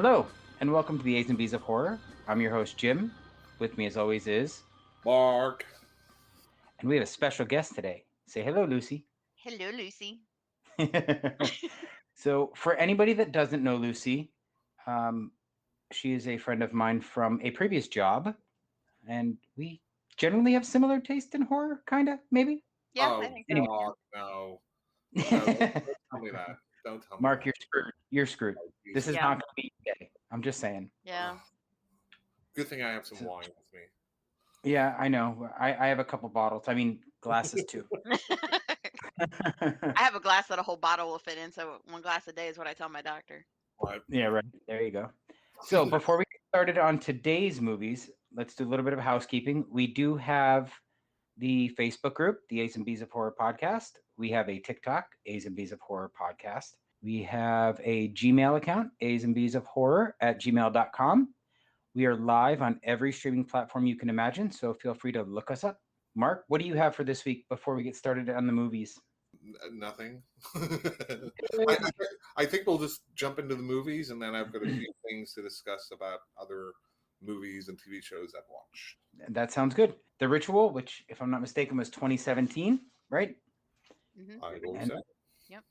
Hello, and welcome to the A's and B's of Horror. I'm your host, Jim. With me, as always, is Mark. and we have a special guest today. Say hello, Lucy. Hello, Lucy. So, for anybody that doesn't know Lucy, um, she is a friend of mine from a previous job, and we generally have similar taste in horror, kind of, maybe. Yeah, Oh I think so. Anyway. God, no. No, don't tell me that. Don't tell me Mark, that. you're screwed. You're screwed. Oh, This is Jesus. Yeah. not going to be today. I'm just saying. Yeah. Good thing I have some So- wine with me. Yeah, I know. I have a couple bottles. I mean, glasses too. I have a glass that a whole bottle will fit in, so one glass a day is what I tell my doctor. Right. Yeah, right. There you go. So before we get started on today's movies, let's do a little bit of housekeeping. We do have the Facebook group, the A's and B's of Horror Podcast. We have a TikTok, A's and B's of Horror Podcast. We have a Gmail account, A's and B's of Horror at gmail.com. We are live on every streaming platform you can imagine, so feel free to look us up. Mark, what do you have for this week before we get started on the movies? Nothing. I think we'll just jump into the movies, and then I've got a few things to discuss about other movies and TV shows I've watched. That sounds good. The Ritual, which, if I'm not mistaken, was 2017, right? Hmm I believe And- so.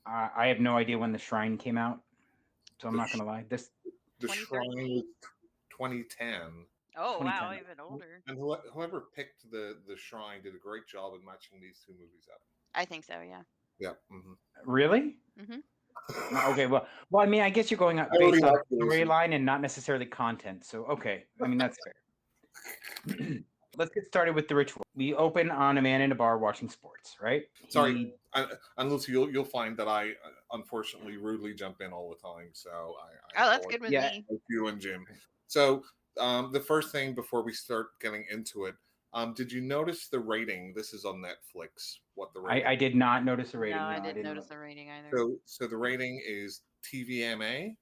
I have no idea when The Shrine came out, so I'm not going to lie. The Shrine 2013? was 2010. Oh, wow, 2010. even older. And whoever picked the Shrine did a great job in matching these two movies up. I think so, yeah. Yeah. Mm-hmm. Really? Okay, well, I mean, I guess you're going I already based on like the Lucy. storyline and not necessarily content. So, okay, I mean that's fair. Let's get started with The Ritual. We open on a man in a bar watching sports, right? Sorry, and Lucy, you'll find that I unfortunately rudely jump in all the time. So I Oh, that's good with Yeah. me. Like you and Jim. So the first thing before we start getting into it, did you notice the rating? This is on Netflix. What the rating? I did not notice a rating. No, I I didn't notice the rating either. So the rating is TVMA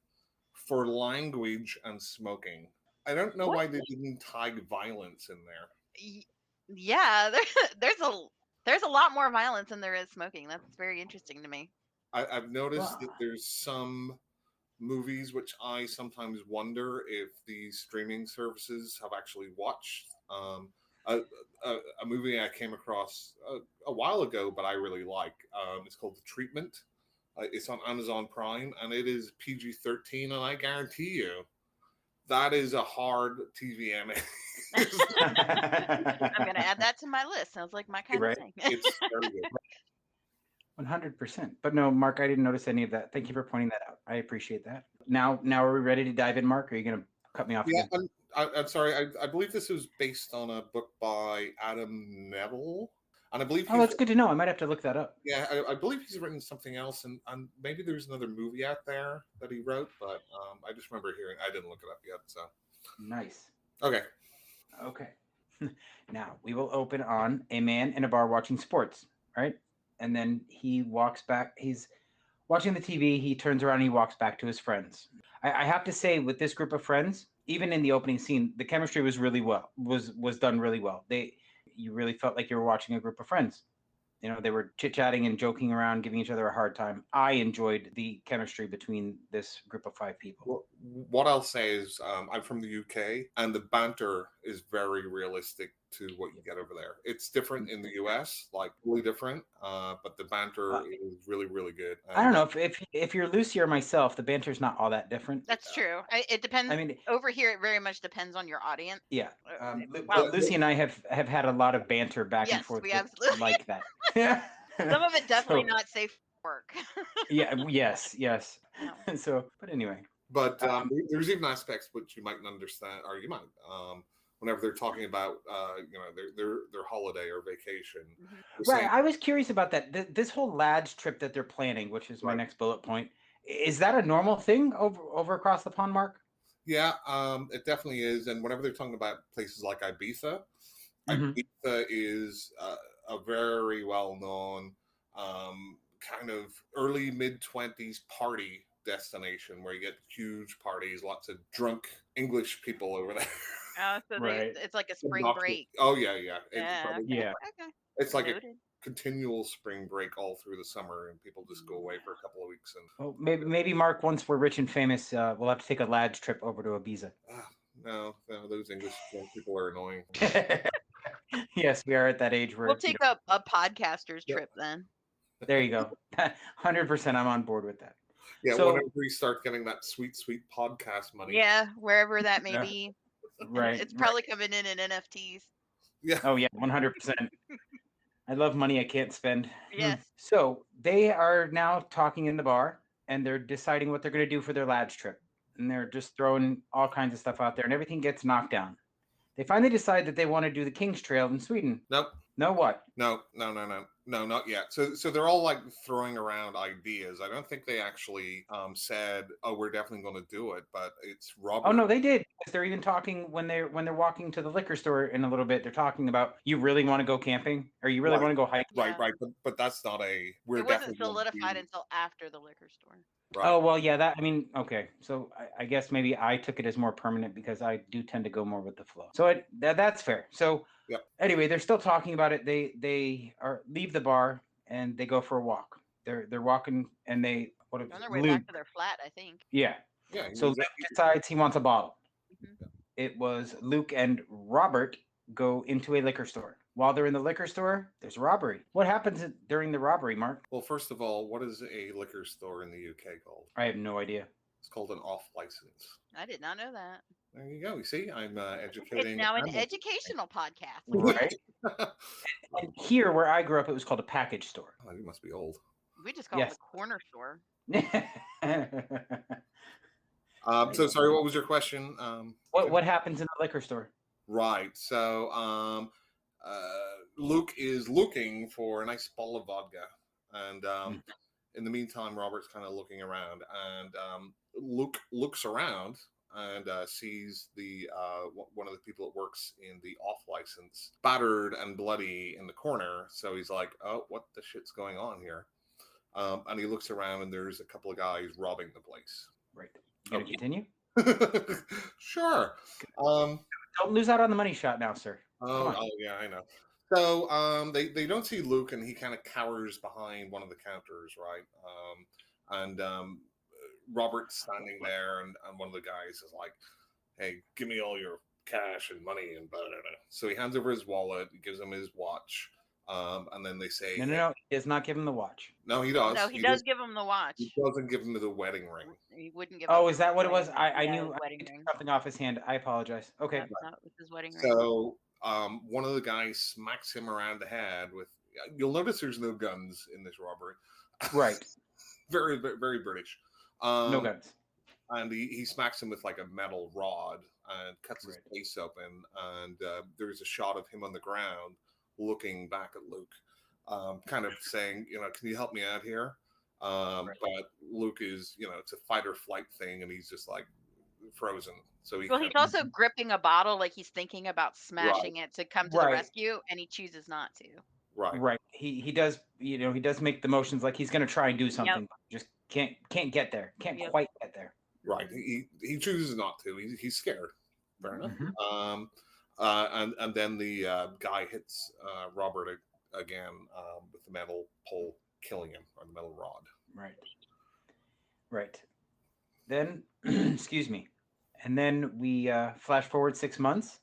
for language and smoking. I don't know why they didn't tag violence in there. Yeah, there's a lot more violence than there is smoking. That's very interesting to me. I've noticed Wow. that there's some movies which I sometimes wonder if these streaming services have actually watched. A movie I came across a while ago, but I really like. It's called The Treatment. It's on Amazon Prime, and it is PG-13, and I guarantee you that is a hard TVMA. I'm going to add that to my list. Sounds like my kind Right. of thing. It's very good. 100%. But no, Mark, I didn't notice any of that. Thank you for pointing that out. I appreciate that. Now are we ready to dive in, Mark? Or are you going to cut me off Yeah, again? I'm sorry. I believe this was based on a book by Adam Neville, and I believe Oh, that's good to know. I might have to look that up. yeah, I believe he's written something else, and maybe there's another movie out there that he wrote, but I just remember hearing. I didn't look it up yet, so Nice. okay. Okay. Now we will open on a man in a bar watching sports, right? And then he walks back. He's watching the TV. He turns around and he walks back to his friends. I have to say, with this group of friends, even in the opening scene, the chemistry was really well. Was done really well. You really felt like you were watching a group of friends. You know, they were chit-chatting and joking around, giving each other a hard time. I enjoyed the chemistry between this group of 5 people. Well, what I'll say is I'm from the UK, and the banter is very realistic to what you get over there. It's different in the US, like really different, but the banter is really, really good. I don't know if you're Lucy or myself, the banter's not all that different. That's true. It depends. I mean, Over here, it very much depends on your audience. yeah. Wow. Lucy and I have had a lot of banter back and Yes, forth we with- absolutely- like that. Yeah. Some of it definitely So, not safe for work. Yeah. Yes. No. So, but anyway. But there's even aspects which you might understand, or you might, whenever they're talking about, their holiday or vacation. Mhm. They're Right. saying- I was curious about that. This whole lads trip that they're planning, which is my Right. next bullet point, is that a normal thing over across the pond, Mark? Yeah, it definitely is. And whenever they're talking about places like Ibiza, Mhm. Ibiza is a very well-known kind of early mid-20s party destination where you get huge parties, lots of drunk English people over there. So Right. it's like a spring Not- break. Oh yeah, yeah. Yeah. It's, Yeah. Okay. it's like Noted. continual spring break all through the summer, and people just go away for a couple of weeks. And Well, maybe Mark, once we're rich and famous, we'll have to take a lads trip over to Ibiza. no, those English young people are annoying. Yes, we are at that age where We'll take a podcaster's Yep. trip then. There you go. 100%. I'm on board with that. Yeah, So- whenever we start getting that sweet podcast money. Yeah, wherever that may Yeah. be. Right. It's probably coming in NFTs. Yeah. Oh yeah, 100%. I love money I can't spend. Yes. So they are now talking in the bar, and they're deciding what they're going to do for their lads trip, and they're just throwing all kinds of stuff out there, and everything gets knocked down. They finally decide that they want to do the King's Trail in Sweden. Nope. No, what? No, not yet. So they're all like throwing around ideas. I don't think they actually said, "Oh, we're definitely going to do it." But it's Robert. Oh no, they did. They're even talking when they're walking to the liquor store in a little bit. They're talking about, you really want to go camping, or you really Right. want to go hiking. Right, Yeah. right. But that's not a. We're It wasn't definitely gonna solidified do- until after the liquor store. Right. Oh well, yeah. Okay. So I guess maybe I took it as more permanent because I do tend to go more with the flow. So that's fair. So Yep. Anyway, they're still talking about it. They leave the bar and they go for a walk. They're walking and they On their way Luke. back to their flat, I think. Yeah. Yeah. So Luke decides he wants a bottle. Mhm. It was Luke and Robert go into a liquor store. While they're in the liquor store, there's a robbery. What happens during the robbery, Mark? Well, first of all, what is a liquor store in the UK called? I have no idea. It's called an off license. I did not know that. There you go. You see, I'm educating. It's now an Amanda. educational podcast. Right. And here, where I grew up, it was called a package store. Oh, you must be old. We just call Yes. it a corner store. So sorry, what was your question? What happens in the liquor store? Right. So Luke is looking for a nice bottle of vodka, and in the meantime, Robert's kind of looking around, and Luke looks around and sees the one of the people that works in the off license battered and bloody in the corner. So he's like, "Oh, what the shit's going on here?" And he looks around, and there's a couple of guys robbing the place. Right. You gonna Okay. continue? Sure. Don't lose out on the money shot now, sir. Oh, on. yeah, I know. So they don't see Luke, and he kind of cowers behind one of the counters, right? And Robert's standing there, and one of the guys is like, "Hey, give me all your cash and money and blah, blah, blah." So he hands over his wallet, gives him his watch, and then they say, No. He does not give him the watch. No, he does. No, he does give him the watch. He doesn't give him the wedding ring. He wouldn't give. Oh, him is that what it was? wedding I ring. Yeah, knew his I wedding took ring. something off his hand. I apologize. Okay. That's not with his wedding ring. So one of the guys smacks him around the head with. You'll notice there's no guns in this robbery. Right. Very, very, very British. No guns. And he smacks him with like a metal rod and cuts his Right. face open. And there's a shot of him on the ground looking back at Luke, kind of saying, can you help me out here? But Luke is, it's a fight or flight thing, and he's just like frozen. So Well, he's also gripping a bottle like he's thinking about smashing it to come to the Right. rescue, and he chooses not to. right. Right. He does. He does make the motions like he's gonna try and do something. Just can't get there. Can't Yep. quite get there. Right. He chooses not to. He's scared. Fair enough. Mhm. And then the guy hits Robert again with the metal pole, killing him, or the metal rod. Right. Then, excuse me. And then we flash forward 6 months,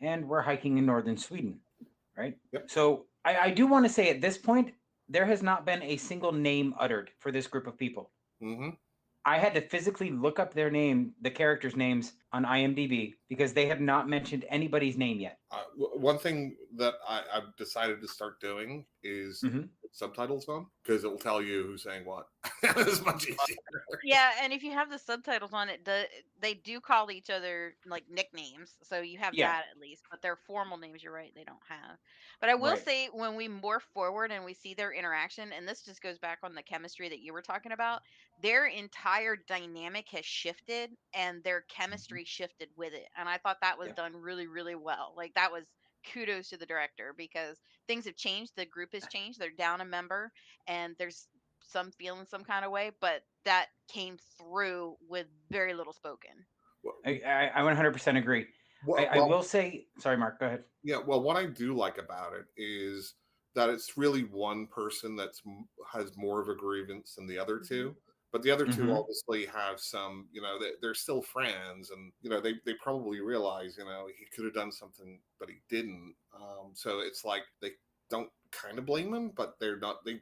and we're hiking in northern Sweden. Right. Yep. So I do want to say at this point, there has not been a single name uttered for this group of people. Mm-hmm. I had to physically look up their name, the characters' names on IMDb, because they have not mentioned anybody's name yet. One thing that I've decided to start doing is Mhm. subtitles on, because it will tell you who's saying what. It's much easier. Yeah, and if you have the subtitles on it, they do call each other like nicknames, so you have Yeah. that at least. But their formal names, you're right, they don't have. But I will Right. say, when we morph forward and we see their interaction, and this just goes back on the chemistry that you were talking about, their entire dynamic has shifted, and their chemistry shifted with it. And I thought that was Yeah. done really, really well. Like, that was kudos to the director, because things have changed. The group has changed. They're down a member, and there's some feeling some kind of way, but that came through with very little spoken. I 100% agree. I will say, sorry, Mark, go ahead. Yeah, well, what I do like about it is that it's really one person has more of a grievance than the other two. But the other two Mhm. obviously have some, they're still friends, and they probably realize, he could have done something, but he didn't. So it's like they don't kind of blame him, but they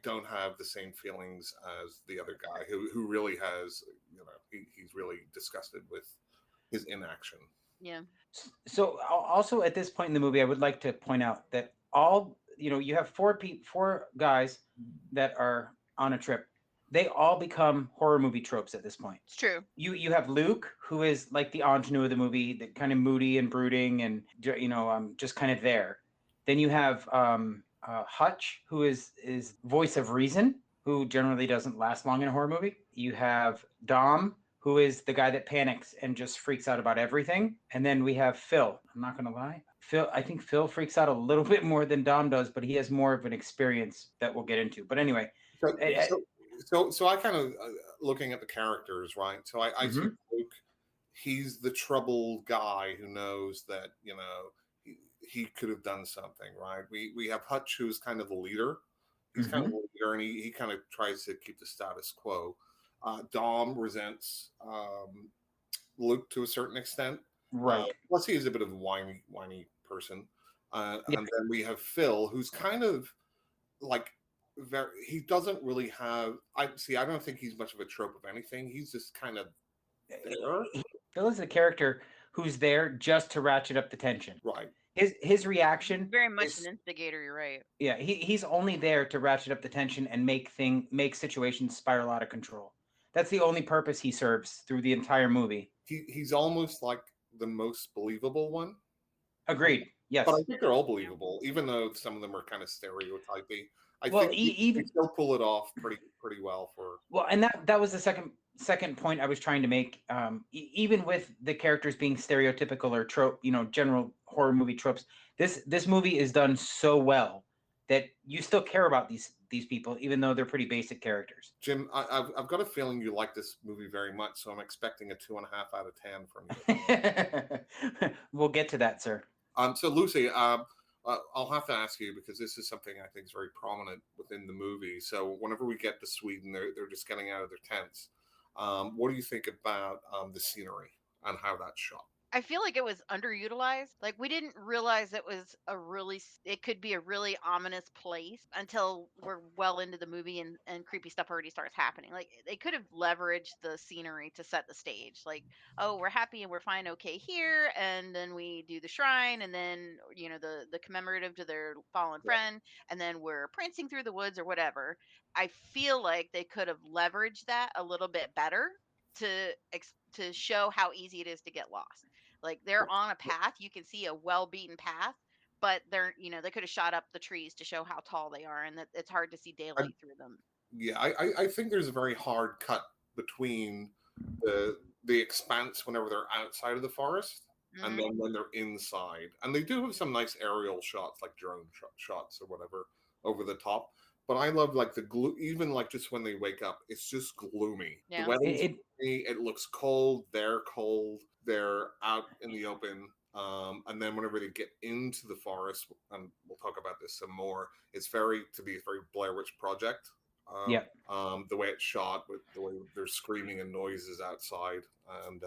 don't have the same feelings as the other guy who really has, he's really disgusted with his inaction. Yeah. So also at this point in the movie, I would like to point out that you have four guys that are on a trip. They all become horror movie tropes at this point. It's true. You have Luke, who is like the ingenue of the movie, that kind of moody and brooding, and just kind of there. Then you have Hutch, who is voice of reason, who generally doesn't last long in a horror movie. You have Dom, who is the guy that panics and just freaks out about everything. And then we have Phil. I'm not going to lie. I think Phil freaks out a little bit more than Dom does, but he has more of an experience that we'll get into. But anyway. So I kind of looking at the characters, right? So I see Luke. He's the troubled guy who knows that he could have done something, right? We have Hutch, who's kind of the leader. He's kind of the leader, and he kind of tries to keep the status quo. Dom resents Luke to a certain extent, right? Plus, he is a bit of a whiny person, and then we have Phil, who's kind of like he doesn't really have. I don't think he's much of a trope of anything. He's just kind of there. Phil is a character who's there just to ratchet up the tension. Right. His reaction very much an instigator. You're right. Yeah, he's only there to ratchet up the tension and make situations spiral out of control. That's the only purpose he serves through the entire movie. He's almost like the most believable one. Agreed. Yes. But I think they're all believable, even though some of them are kind of stereotypy. I think he still pull it off pretty well for. Well, and that was the second point I was trying to make. Even with the characters being stereotypical or trope, general horror movie tropes, this movie is done so well that you still care about these people, even though they're pretty basic characters. Jim, I've got a feeling you like this movie very much, so I'm expecting a 2.5 out of 10 from you. We'll get to that, sir. So Lucy, I'll have to ask you, because this is something I think is very prominent within the movie. So whenever we get to Sweden, they're just getting out of their tents. What do you think about the scenery and how that's shot? I feel like it was underutilized. Like, we didn't realize it could be a really ominous place until we're well into the movie and creepy stuff already starts happening. Like, they could have leveraged the scenery to set the stage. Like, oh, we're happy and we're fine, okay, here, and then we do the shrine, and then the commemorative to their fallen friend, and then we're prancing through the woods or whatever. I feel like they could have leveraged that a little bit better to show how easy it is to get lost. Like, they're on a path, you can see a well-beaten path, but they could have shot up the trees to show how tall they are, and that it's hard to see daylight through them. Yeah, I think there's a very hard cut between the expanse whenever they're outside of the forest and then when they're inside. And they do have some nice aerial shots, like drone shots or whatever, over the top. But I love like the glue, even like just when they wake up, it's just gloomy. Yeah. The weather's gloomy, it looks cold, they're out in the open. And then whenever they get into the forest, and we'll talk about this some more, it's very Blair Witch Project. The way it's shot, with the way there's screaming and noises outside, and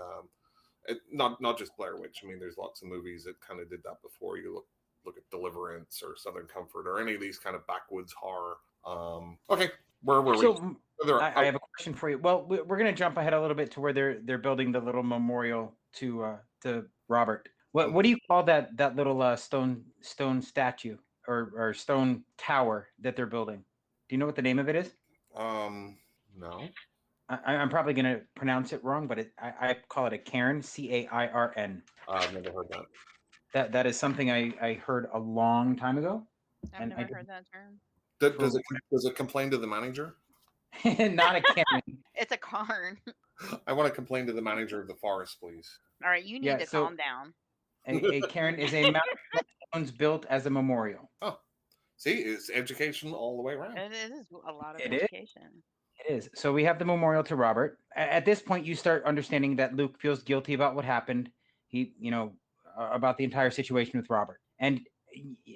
not just Blair Witch. I mean, there's lots of movies that kind of did that before. You look at Deliverance or Southern Comfort or any of these kind of backwoods horror. Okay, where were we? I have a question for you. Well, we're going to jump ahead a little bit to where they're building the little memorial to Robert. What do you call that little stone statue or stone tower that they're building? Do you know what the name of it is? No. I'm probably going to pronounce it wrong, but I call it a cairn, CAIRN. I've never heard that. That is something I heard a long time ago. I've never heard that term. Does it complain to the manager? Not a cairn. It's a cairn. I want to complain to the manager of the forest, please. All right, you need to calm down. A cairn is a mountain of stones built as a memorial. Oh, see, it's education all the way around. It is a lot of education. It is. So we have the memorial to Robert. At this point, you start understanding that Luke feels guilty about what happened. About the entire situation with Robert. And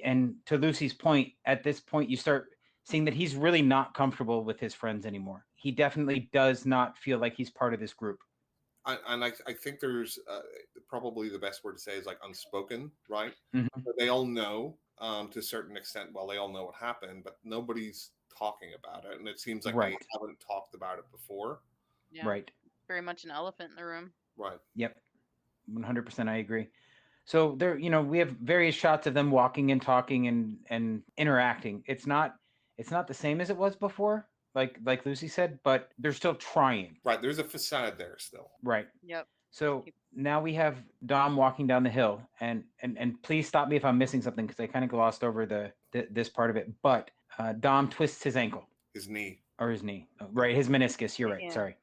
and to Lucy's point, at this point, you start seeing that he's really not comfortable with his friends anymore. He definitely does not feel like he's part of this group. I think there's probably the best word to say is like unspoken, right? Mhm. But they all know to a certain extent. Well, they all know what happened, but nobody's talking about it, and it seems like Right. they haven't talked about it before. Yeah. Right. Very much an elephant in the room. Right. Yep. 100% I agree. So there, we have various shots of them walking and talking and interacting. It's not the same as it was before, like Lucy said, but they're still trying. Right. There's a facade there still. Right. Yep. So now we have Dom walking down the hill, and please stop me if I'm missing something because I kind of glossed over this part of it. But Dom twists his ankle His knee. or his knee, right? His meniscus. You're right. Yeah. Sorry.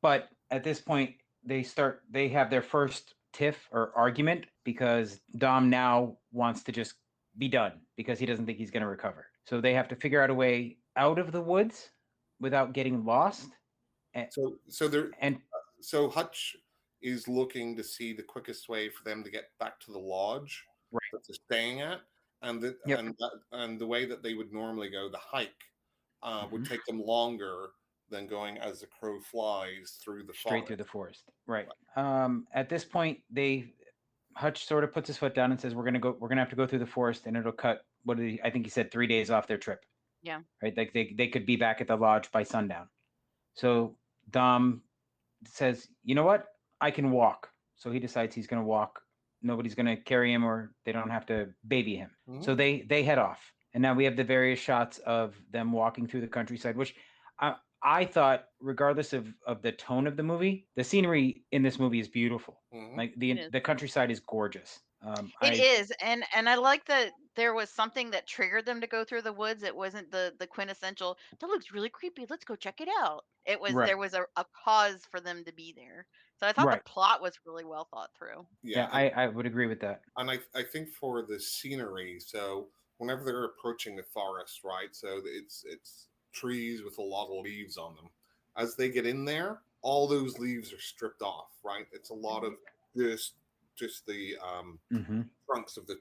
But at this point, they have their first tiff or argument because Dom now wants to just be done because he doesn't think he's going to recover. So they have to figure out a way out of the woods without getting lost. So Hutch is looking to see the quickest way for them to get back to the lodge that they're staying at, and the way that they would normally go, the hike, would take them longer than going as the crow flies through the straight through the forest. Right. At this point, Hutch sort of puts his foot down and says, "We're gonna have to go through the forest, and it'll cut I think he said 3 days off their trip." Yeah. Right. Like they could be back at the lodge by sundown. So Dom says, "You know what? I can walk." So he decides he's going to walk. Nobody's going to carry him, or they don't have to baby him. Mhm. So they head off, and now we have the various shots of them walking through the countryside, which I thought, regardless of the tone of the movie, the scenery in this movie is beautiful. Mhm. Like the countryside is gorgeous. It is, and I like that there was something that triggered them to go through the woods. It wasn't the quintessential, that looks really creepy, let's go check it out. It was Right. there was a cause for them to be there. So I thought Right. the plot was really well thought through. Yeah, I would agree with that. And I think for the scenery, so whenever they're approaching the forest, right? So it's trees with a lot of leaves on them. As they get in there, all those leaves are stripped off, right? It's a lot of just the trunks of the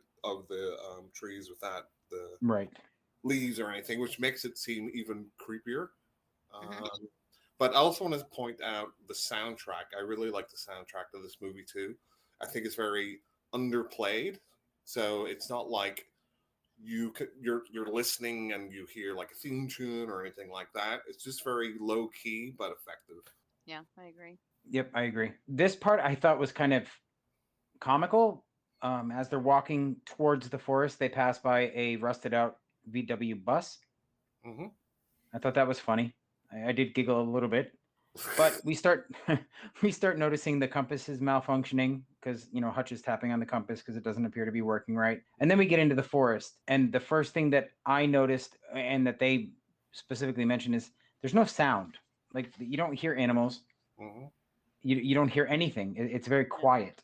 trees without the right leaves or anything, which makes it seem even creepier. But I also want to point out the soundtrack. I really like the soundtrack of this movie too. I think it's very underplayed, so it's not like you're listening and you hear like a theme tune or anything like that. It's just very low key but effective. Yeah, I agree. Yep, I agree. This part I thought was kind of comical. As they're walking towards the forest, they pass by a rusted out VW bus. I thought that was funny. I did giggle a little bit, but we start noticing the compass is malfunctioning because Hutch is tapping on the compass because it doesn't appear to be working right. And then we get into the forest, and the first thing that I noticed and that they specifically mentioned is there's no sound. Like you don't hear animals. You don't hear anything. It's very quiet.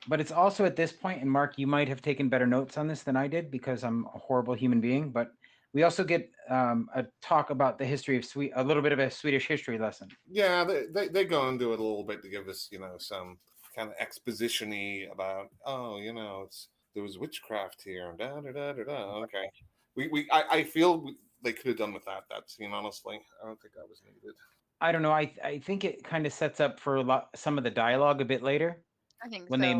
But it's also at this point, and Mark, you might have taken better notes on this than I did because I'm a horrible human being, but we also get a talk about the history of a little bit of a Swedish history lesson. Yeah, they go into it a little bit to give us, some kind of exposition-y about, there was witchcraft here and da da da da da. Okay, I feel they could have done with that scene. Honestly, I don't think that was needed. I don't know. I think it kind of sets up for some of the dialogue a bit later. I think when so. they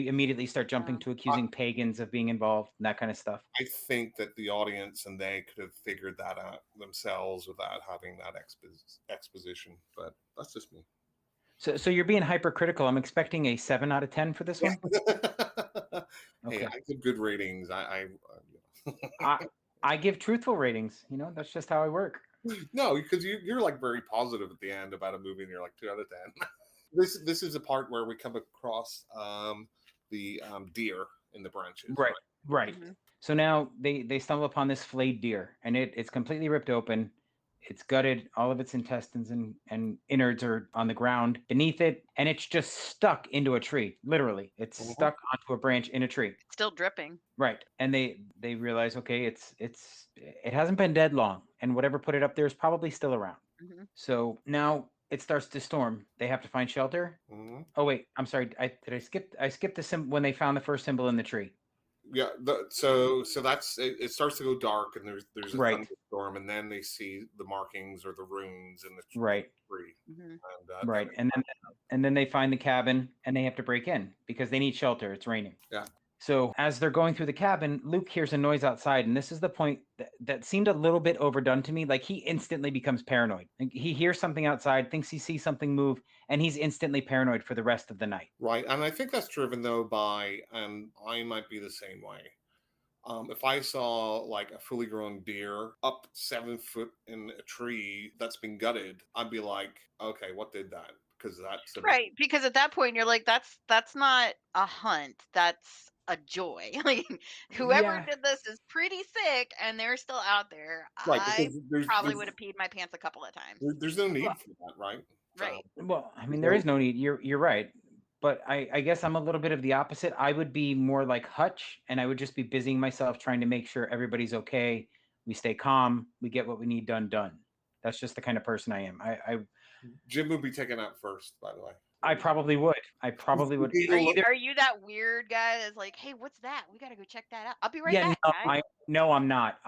immediately start jumping to accusing pagans of being involved and that kind of stuff. I think that the audience and they could have figured that out themselves without having that exposition, but that's just me. So you're being hypercritical. I'm expecting a 7 out of 10 for this one. Okay. Hey, I give good ratings. I give truthful ratings. That's just how I work. No, because you're like very positive at the end about a movie, and you're like 2 out of 10. This is a part where we come across the deer in the branches. Right. So now they stumble upon this flayed deer, and it's completely ripped open. It's gutted. All of its intestines and innards are on the ground beneath it, and it's just stuck into a tree. Literally, it's stuck onto a branch in a tree. Still dripping. Right, and they realize, okay, it hasn't been dead long, and whatever put it up there is probably still around. So now it starts to storm. They have to find shelter. Oh wait, I'm sorry. I skipped the symbol when they found the first symbol in the tree. Yeah, so that's it, it starts to go dark, and there's a Right. thunderstorm, and then they see the markings or the runes in the Right. tree, Mhm. and Right. And then they find the cabin and they have to break in because they need shelter. It's raining. yeah, So as they're going through the cabin, Luke hears a noise outside, and this is the point that seemed a little bit overdone to me. Like he instantly becomes paranoid. Like, he hears something outside, thinks he sees something move, and he's instantly paranoid for the rest of the night. right. And I think that's driven though by, and I might be the same way. If I saw like a fully grown deer up 7 foot in a tree that's been gutted, I'd be like, okay, what did that? Because that's a bit, Right, because at that point you're like, that's not a hunt, that's a joy. Like whoever Yeah. did this is pretty sick, and they're still out there. right, I because probably would have peed my pants a couple of times. there's no need Well, for that, right? So, Right. well, I mean, there so is no need. You're right. But I guess I'm a little bit of the opposite. I would be more like Hutch, and I would just be busying myself trying to make sure everybody's okay. We stay calm. We get what we need done. That's just the kind of person I am. Jim would be taken out first, by the way. I probably would. I probably would. Are you that weird guy that's like, hey, what's that? We gotta go check that out. I'll be right Yeah, back, no, guys. no, I'm not.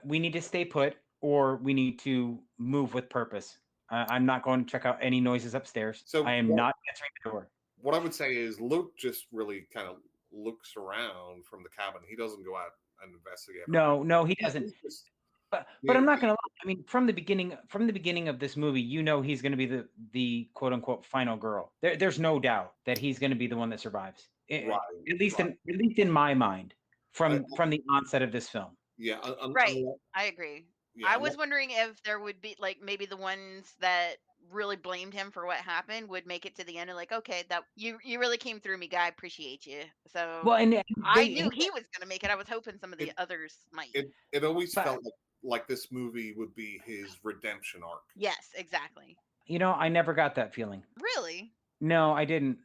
We need to stay put or we need to move with purpose. I'm not going to check out any noises upstairs. So I am not answering the door. what I would say is Luke just really kind of looks around from the cabin. He doesn't go out and investigate. No, he He's doesn't. just- But I'm not gonna lie. I mean, from the beginning of this movie, you know he's gonna be the quote unquote final girl. There's no doubt that he's gonna be the one that survives. right, At least right. in my mind, I- from the onset of this film. yeah, Right. I agree. yeah, I was wondering if there would be like maybe the ones that really blamed him for what happened would make it to the end and like, okay, that you really came through me, guy. Appreciate you. So Well, and I they knew he was gonna make it. I was hoping some of the It- others might. it always But- felt like this movie would be his redemption arc. Yes, exactly. I never got that feeling. Really? No, I didn't,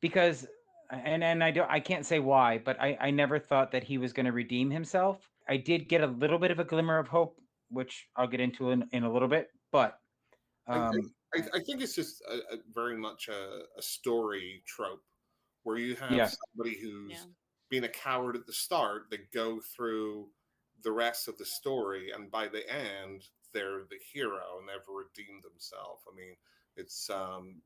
because I can't say why, but I never thought that he was going to redeem himself. I did get a little bit of a glimmer of hope, which I'll get into in a little bit, but I think it's just very much a story trope where you have Yeah. somebody who's Yeah. being a coward at the start, they go through the rest of the story, and by the end, they're the hero and they've redeemed themselves. I mean, it's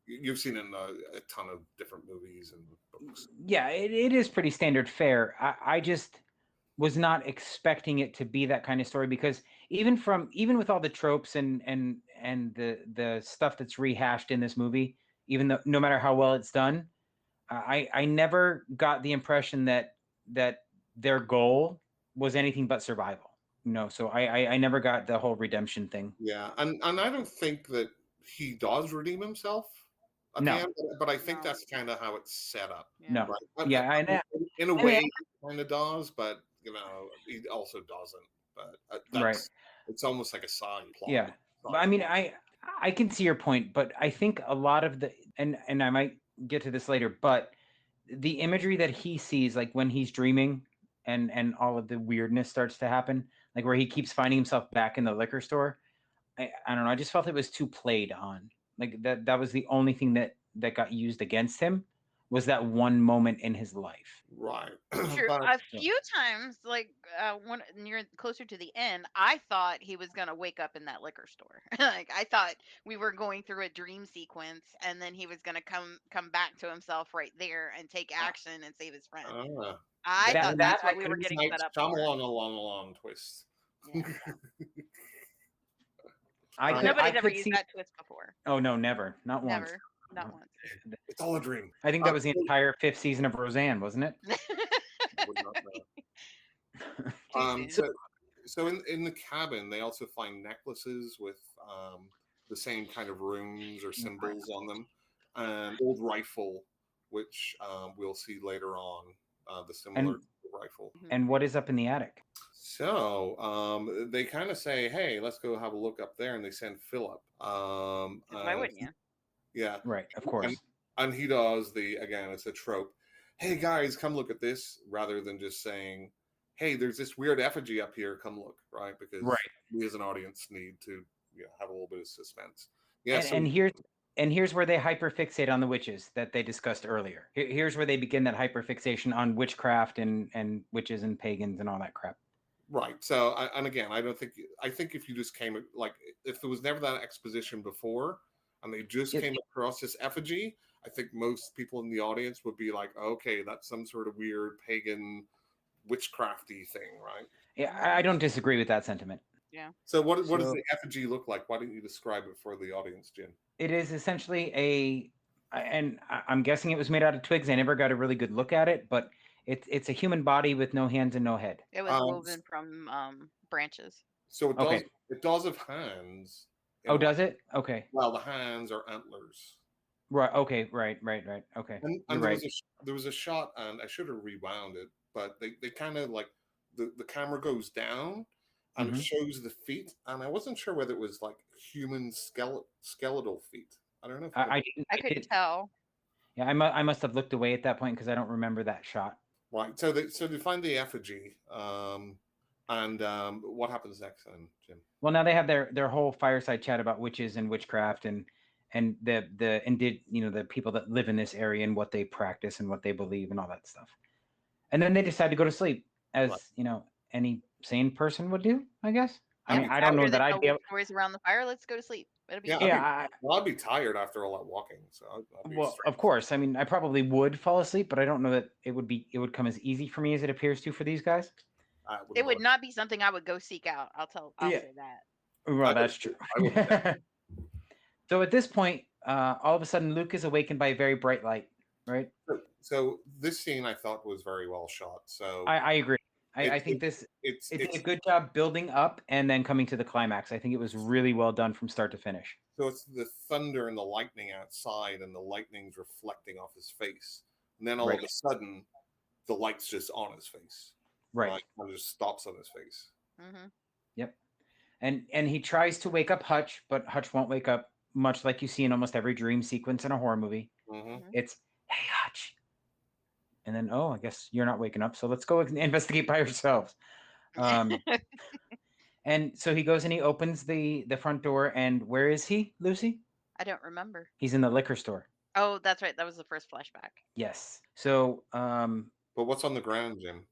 you've seen it in a ton of different movies and books. yeah, it is pretty standard fare. I just was not expecting it to be that kind of story, because even with all the tropes and the stuff that's rehashed in this movie, even though no matter how well it's done, I never got the impression that their goal was anything but survival. So I never got the whole redemption thing. Yeah, and I don't think that he does redeem himself at No. the end, but I think No. that's kind of how it's set up. Yeah. No. Right? But, Yeah, I know. in a I way, mean, he kind of does, but he also doesn't. But Right. it's almost like a side plot. Yeah. But I mean, I can see your point, but I think a lot of the and I might get to this later, but the imagery that he sees, like when he's dreaming and all of the weirdness starts to happen, like where he keeps finding himself back in the liquor store, I don't know, I just felt it was too played on. Like that was the only thing that got used against him, was that one moment in his life. right. True. But A few times, like when near closer to the end, I thought he was gonna wake up in that liquor store. Like I thought we were going through a dream sequence, and then he was gonna come back to himself right there and take action and save his friend. I That- thought that that's I what we were couldn't getting nice set up come for. along twist. Yeah. Nobody's Nobody's ever could used see. that twist before. Oh no, never, not once. Never, not once. It's all a dream. I think that was the entire 5th season of Roseanne, wasn't it? Would not know. Too soon. So in the cabin, they also find necklaces with the same kind of runes or symbols on them, and old rifle, which we'll see later on, the similar rifle. And what is up in the attic? So they kind of say, "Hey, let's go have a look up there," and they send Philip. Why wouldn't you? Yeah, Right, of course. and he does again. It's a trope. Hey guys, come look at this, rather than just saying, "Hey, there's this weird effigy up here. Come look." Right, because Right. we as an audience need to have a little bit of suspense. Yeah. And and here's where they hyperfixate on the witches that they discussed earlier. Here's where they begin that hyperfixation on witchcraft and witches and pagans and all that crap. Right. So, and again, I think if you just came, like, if there was never that exposition before and they just It- came across this effigy, I think most people in the audience would be like, okay, that's some sort of weird pagan witchcrafty thing, right? Yeah, I don't disagree with that sentiment. So what does So- the effigy look like? Why didn't you describe it for the audience, Jim? It is essentially I'm guessing it was made out of twigs. I never got a really good look at it, but it's a human body with no hands and no head. It was woven from branches. So it Okay. does have hands. Oh, does it? Okay. Well, the hands are antlers. Right. Okay. Right. Okay. And You're there right. there was a shot, and I should have rewound it, but they kind of like the camera goes down and Mhm. it shows the feet, and I wasn't sure whether it was like human skeletal feet. I don't know. If I didn't. I couldn't tell. Yeah, I must have looked away at that point because I don't remember that shot. Right. So they find the effigy, and what happens next, then, Jim? Well, now they have their whole fireside chat about witches and witchcraft and the people that live in this area and what they practice and what they believe and all that stuff. And then they decide to go to sleep, as Right. any sane person would do, I guess. I Yeah, mean, I don't know after they that I'd tell be able. stories around the fire. Let's go to sleep. It'll be Yeah, fun. Yeah, I'd be tired after all that walking. So I'd be well, straight. of course. I mean, I probably would fall asleep, but I don't know that it would come as easy for me as it appears to for these guys. It would not be something I would go seek out. I'll Yeah. say that. Well, I that's would- true. I would So at this point, all of a sudden, Luke is awakened by a very bright light. Right? So this scene I thought was very well shot. So I agree. I It- think this it's it did a good job building up and then coming to the climax. I think it was really well done from start to finish. so it's the thunder and the lightning outside, and the lightning's reflecting off his face, and then all of Right. a sudden, the light's just on his face. Right. And it just stops on his face. Hmm. And he tries to wake up Hutch, but Hutch won't wake up, much like you see in almost every dream sequence in a horror movie. Mm-hmm. It's, hey, Hutch. And then, oh, I guess you're not waking up, so let's go investigate by ourselves. And so he goes and he opens the front door, and where is he, Lucy? I don't remember. He's in the liquor store. Oh, that's right. That was the first flashback. Yes. So But what's on the ground, Jim?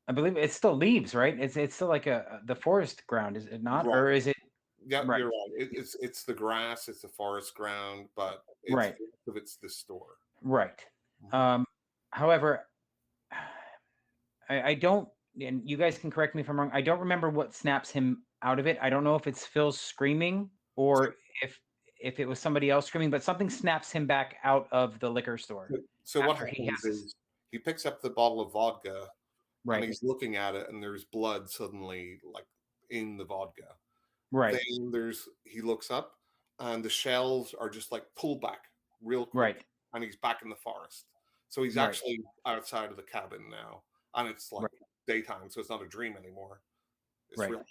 I believe it's still leaves, right? It's still like the forest ground, is it not? Right. Or is it? Yeah, Right. you're right. It's the grass, it's the forest ground, but Right. it's the store. Right. Mhm. However, I don't, and you guys can correct me if I'm wrong. I don't remember what snaps him out of it. I don't know if it's Phil screaming or if it was somebody else screaming, but something snaps him back out of the liquor store. So what After he happens has- is he picks up the bottle of vodka, and Right. he's looking at it, and there's blood suddenly like in the vodka. Right. Then he looks up, and the shelves are just like pulled back real quick, Right. and he's back in the forest. So he's Right. actually outside of the cabin now, and it's like daytime, so it's not a dream anymore. It's Right. real.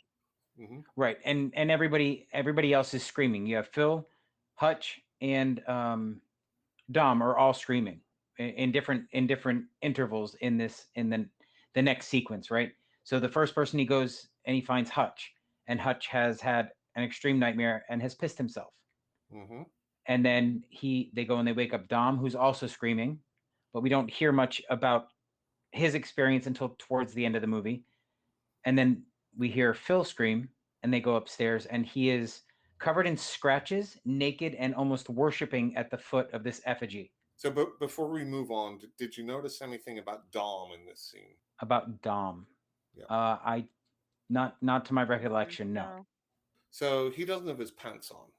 Mhm. Right. And everybody else is screaming. You have Phil, Hutch, and Dom are all screaming in different intervals in the next sequence, right? So the first person he goes and he finds Hutch, and Hutch has had an extreme nightmare and has pissed himself. Mhm. And then they go and they wake up Dom, who's also screaming, but we don't hear much about his experience until towards the end of the movie. And then we hear Phil scream, and they go upstairs, and he is covered in scratches, naked, and almost worshiping at the foot of this effigy. So, but before we move on, did you notice anything about Dom in this scene? About Dom. Yeah. I not to my recollection, no. So he doesn't have his pants on.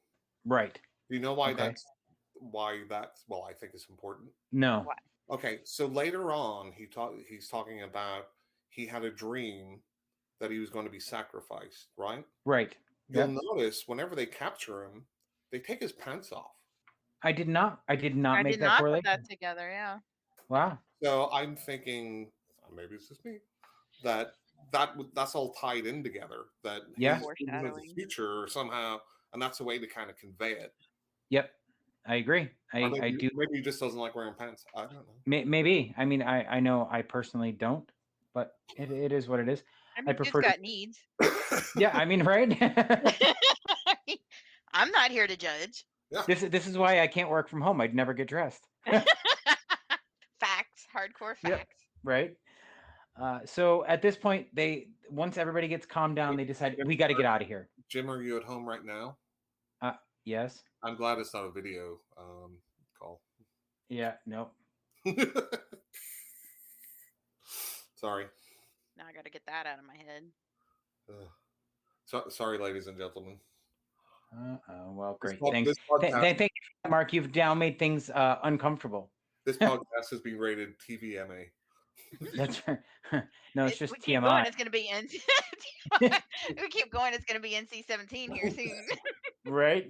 Right. Do you know why Okay. that's well, I think it's important. No. Why? Okay, so later on he's talking about he had a dream that he was going to be sacrificed, right? Right. You'll Yep. notice whenever they capture him, they take his pants off. I did not I make did that not put correlation. that together. Yeah. Wow. So I'm thinking, maybe it's just me, that's all tied in together. That Yeah. he's thinking of the Foreshadowing. future somehow, and that's a way to kind of convey it. Yep. I agree. Or maybe, I do. Maybe he just doesn't like wearing pants. I don't know. Maybe. I mean, I know I personally don't, but it is what it is. I mean, prefer dude's to- got needs. Yeah, I mean, right? I'm not here to judge. Yeah. This is why I can't work from home. I'd never get dressed. Facts, hardcore Yep. facts. Right. So at this point, once everybody gets calmed down, they decide we got to get out of here. Jim, are you at home right now? Yes. I'm glad it's not a video call. Yeah. No. Sorry. Now I got to get that out of my head. Sorry, ladies and gentlemen. Well, great. This Thanks. podcast, Thank you, Mark. You've now made things uncomfortable. this podcast has been rated TVMA. That's right. No, it's just we keep going, TMI. it's going to be NC. We keep going, it's going to be NC-17 here soon. Right.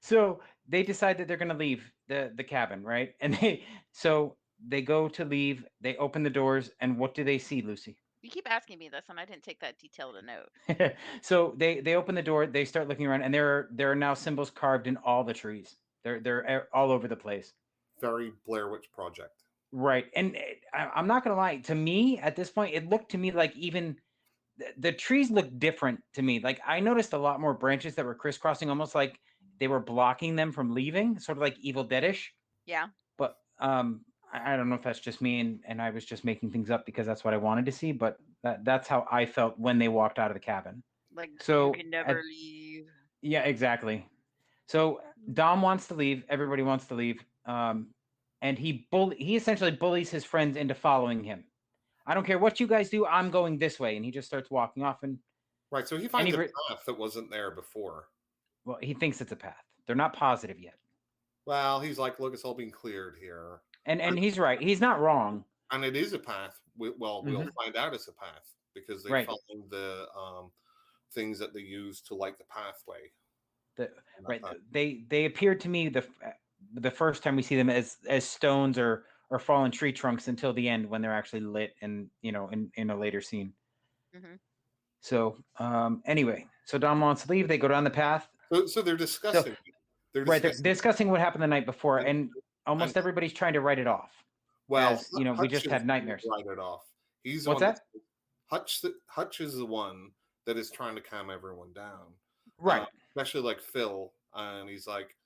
So they decide that they're going to leave the cabin, right? And they go to leave. They open the doors, and what do they see, Lucy? You keep asking me this, and I didn't take that detail to note. So they open the door. They start looking around, and there are now symbols carved in all the trees. They're all over the place. Very Blair Witch Project. Right. And I'm not gonna lie. To me, at this point, it looked to me like even the trees looked different to me. Like I noticed a lot more branches that were crisscrossing, almost like they were blocking them from leaving, sort of like Evil Deadish. Yeah. But I don't know if that's just me and I was just making things up because that's what I wanted to see. But that's how I felt when they walked out of the cabin. Like, So you can never leave. Yeah, exactly. So Dom wants to leave. Everybody wants to leave. And he essentially bullies his friends into following him. I don't care what you guys do. I'm going this way, and he just starts walking off. And Right, so he finds a path that wasn't there before. Well, he thinks it's a path. They're not positive yet. Well, he's like, look, it's all being cleared here. And he's right. He's not wrong. And it is a path. We'll find out it's a path because they found the things that they use to light the pathway. They appeared to me the first time we see them as stones or fallen tree trunks until the end when they're actually lit and in a later scene. Mm-hmm. So anyway, so Dom wants to leave. They go down the path. So they're discussing. They're discussing what happened the night before, and almost everybody's trying to write it off. Well, we just had nightmares. Write it off. He's what's that? Hutch is the one that is trying to calm everyone down, right? Especially like Phil, and he's like,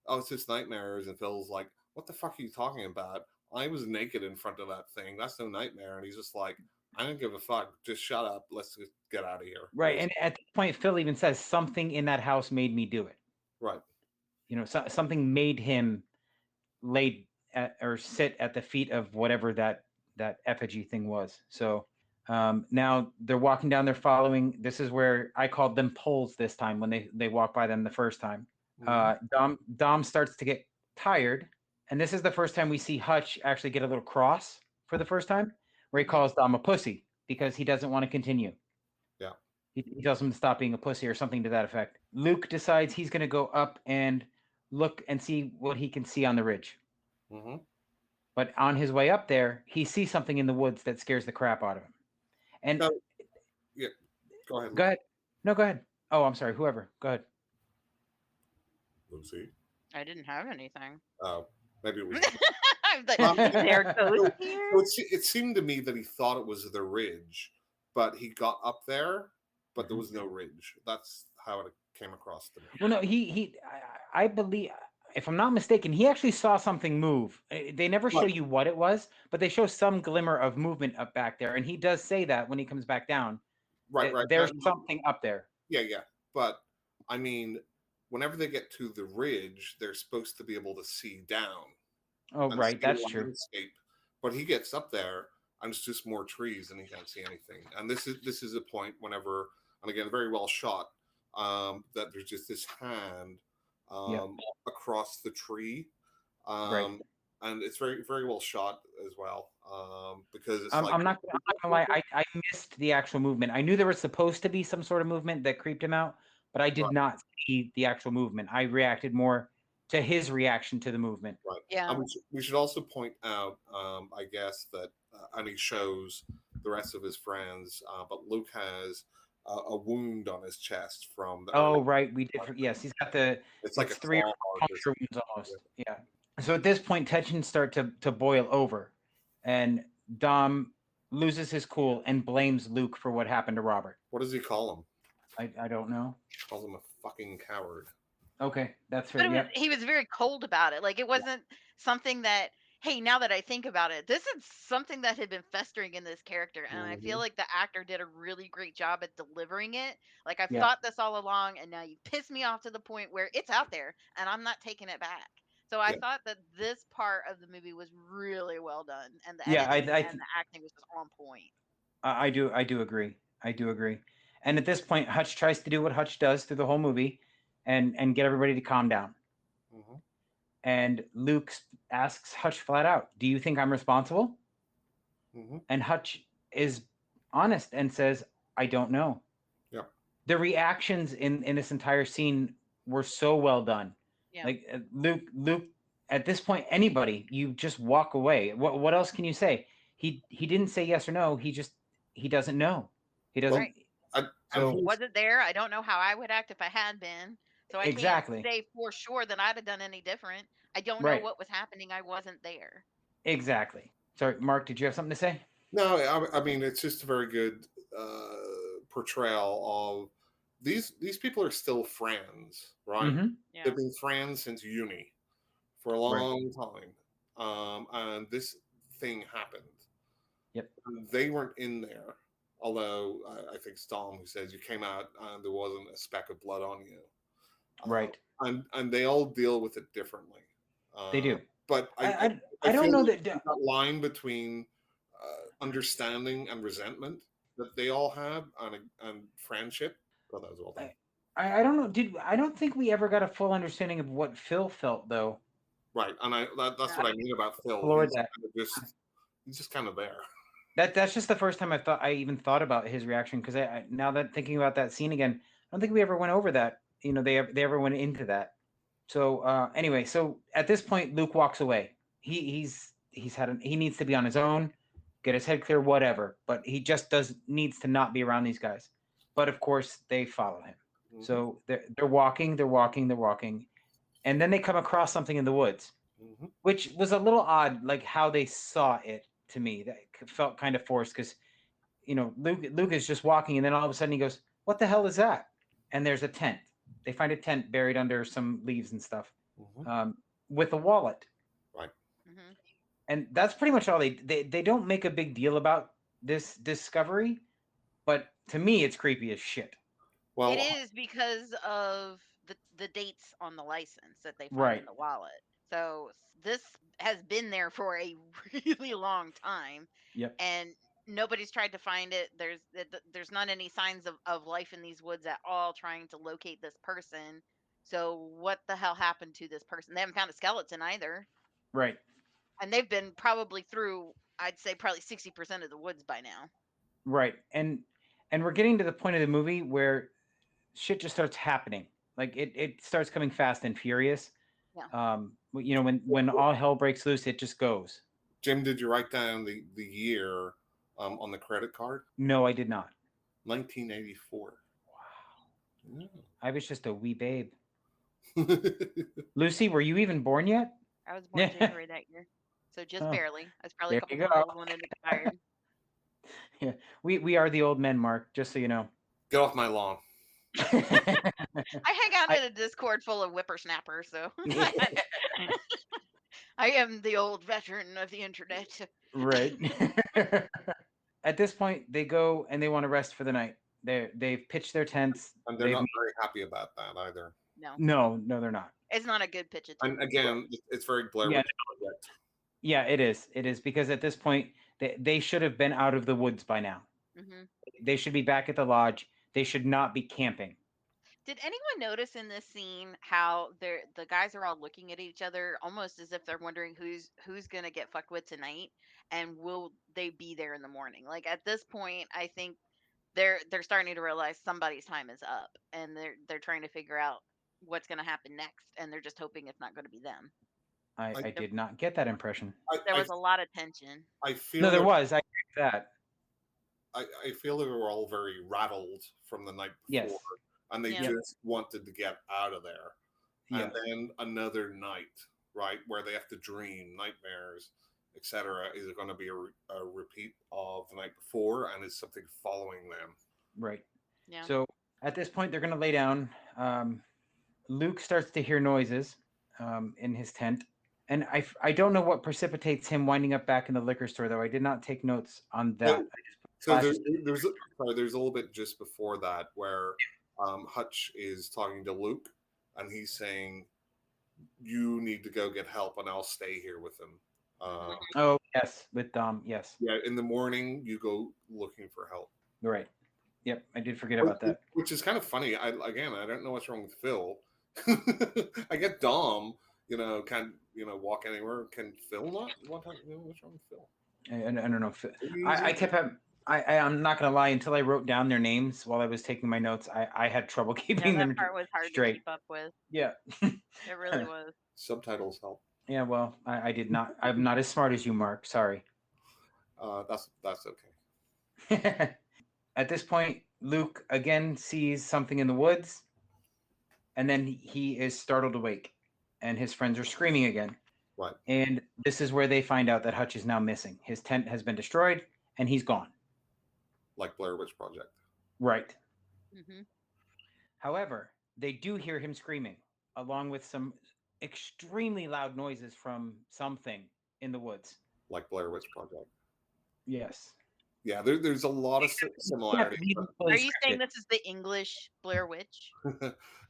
"Oh, it's just nightmares," and Phil's like, "What the fuck are you talking about? I was naked in front of that thing. That's no nightmare." And he's just like, "I don't give a fuck. Just shut up. Let's just get out of here." Right. And at this point, Phil even says something in that house made me do it. Right. Something made him lay or sit at the feet of whatever that effigy thing was. So now they're walking down. They're following. This is where I called them poles this time when they walk by them the first time. Dom starts to get tired. And this is the first time we see Hutch actually get a little cross for the first time, where he calls Dom a pussy because he doesn't want to continue. Yeah. He tells him to stop being a pussy or something to that effect. Luke decides he's going to go up and look and see what he can see on the ridge. Mm-hmm. But on his way up there, he sees something in the woods that scares the crap out of him. And yeah, go ahead. Go ahead. No, go ahead. Oh, I'm sorry. Whoever. Go ahead. Lucy. I didn't have anything. Oh, maybe it was. I'm like, there goes here. It seemed to me that he thought it was the ridge, but he got up there, but there was no ridge. That's how it came across to me. Well, no, I believe, if I'm not mistaken, he actually saw something move. They never show you what it was, but they show some glimmer of movement up back there, and he does say that when he comes back down. Right. There's something up there. Yeah. But I mean, whenever they get to the ridge, they're supposed to be able to see down. Oh, right, that's true. But he gets up there, and it's just more trees, and he can't see anything. And this is a point whenever, and again, very well shot, that there's just this hand across the tree, and it's very very well shot as well, because it's I'm not gonna lie, I missed the actual movement. I knew there was supposed to be some sort of movement that creeped him out, but I did not see the actual movement. I reacted more to his reaction to the movement. Right. Yeah. We should also point out, I guess, that and he shows the rest of his friends, but Luke has a wound on his chest from the. Oh, right, we did. Yes, he's got the. It's like a 3 or 4 puncture wounds almost. Yeah. So at this point, tensions start to boil over, and Dom loses his cool and blames Luke for what happened to Robert. What does he call him? I don't know. He calls him a fucking coward. Okay, that's But fair. Yep. he was very cold about it. Like, it wasn't something that, hey, now that I think about it, this is something that had been festering in this character. And I feel Mhm. like the actor did a really great job at delivering it. Like, I've Yeah. thought this all along, and now you piss me off to the point where it's out there and I'm not taking it back. So I Yeah. thought that this part of the movie was really well done, and the Yeah. editing and the acting was just on point. I do agree. I do agree. And at this point, Hutch tries to do what Hutch does through the whole movie, and get everybody to calm down. Mhm. And Luke asks Hutch flat out, "Do you think I'm responsible?" Mhm. And Hutch is honest and says, "I don't know." Yeah. The reactions in this entire scene were so well done. Yeah. Like Luke, at this point, anybody, you just walk away. What else can you say? He didn't say yes or no. He doesn't know. He doesn't. Right. And So here's Wasn't there. I don't know how I would act if I had been. So I can't exactly, say for sure that I'd have done any different. I don't know right, what was happening. I wasn't there. exactly. Sorry, Mark, did you have something to say? no, I mean it's just a very good portrayal of these people are still friends, right? Mm-hmm. Yeah. They've been friends since uni for a Right. long time, and this thing happened. Yep. And they weren't in there, although I think Storm who says you came out and there wasn't a speck of blood on you, uh, Right. and they all deal with it differently. They Uh, do. but I I don't feel know like that. that line between understanding and resentment that they all have and friendship. God, that was well done. I don't know. I don't think we ever got a full understanding of what Phil felt though. Right, and that's I what I mean about Phil. explored that. He's just kind of there. That's just the first time I even thought about his reaction because now that thinking about that scene again, I don't think we ever went over that. You know, they ever went into that. So anyway, so at this point, Luke walks away. He needs to be on his own, get his head clear, whatever. But he just does needs to not be around these guys. But of course, they follow him. Hmm. So they're walking, they're walking, they're walking, and then they come across something in the woods, Hmm. which was a little odd, like how they saw it to me. That felt kind of forced because Luke is just walking, and then all of a sudden he goes, "What the hell is that?" And there's a tent. They find a tent buried under some leaves and stuff, Hmm. um, with a wallet, Right. Hmm. and that's pretty much all they don't make a big deal about this discovery, but to me it's creepy as shit. It Well, is because of the dates on the license that they find in Right. the wallet. So this has been there for a really long time, Yep. and nobody's tried to find it. There's not any signs of life in these woods at all trying to locate this person. So what the hell happened to this person? They haven't found a skeleton either, Right. and they've been probably through, I'd say, probably 60% of the woods by now. Right. And we're getting to the point of the movie where shit just starts happening. Like it starts coming fast and furious. Yeah. When all hell breaks loose, it just goes. Jim, did you write down the year on the credit card? No, I did not. 1984. Wow. I was just a wee babe. Yeah. Lucy, were you even born yet? I was born January that year, so just Oh, barely. I was probably a there couple you months go. old when it expired. Yeah, we are the old men, Mark. Just so you know. Get off my lawn. I hang out I, in a Discord full of whippersnappers, so I am the old veteran of the internet. right. At this point, they go and they want to rest for the night. They've pitched their tents. And they're They've not very happy about that either. No, no, they're not. it's not a good pitch a tent. And again, it's very Blair Yeah, Witch Project. yeah, it is. It is because at this point they should have been out of the woods by now. Hmm. They should be back at the lodge. They should not be camping. Did anyone notice in this scene how the guys are all looking at each other almost as if they're wondering who's gonna get fucked with tonight, and will they be there in the morning? Like at this point, I think they're starting to realize somebody's time is up, and they're trying to figure out what's gonna happen next, and they're just hoping it's not going to be them. I, I I There, did not get that impression. there I, was a lot of tension. I No, feel there that was. I agree with that. I feel they were all very rattled from the night Yes. before, and they Yeah. just wanted to get out of there. Yeah. And then another night, right, where they have to dream nightmares, etc. Is it going to be a repeat of the night before, and is something following them? Right. Yeah. So at this point, they're going to lay down. Luke starts to hear noises in his tent. And I don't know what precipitates him winding up back in the liquor store, though. I did not take notes on that. So, I just put so flashes. there's a little bit just before that where Hutch is talking to Luke, and he's saying, "You need to go get help, and I'll stay here with him." Oh, yes, with Dom. Yes, Yeah, in the morning you go looking for help. you're right. Yep, I did forget about that. Which is kind of funny. I don't know what's wrong with Phil. I get Dom, can walk anywhere. Can Phil not? What's wrong with Phil? I don't know. I kept having. I'm not gonna lie. Until I wrote down their names while I was taking my notes, I had trouble keeping Yeah, that them part was hard to straight. keep up with. Yeah. It really was. Subtitles help. Yeah. Well, I did not. I'm not as smart as you, Mark. Sorry. That's okay. At this point, Luke again sees something in the woods, and then he is startled awake, and his friends are screaming again. Right. And this is where they find out that Hutch is now missing. His tent has been destroyed, and he's gone. Like Blair Witch Project. Right. Mm-hmm. However, they do hear him screaming, along with some extremely loud noises from something in the woods. Like Blair Witch Project. Yes. Yeah, there's a lot of similarities. Are you saying this is the English Blair Witch?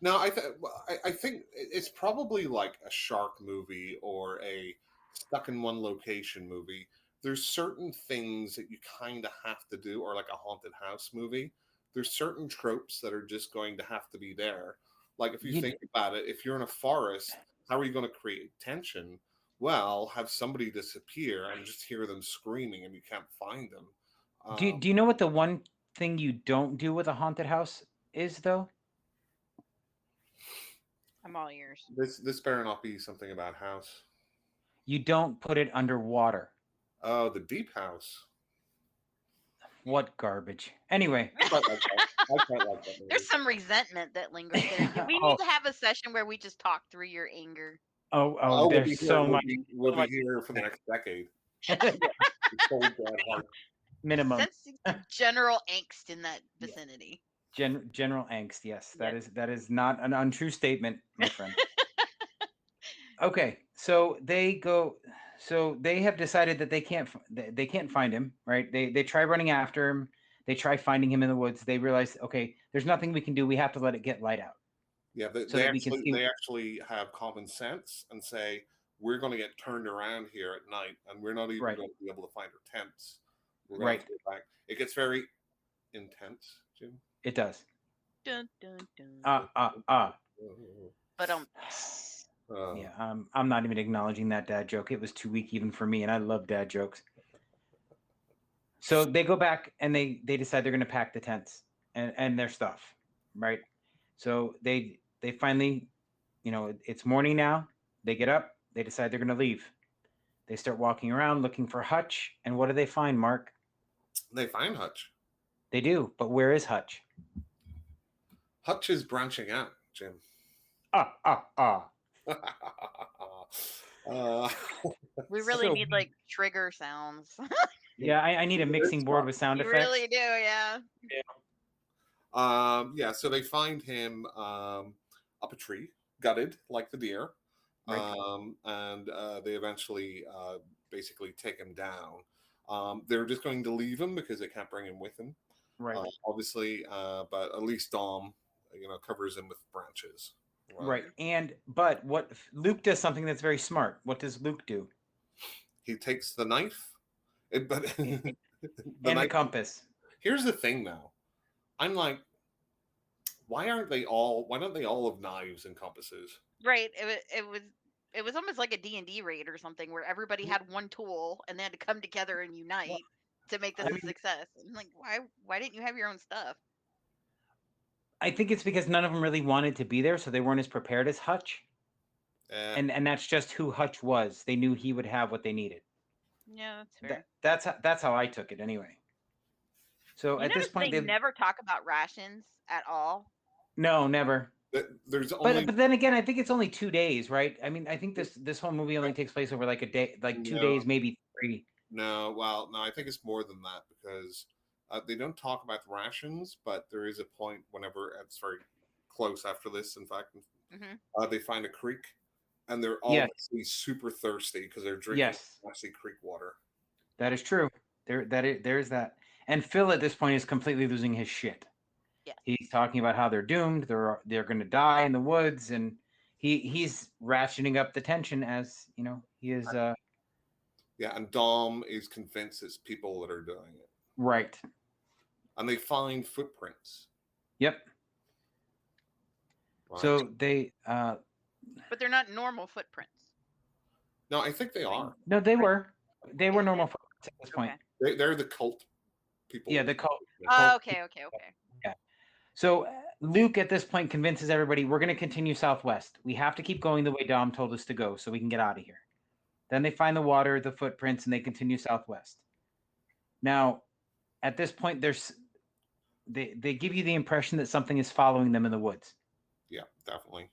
No, I think it's probably like a shark movie or a stuck in one location movie. There's certain things that you kind of have to do, or like a haunted house movie. There's certain tropes that are just going to have to be there. Like if you think about it, if you're in a forest, how are you going to create tension? Well, have somebody disappear and just hear them screaming and you can't find them. Do you know what the one thing you don't do with a haunted house is, though? I'm all ears. This better not be something about house. You don't put it underwater. Oh, the deep house. What garbage. Anyway. I quite like that movie. There's some resentment that lingers there. We need to have a session where we just talk through your anger. Oh, there's so much. We'll be here for the next decade. Cold, dead heart. Minimum. Sense general angst in that vicinity. General angst, yes. That is not an untrue statement, my friend. Okay, so they have decided that they can't find him, right? They try running after him. They try finding him in the woods. They realize, okay, there's nothing we can do. We have to let it get light out. Yeah, they actually have common sense and say, we're going to get turned around here at night, and we're not even going to be able to find our tents. We're going to have to go back. It gets very intense, Jim. It does. Dun, dun, dun. But yeah, I'm not even acknowledging that dad joke. It was too weak even for me, and I love dad jokes. So they go back and they decide they're going to pack the tents and their stuff, right? So they finally, it's morning now. They get up. They decide they're going to leave. They start walking around looking for Hutch, and what do they find, Mark? They find Hutch. They do, but where is Hutch? Hutch is branching out, Jim. We really need like trigger sounds. Yeah, I need a mixing board with sound effects. You really do, yeah. Yeah, so they find him up a tree, gutted like the deer. Right. And they eventually basically take him down. They're just going to leave him because they can't bring him with them. Right. Obviously, but at least Dom, covers him with branches. Right. But what Luke does something that's very smart. What does Luke do? He takes the knife, and the compass. Here's the thing, though. I'm like, why don't they all have knives and compasses? Right. It was almost like a D&D raid or something where everybody had one tool and they had to come together and unite to make this a success. I'm like, why didn't you have your own stuff? I think it's because none of them really wanted to be there, so they weren't as prepared as Hutch. And that's just who Hutch was. They knew he would have what they needed. Yeah, that's fair. That's how I took it anyway. So at this point, they never talk about rations at all. No, never. There's only... but then again, I think it's only 2 days, right? I mean, I think this whole movie only takes place over like a day, like 2 days, maybe 3. No, I think it's more than that because they don't talk about the rations, but there is a point whenever it's very close after this. In fact, Hmm. They find a creek, and they're Yes. obviously super thirsty because they're drinking Yes, nasty creek water. that is true. There's that. And Phil at this point is completely losing his shit. Yes. He's talking about how they're doomed. They're going to die in the woods, and he's ratcheting up the tension as he is. Yeah, and Dom is convinced it's people that are doing it, Right. and they find footprints. Yep. Right? So they. But they're not normal footprints. No, I think they are. No, they were normal footprints at this point. Okay. They're the cult people. Yeah, the cult. Oh, okay. Yeah. So Luke at this point convinces everybody we're going to continue southwest. We have to keep going the way Dom told us to go so we can get out of here. Then they find the water, the footprints, and they continue southwest. Now, at this point, they give you the impression that something is following them in the woods. Yeah, definitely.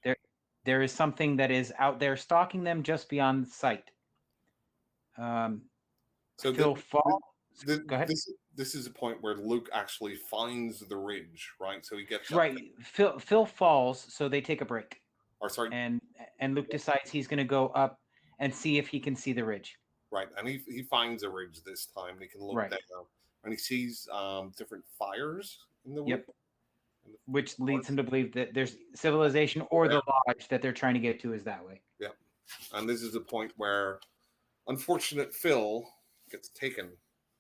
There is something that is out there stalking them just beyond sight. So Phil falls. Go ahead. This is a point where Luke actually finds the ridge, right? So he gets up Right. Phil falls, so they take a break. Or sorry, And Luke decides he's going to go up and see if he can see the ridge. right, and he finds a ridge this time. And he can look Right. down, and he sees different fires in the wood. Yep. Which leads him to believe that there's civilization or the lodge that they're trying to get to is that way. Yeah, and this is the point where unfortunate Phil gets taken.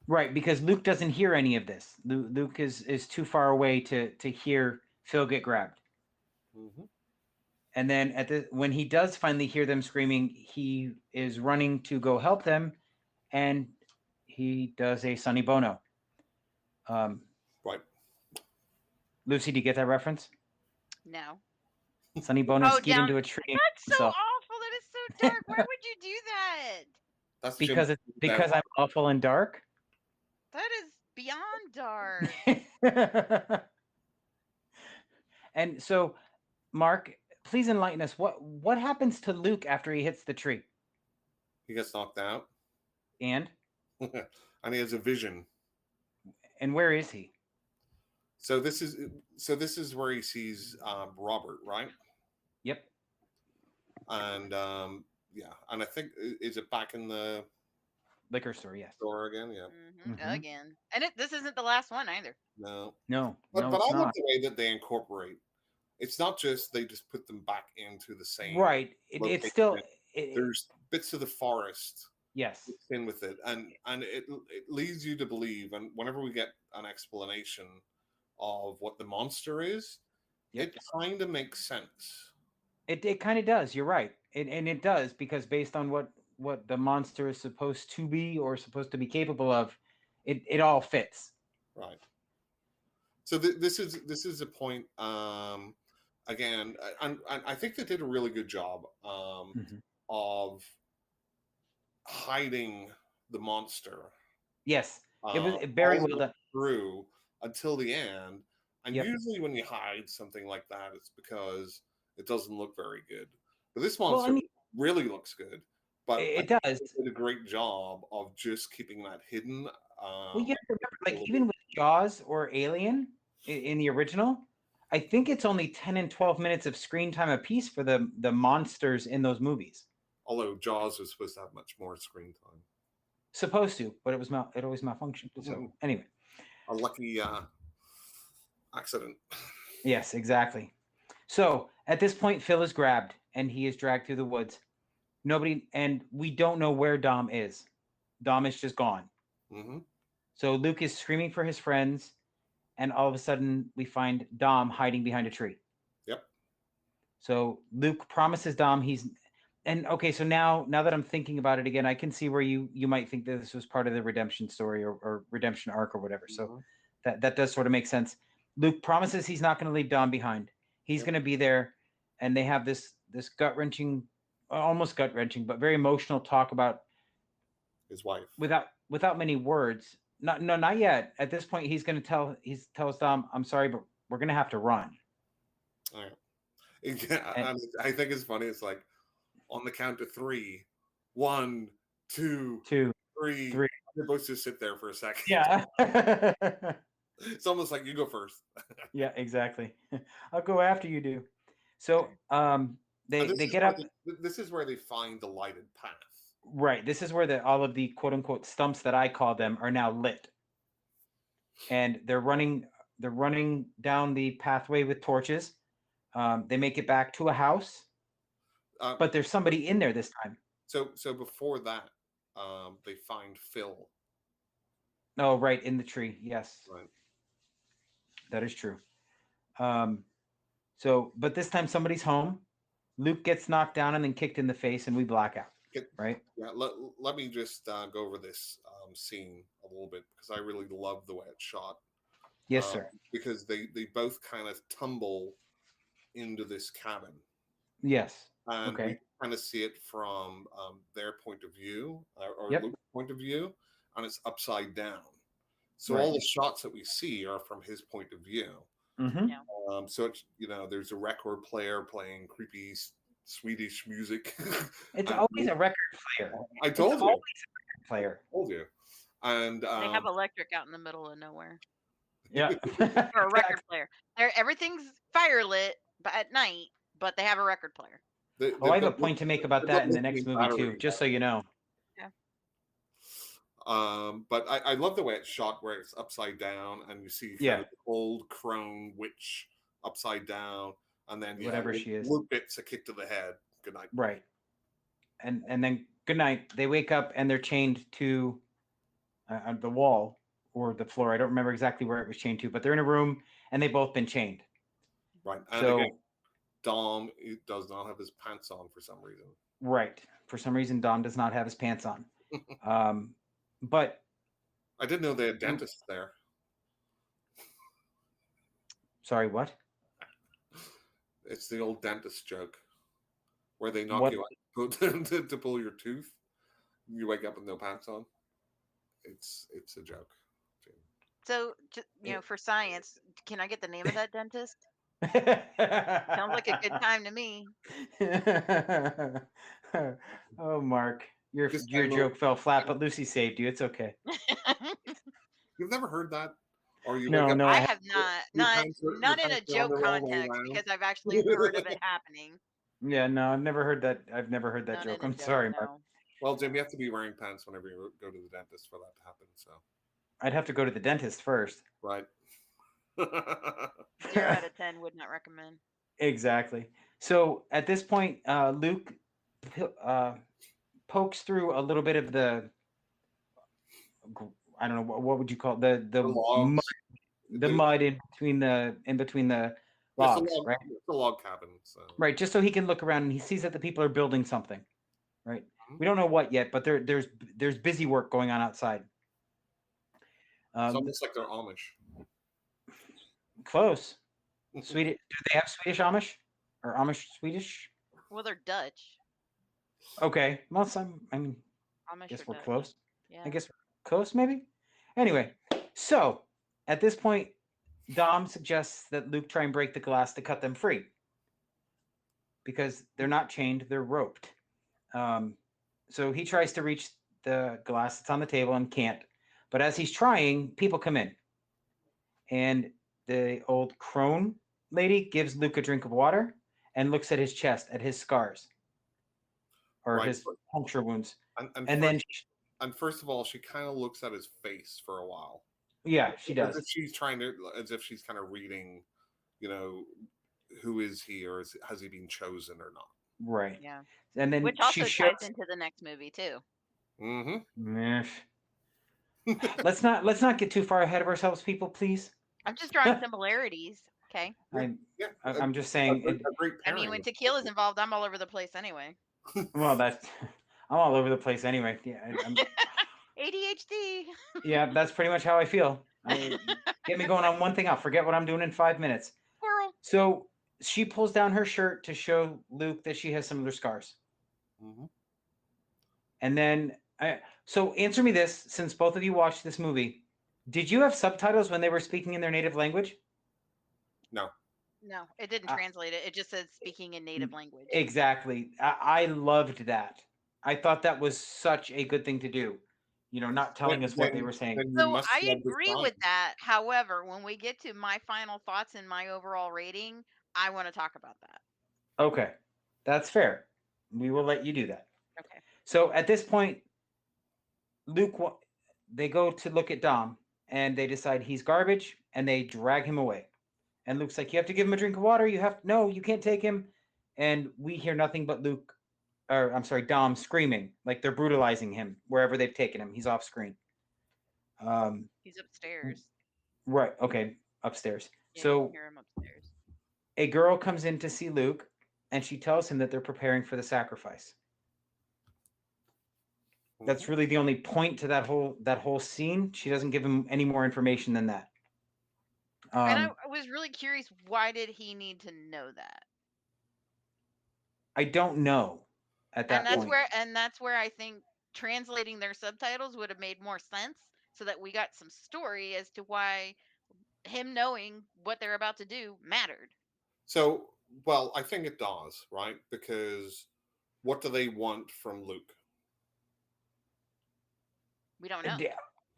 Right, because Luke doesn't hear any of this. Luke is too far away to hear Phil get grabbed. Mm-hmm. And then when he does finally hear them screaming, he is running to go help them, and he does a Sonny Bono. Right. Lucy, do you get that reference? No. Sonny Bono skied into a tree. That's so awful. That is so dark. Why would you do that? That's because I'm awful and dark. That is beyond dark. And so, Mark, please enlighten us. What happens to Luke after he hits the tree? He gets knocked out, And he has a vision. And where is he? So this is where he sees Robert, right? Yep. And yeah, and I think is it back in the liquor store? Yes. Store again, yeah. Mm-hmm. Again, and this isn't the last one either. No. But I love the way that they incorporate. It's not just they just put them back into the same. Right. It's still. There's bits of the forest. Yes. In with it, and it leads you to believe, and whenever we get an explanation of what the monster is, it kind of makes sense. It kind of does. You're right. It does, because based on what the monster is supposed to be or supposed to be capable of, it all fits. Right. So this is a point. Again, and I think they did a really good job of hiding the monster. Yes, it was very well done through until the end. And usually when you hide something like that, it's because it doesn't look very good. But this monster really looks good. But it does. They did a great job of just keeping that hidden. Well, you have to remember, like even with Jaws or Alien in the original, I think it's only 10 and 12 minutes of screen time apiece for the monsters in those movies. Although Jaws was supposed to have much more screen time. Supposed to, but it always malfunctioned. So anyway. A lucky accident. Yes, exactly. So at this point, Phil is grabbed and he is dragged through the woods. And we don't know where Dom is. Dom is just gone. Mm-hmm. So Luke is screaming for his friends, and all of a sudden we find Dom hiding behind a tree. Yep. So Luke promises Dom so now that I'm thinking about it again, I can see where you might think that this was part of the redemption story or redemption arc or whatever. So that does sort of make sense. Luke promises he's not going to leave Dom behind. He's going to be there, and they have this gut-wrenching, almost gut-wrenching, but very emotional talk about his wife without many words. Not yet. At this point, he's going to tells Dom, "I'm sorry, but we're going to have to run." Yeah, I think it's funny. It's like on the count of 3, 1, 2, 3. You're supposed to sit there for a second. Yeah. It's almost like you go first. Yeah, exactly. I'll go after you do. So And they this they is get where up. this is where they find the lighted path. Right. This is where all of the quote unquote stumps that I call them are now lit, and they're running. They're running down the pathway with torches. They make it back to a house, Um, but there's somebody in there this time. so before that, they find Phil. Oh, right, in the tree. Yes, Right. that is true. Um, but this time somebody's home. Luke gets knocked down and then kicked in the face, and we black out. Get- Right? Yeah. Let me just go over this scene a little bit because I really love the way it's shot. Yes, sir. Because they both kind of tumble into this cabin, Yes. and Okay. we kind of see it from their point of view or Yep. Luke's point of view, and it's upside down. So Right. all the shots that we see are from his point of view. Mm-hmm. Yeah. So it's, there's a record player playing creepy Swedish music. It's And always a record player. I It's told you. always a record player. Told you. And They have electric out in the middle of nowhere. Yeah. Or a record player. Everything's firelit, but at night. But they have a record player. I have a point to make about that in the next movie too, battery. just so you know. But I love the way it's shot, where it's upside down, and you see Yeah. kind of the old crone witch upside down, and then Whatever she is. Luke gets a kick to the head. Good night. Right. And then good night. They wake up and they're chained to the wall or the floor. I don't remember exactly where it was chained to, but they're in a room and they've both been chained. Right. And So again, Dom does not have his pants on for some reason. right. For some reason, Dom does not have his pants on. But I didn't know they had dentists there. sorry, what? It's the old dentist joke where they knock What? you out to pull your tooth. You wake up with no pants on. It's a joke. So, for science, can I get the name of that dentist? Sounds like a good time to me. Oh, Mark, your Just joke fell flat, but Lucy saved you. It's okay. You've never heard that? Or you No, wake up, no, I I have not your in a pants are on joke the wall all the way context around. because I've actually heard of it happening. Yeah, no, I've never heard that. I've never heard that Not joke. in a I'm joke, sorry, Mark. no. Well, Jim, you have to be wearing pants whenever you go to the dentist for that to happen. So, I'd have to go to the dentist first. right. 0 out of 10 would not recommend. Exactly. So at this point, Luke pokes through a little bit of the, I don't know, what would you call it? the logs. mud in between the logs, right? It's a log cabin. So. Right, just so he can look around and he sees that the people are building something, right? We don't know what yet, but there's busy work going on outside. It's almost like they're Amish. Close. Swedish? Do they have Swedish Amish or Amish Swedish? Well, they're Dutch. Okay, well, I mean, Amish guess are we're Dutch. close. Yeah. I guess we're close, maybe. Anyway, so at this point, Dom suggests that Luke try and break the glass to cut them free because they're not chained; they're roped. So he tries to reach the glass that's on the table and can't. But as he's trying, people come in, and the old crone lady gives Luke a drink of water and looks at his chest, at his scars, or Right. his puncture wounds, And first of all, she kind of looks at his face for a while. Yeah, she does. As if she's kind of reading, who is he, or has he been chosen or not? Right. Yeah. And then Which also she shows. ties into the next movie too. Mm-hmm. Let's not get too far ahead of ourselves, people, please. I'm just drawing similarities. Okay. I'm just saying. I mean, when tequila's involved, I'm all over the place anyway. Well, I'm all over the place anyway. Yeah. ADHD. Yeah, that's pretty much how I feel. Get me going on one thing, I'll forget what I'm doing in 5 minutes. Squirrel. So she pulls down her shirt to show Luke that she has similar scars. Mm-hmm. And then, so answer me this, since both of you watched this movie, did you have subtitles when they were speaking in their native language? No. No, it didn't translate it. It just said speaking in native language. Exactly. I loved that. I thought that was such a good thing to do. Not telling us what they were saying. So I agree with that. However, when we get to my final thoughts and my overall rating, I want to talk about that. Okay, that's fair. We will let you do that. Okay. So at this point, Luke, they go to look at Dom, and they decide he's garbage, and they drag him away. And Luke's like, "You have to give him a drink of water. No, you can't take him." And we hear nothing but Luke, or I'm sorry, Dom screaming like they're brutalizing him wherever they've taken him. He's off screen. He's upstairs. Right. Okay. Upstairs. Yeah, you can So hear him upstairs. a girl comes in to see Luke, and she tells him that they're preparing for the sacrifice. That's really the only point to that whole scene. She doesn't give him any more information than that. And I was really curious, why did he need to know that? I don't know at that point. And that's where I think translating their subtitles would have made more sense, so that we got some story as to why him knowing what they're about to do mattered. So, well, I think it does, right? Because what do they want from Luke? We don't know.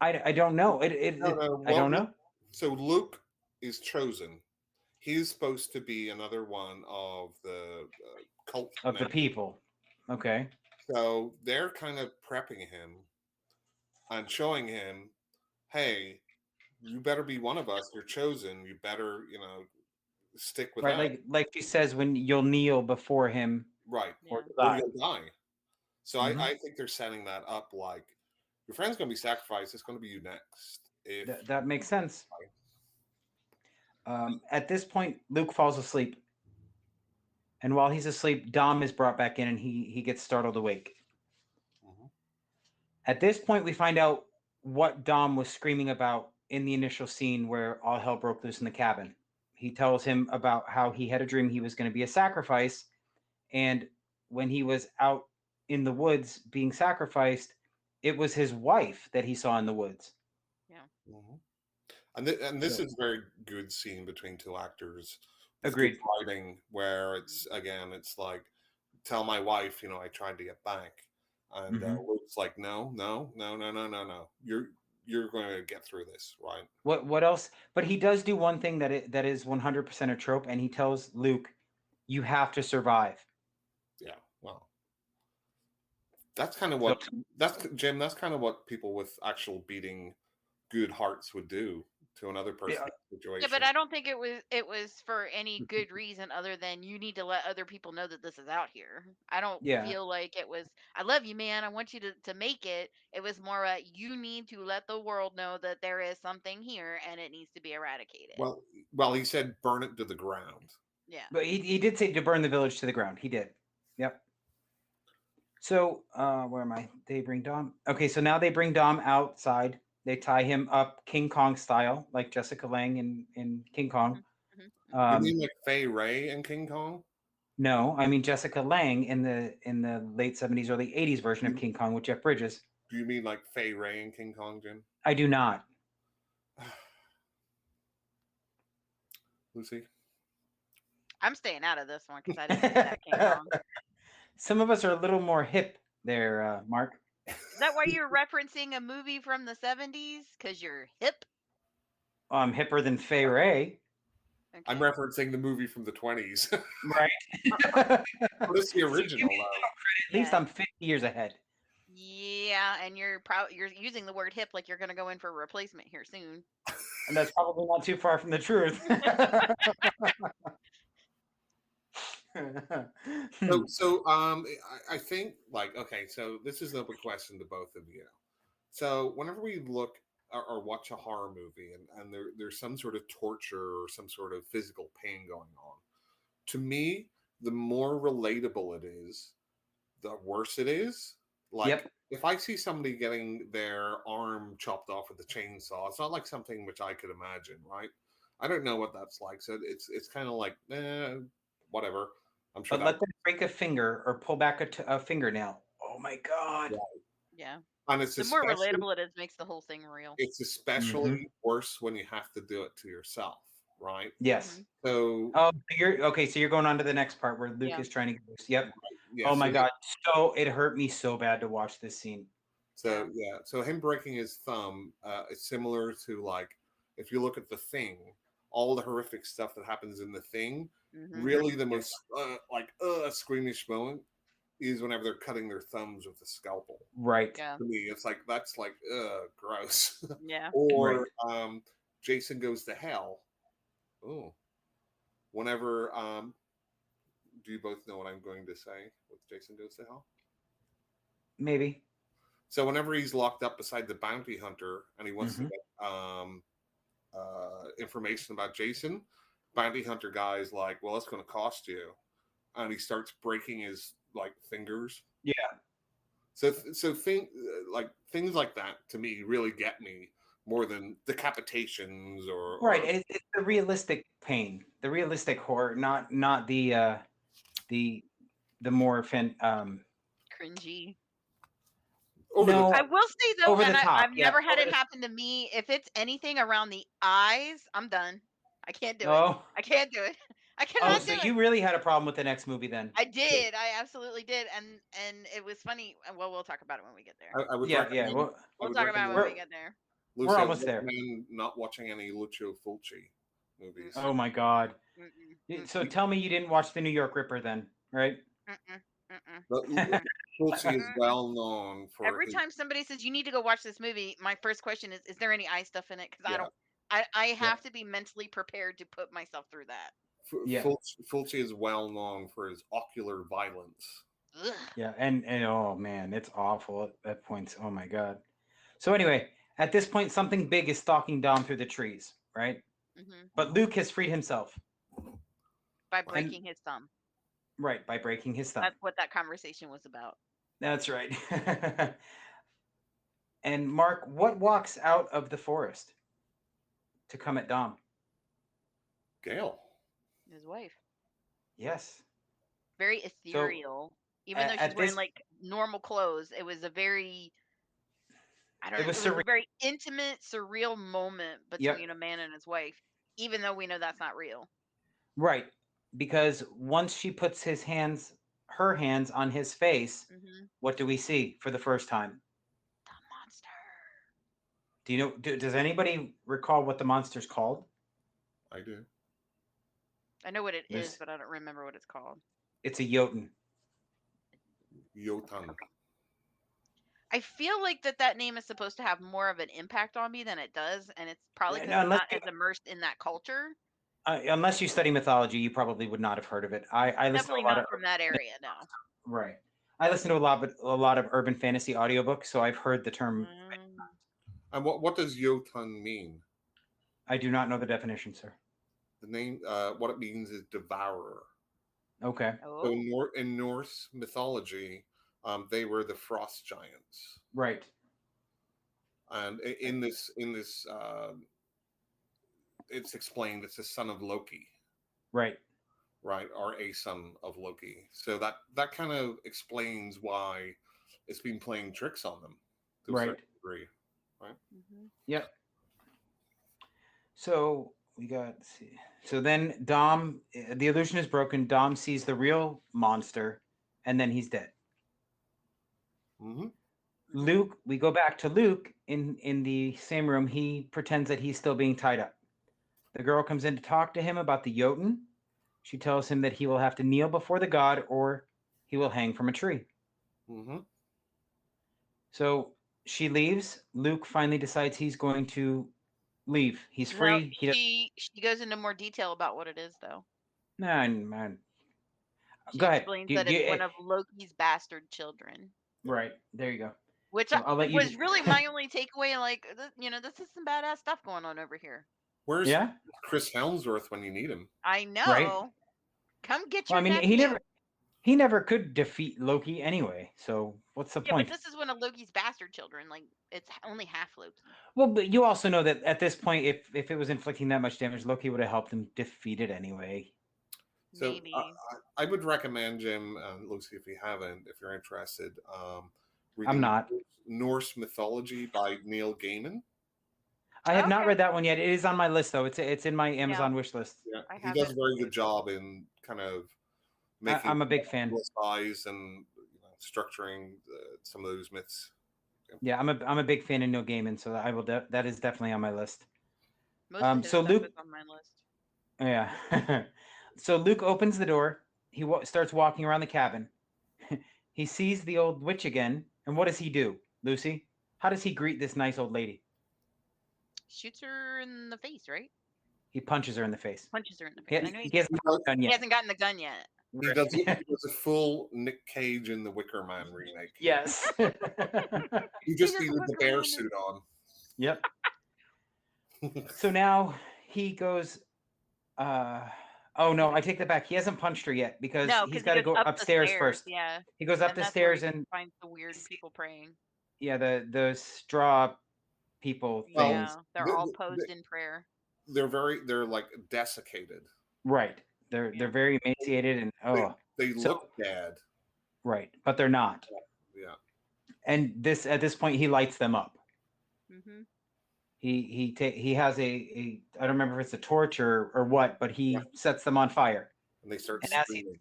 I don't know. I don't know. So Luke is chosen. He's supposed to be another one of the cult Of the people. Okay. So they're kind of prepping him and showing him, hey, you better be one of us. You're chosen. You better, stick with that. Right, like she says, when you'll kneel before him, right, Yeah. or you'll die. So Mhm. I think they're setting that up like your friend's going to be sacrificed. It's going to be you next. If that makes sense. At this point, Luke falls asleep, and while he's asleep, Dom is brought back in, and he gets startled awake. Mhm. At this point, we find out what Dom was screaming about in the initial scene where all hell broke loose in the cabin. He tells him about how he had a dream he was going to be a sacrifice, and when he was out in the woods being sacrificed, it was his wife that he saw in the woods. Yeah. Mhm. And this is a very good scene between two actors. With Agreed. good writing, where it's like, tell my wife, I tried to get back, and Luke's like, no, no, no, no, no, no, no. You're going to get through this, right? What else? But he does do one thing that is 100% a trope, and he tells Luke, "You have to survive." Yeah. Well, that's kind of what Jim. That's kind of what people with actual beating good hearts would do to another person's situation. Yeah, but I don't think it was for any good reason other than you need to let other people know that this is out here. I don't feel like it was, I love you, man, I want you to make it. It was more you need to let the world know that there is something here and it needs to be eradicated. Well, he said burn it to the ground. Yeah. But he did say to burn the village to the ground. He did. Yep. So where am I? They bring Dom. Okay, so now they bring Dom outside. They tie him up King Kong style, like Jessica Lange in King Kong. You mean like Fay Ray in King Kong? No, I mean Jessica Lange in the late 70s, early 80s version of King Kong with Jeff Bridges. Do you mean like Fay Ray in King Kong, Jim? I do not. Lucy? I'm staying out of this one because I didn't see that King Kong. Some of us are a little more hip there, Mark. Is that why you're referencing a movie from the 70s? Because you're hip? I'm hipper than Fay Ray. Okay. I'm referencing the movie from the 20s. Right. What's the original, though? At least I'm 50 years ahead. Yeah, and you're using the word hip like you're going to go in for a replacement here soon. And that's probably not too far from the truth. I think okay, so this is a question to both of you. So whenever we look or watch a horror movie and there's some sort of torture or some sort of physical pain going on, to me, the more relatable it is, the worse it is. Like if I see somebody getting their arm chopped off with a chainsaw, it's not like something which I could imagine, right? I don't know what that's like, so it's kind of like, whatever. I'm sure. But let them break a finger or pull back a fingernail. Oh my god! Yeah. And it's the more relatable it is, makes the whole thing real. It's especially worse when you have to do it to yourself, right? Yes. So. Oh, you're okay. So you're going on to the next part where Luke is trying to get this. Yep. Yeah, oh my god! So it hurt me so bad to watch this scene. So so him breaking his thumb is similar to like if you look at The Thing, all the horrific stuff that happens in The Thing, Really, the most squeamish moment is whenever they're cutting their thumbs with a scalpel. Right. Yeah. To me, it's like that's like gross. Yeah. Or Jason Goes to Hell. Oh, whenever do you both know what I'm going to say with Jason Goes to Hell? Maybe. So whenever he's locked up beside the bounty hunter and he wants to Mhm. get information about Jason, bounty hunter guy is like, "Well, it's going to cost you," and he starts breaking his like fingers. Yeah. So things like that to me really get me more than decapitations or Right. It's the realistic pain, the realistic horror, not the more Cringy. over the no, I top. will say though, over the and top. I've Yeah. never had over it happen to me. If it's anything around the eyes, I'm done. I can't do it. Oh. I can't do it. I Oh, cannot so do it. you really had a problem with the next movie then? I did. I absolutely did. And it was funny. Well, we'll talk about it when we get there. I would Yeah. recommend. Well, We'll I would talk about it when We're- we get there. Lucy, we're I would almost there. recommend not watching any Lucio Fulci movies. oh my God. Mm-mm, So tell me you didn't watch The New York Ripper then, right? mm-mm, mm-mm. But Fulci is well known for Every his, time somebody says you need to go watch this movie, my first question is there any eye stuff in it? Because I Yeah. don't. I have to be mentally prepared to put myself through that. Yeah. Fulci is well known for his ocular violence. Ugh. Yeah, and oh man, it's awful at points. Oh my God. So anyway, at this point, something big is stalking Dom through the trees, right? Mhm. But Luke has freed himself, By breaking his thumb. right, by breaking his thumb. That's what that conversation was about. That's right. And Mark, what walks out of the forest to come at Dom? Gale. His wife. Yes. Very ethereal. Even though at she's wearing this- like normal clothes, it was a very I don't It know. was It was surreal. a very intimate, surreal moment Yep. between a man and his wife, even though we know that's not real. Right. Because once she puts her hands on his face, Mm-hmm. what do we see for the first time? The monster. Do you know? Does anybody recall what the monster's called? I do. I know what it This- is, but I don't remember what it's called. It's a Jotun. Jotun. I feel like that name is supposed to have more of an impact on me than it does, and it's probably Yeah, because no, I'm unless not you- as immersed in that culture. Unless you study mythology, you probably would not have heard of it. I listen to Definitely a lot not of from that area, no. right. I listen to a lot of urban fantasy audiobooks, so I've heard the term. Mm. And what does Jotun mean? I do not know the definition, sir. The name, what it means is devourer. Okay. So Oh, in Norse mythology, they were the frost giants, Right. and in this, it's explained it's the son of Loki, Right. right, or a son of Loki. So that kind of explains why it's been playing tricks on them to a Right. certain degree. mhm. Yep. So we got. Let's see. So then Dom, the illusion is broken. Dom sees the real monster, and then he's dead. Mm-hmm. Luke, we go back to Luke in the same room. He pretends that he's still being tied up. The girl comes in to talk to him about the Jotun. She tells him that he will have to kneel before the god or he will hang from a tree. Mm-hmm. So she leaves. Luke finally decides he's going to leave. He's No, free. she goes into more detail about what it is, though. Man. She Go ahead. explains Do- that do it's you- one of Loki's bastard children, Right. There you go. which So I'll let you. was really my only takeaway. Like, this is some badass stuff going on over here. Where's Yeah. Chris Helmsworth when you need him? I know. Come get your Well, I mean, nephew. he never could defeat Loki anyway. So what's the Yeah, point? but this is one of Loki's bastard children. Like, it's only half Loki. Well, but you also know that at this point, if it was inflicting that much damage, Loki would have helped him defeat it anyway. So Maybe. I would recommend Jim and Lucy, if you haven't, if you're interested, I'm reading not. Norse Mythology by Neil Gaiman. I have not Okay. read that one yet. It is on my list though. It's in my Amazon wish list. Yeah, I he have does it. a very good job in kind of making I'm a big fan. size and structuring some of those myths. Yeah, I'm a big fan of Neil Gaiman, so I will. That is definitely on my list. Most of his so stuff Luke- is on my list. Yeah. So Luke opens the door. He starts walking around the cabin. He sees the old witch again, and what does he do, Lucy? How does he greet this nice old lady? Shoots her in the face, right? He punches her in the face. Punches her in the He, face. I know he he's, hasn't got the gun he yet. hasn't gotten the gun yet. He does, he does a full Nick Cage in the Wicker Man remake. Yes. He just does needed the Wicker bear Man. suit on. Yep. So now he goes. Oh no, I take that back. He hasn't punched her yet because No, he's because got to he goes go up the upstairs stairs, first. Yeah, He goes up and the that's where stairs he and finds the weird people praying. yeah, the straw people things. Yeah, they're all posed in prayer. They're like desiccated. Right. They're very emaciated and They So- look bad. right, but they're not. Yeah. And at this point he lights them up. Hmm. He has a I don't remember if it's a torch or what, but he sets them on fire. And they start And as he- screaming.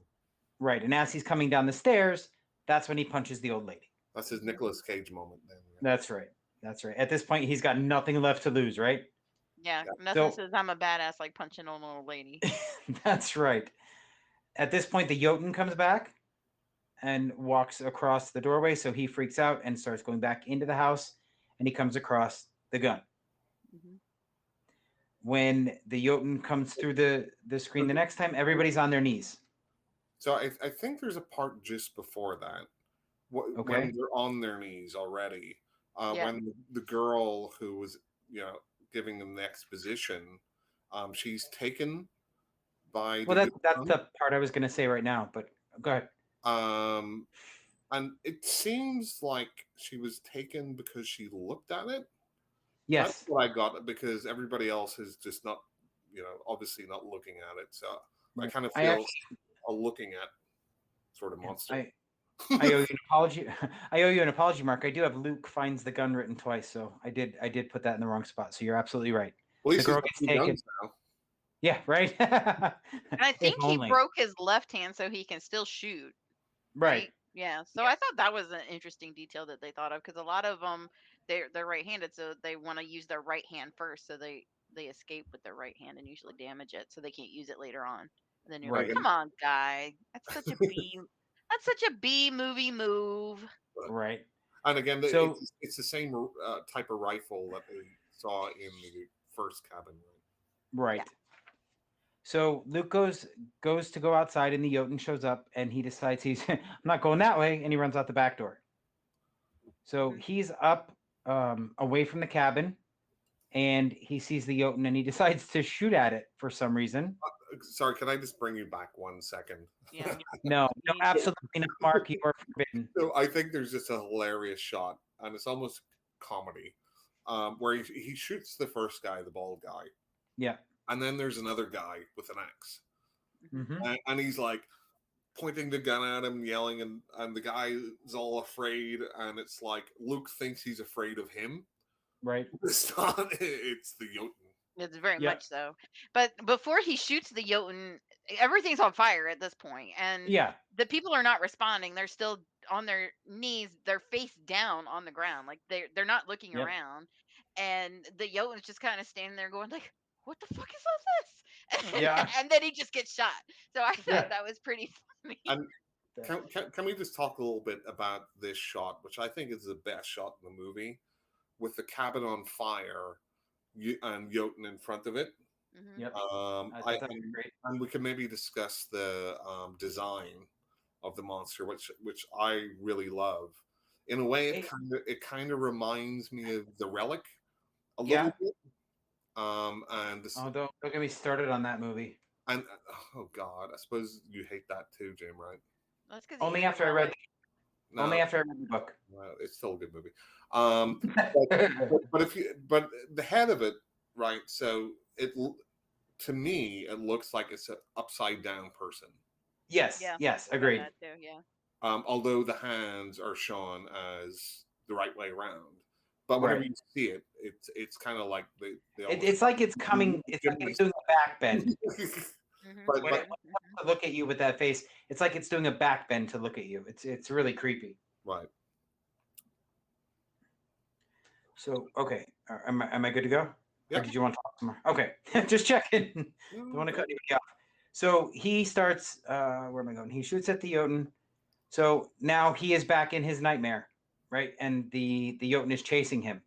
Right, and as he's coming down the stairs, that's when he punches the old lady. That's his Nicolas Cage moment then. Yeah. That's right. That's right. At this point, he's got nothing left to lose, right? Yeah, Yeah. nothing So- says I'm a badass like punching an old lady. That's right. At this point, the Jotun comes back and walks across the doorway, so he freaks out and starts going back into the house, and he comes across the gun. Mhm. When the Jotun comes through the screen the next time, everybody's on their knees. So I think there's a part just before that, Okay. when they're on their knees already. Yeah. When the girl who was, giving them the exposition, she's taken by. Well, the that's Jotun. the part I was going to say right now, but go ahead. And it seems like she was taken because she looked at it. Yes. That's what I got, because everybody else is just not, obviously not looking at it. So I kind of I feel actually- a looking at sort of monster. I owe you an apology. I owe you an apology, Mark. I do have Luke finds the gun written twice, so I did put that in the wrong spot. So you're absolutely right. At least the girl he's got gets two taken. guns now. Yeah, right. And I think he only. broke his left hand so he can still shoot. Right. Yeah. So I thought that was an interesting detail that they thought of, because a lot of them they're right-handed, so they want to use their right hand first, so they escape with their right hand and usually damage it, so they can't use it later on. And then you're Right. like, come on, guy, that's such a B. That's such a B movie move. Right. And again, So- it's the same type of rifle that they saw in the first cabin. Right. So Luke goes to go outside, and the Jotun shows up, and he decides I'm not going that way, and he runs out the back door. So Mhm. he's up away from the cabin, and he sees the Jotun, and he decides to shoot at it for some reason. Sorry, can I just bring you back 1 second? Yeah. No, absolutely not, Mark. You are forbidden. So I think there's just a hilarious shot, and it's almost comedy, where he shoots the first guy, the bald guy, Yeah. and then there's another guy with an axe, Hmm. and he's like pointing the gun at him, yelling, and the guy is all afraid, and it's like Luke thinks he's afraid of him. Right. It's not. It's the Jotun. It's very Yeah. much so. But before he shoots the Jotun, everything's on fire at this point, and Yeah. the people are not responding. They're still on their knees, their face down on the ground, like they're not looking Yep. around. And the Jotun's just kind of standing there going like, "What the fuck is all this?" Yeah. And then he just gets shot. So I thought Yeah. that was pretty funny. And can we just talk a little bit about this shot, which I think is the best shot in the movie, with the cabin on fire and Jotun in front of it. Mhm. Yep. I, That'd be great. and we can maybe discuss the design of the monster, which I really love. In a way, it kind of reminds me of the Relic a Yeah. little bit. And this, Oh, don't get me started on that movie. and oh god, I suppose you hate that too, Jim, right? That's 'cause Only he after I read. No, Only after I read the book. well, it's still a good movie. But the head of it, right? So to me, it looks like it's an upside down person. Yes. Yeah. Yes. I got Agreed. that too, yeah. Although the hands are shown as the right way around, but whenever Right. you see it, it's kind of like they It's like it's coming. It's like it's doing a back bend. Mhm. But- When it wants to look at you with that face, it's like it's doing a back bend to look at you. It's really creepy. right. So okay, am I good to go? Or Yeah. did you want to talk some more? Okay, just checking. Don't want to cut anybody off. So he starts. Where am I going? He shoots at the Jotun. So now he is back in his nightmare, right? And the Jotun is chasing him.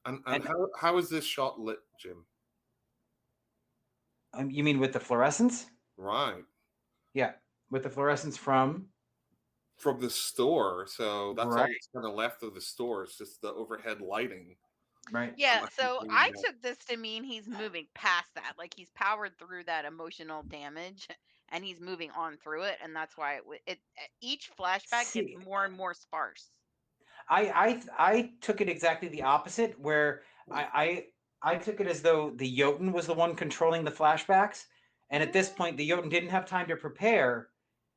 And And- how is this shot lit, Jim? You mean with the fluorescence? Right. Yeah, with the fluorescence from. From the store. So that's all Right. that's kind of left of the store. It's just the overhead lighting. Right. Yeah, Unless so you I know. took this to mean he's moving past that. Like he's powered through that emotional damage and he's moving on through it. And that's why each flashback gets See, more and more sparse. I took it exactly the opposite, where I took it as though the Jotun was the one controlling the flashbacks, and at this point the Jotun didn't have time to prepare,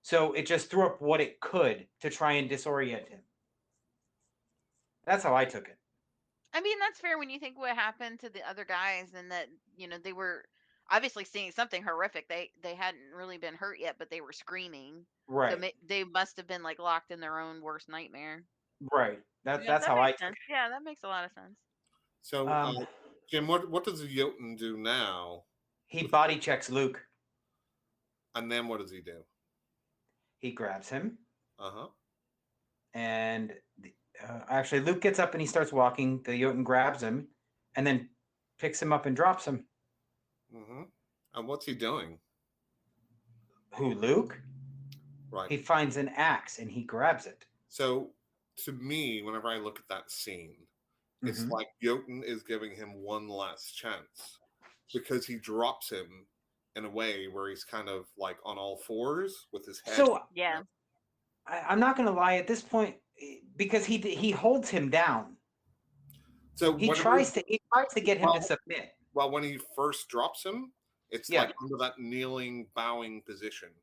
so it just threw up what it could to try and disorient him. That's how I took it. I mean, that's fair when you think what happened to the other guys and that, they were obviously seeing something horrific. They hadn't really been hurt yet, but they were screaming. So Right. they must have been like locked in their own worst nightmare. Right. Yeah, That's that how I makes took sense. Yeah, that makes a lot of sense. So, it. Jim, what does the Jotun do now? He body checks Luke. And then what does he do? He grabs him, Uh-huh. and actually Luke gets up and he starts walking. The Jotun grabs him, and then picks him up and drops him. Mm-hmm. And what's he doing? Who, Luke? Right. He finds an axe and he grabs it. So, to me, whenever I look at that scene, it's Mhm. like Jotun is giving him one last chance because he drops him in a way where he's kind of like on all fours with his head. So Yeah. I'm not going to lie at this point, because he holds him down. So He whenever- tries to get him to Well- submit. well, when he first drops him, it's Yeah. like under that kneeling, bowing position.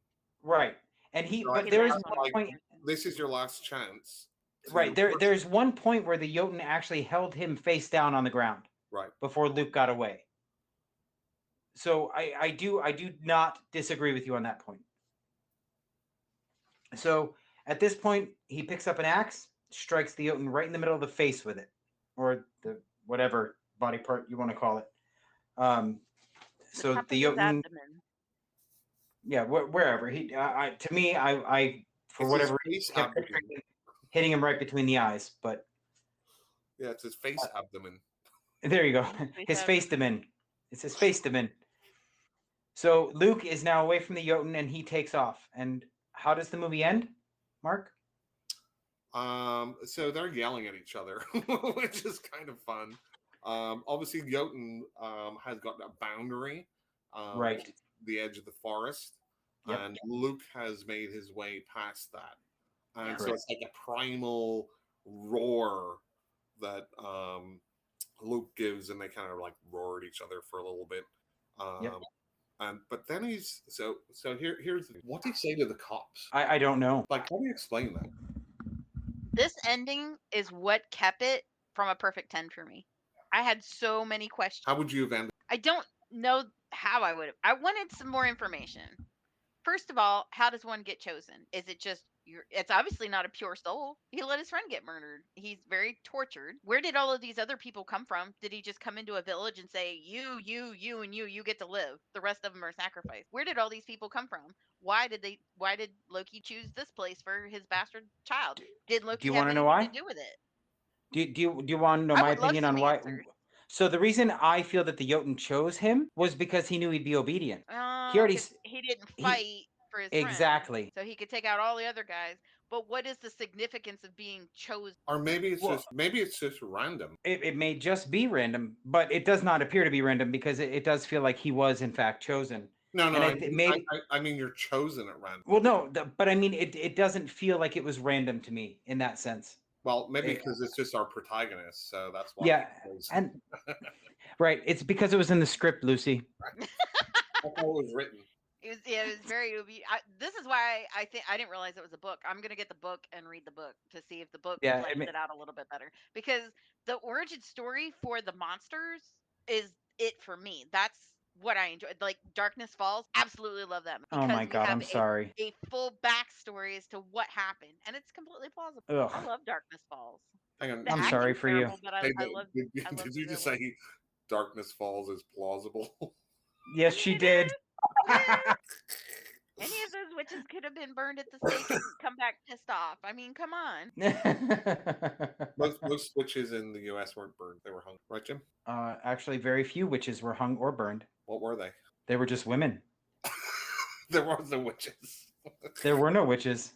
Right. And Right. but He there is lands on one his point. position. This is your last chance. to- Right. There's one point where the Jotun actually held him face down on the ground Right. before Luke got away. So I do not disagree with you on that point. So at this point, he picks up an axe, strikes the Jotun right in the middle of the face with it, or the whatever body part you want to call it. So top of the his Jotun, abdomen. yeah, wherever he, to me, I for It's whatever his reason face kept abdomen. picturing hitting him right between the eyes, but Yeah, it's his face abdomen. there you go. His face demon. It's his face demon. So Luke is now away from the Jotun and he takes off. And how does the movie end, Mark? So they're yelling at each other, which is kind of fun. Obviously, Jotun has got a boundary, Right. which is the edge of the forest, Yep. and Luke has made his way past that, and so Correct. it's like a primal roar that Luke gives, and they kind of like roar at each other for a little bit. Yep. But then he's so here's what do you say to the cops? I don't know. Like, how do you explain that? This ending is what kept it from a perfect 10 for me. I had so many questions. How would you have ended? I don't know how I would have. I wanted some more information. First of all, how does one get chosen? Is it just it's obviously not a pure soul. He let his friend get murdered. He's very tortured. Where did all of these other people come from? Did he just come into a village and say, you, and you get to live. The rest of them are sacrificed. Where did all these people come from? Why did Loki choose this place for his bastard child? Did Loki you have wanna know anything why? to do with it? Do you want to know I my would love opinion on some why? answers. So the reason I feel that the Jotun chose him was because he knew he'd be obedient. He already 'Cause he didn't he- fight for his friend, exactly. so he could take out all the other guys. But what is the significance of being chosen? Or maybe it's Well- just random. It may just be random, but it does not appear to be random because it does feel like he was in fact chosen. No, And I mean you're chosen at random. Well, no, but I mean it doesn't feel like it was random to me in that sense. Well, maybe Yeah. because it's just our protagonist, so that's why. Yeah, it's and right, it's because it was in the script, Lucy. that's how it was written. It was very. This is why I think I didn't realize it was a book. I'm gonna get the book and read the book to see if the book Yeah, fleshes it out a little bit better. Because the origin story for the monsters is it for me. That's what I enjoy. Like Darkness Falls, absolutely love that. Oh because my we god, have I'm sorry. A full backstory as to what happened, and it's completely plausible. I Ugh. love Darkness Falls. Hang on. The I'm sorry acting's for you. terrible, but Hey, I love. did I love you the just villain. say Darkness Falls is plausible? Yes, she did. Any of those witches could have been burned at the stake and come back pissed off. I mean, come on. Most witches in the U.S. weren't burned; they were hung. Right, Jim? Actually, very few witches were hung or burned. What were they? They were just women. There were no witches. There were no witches.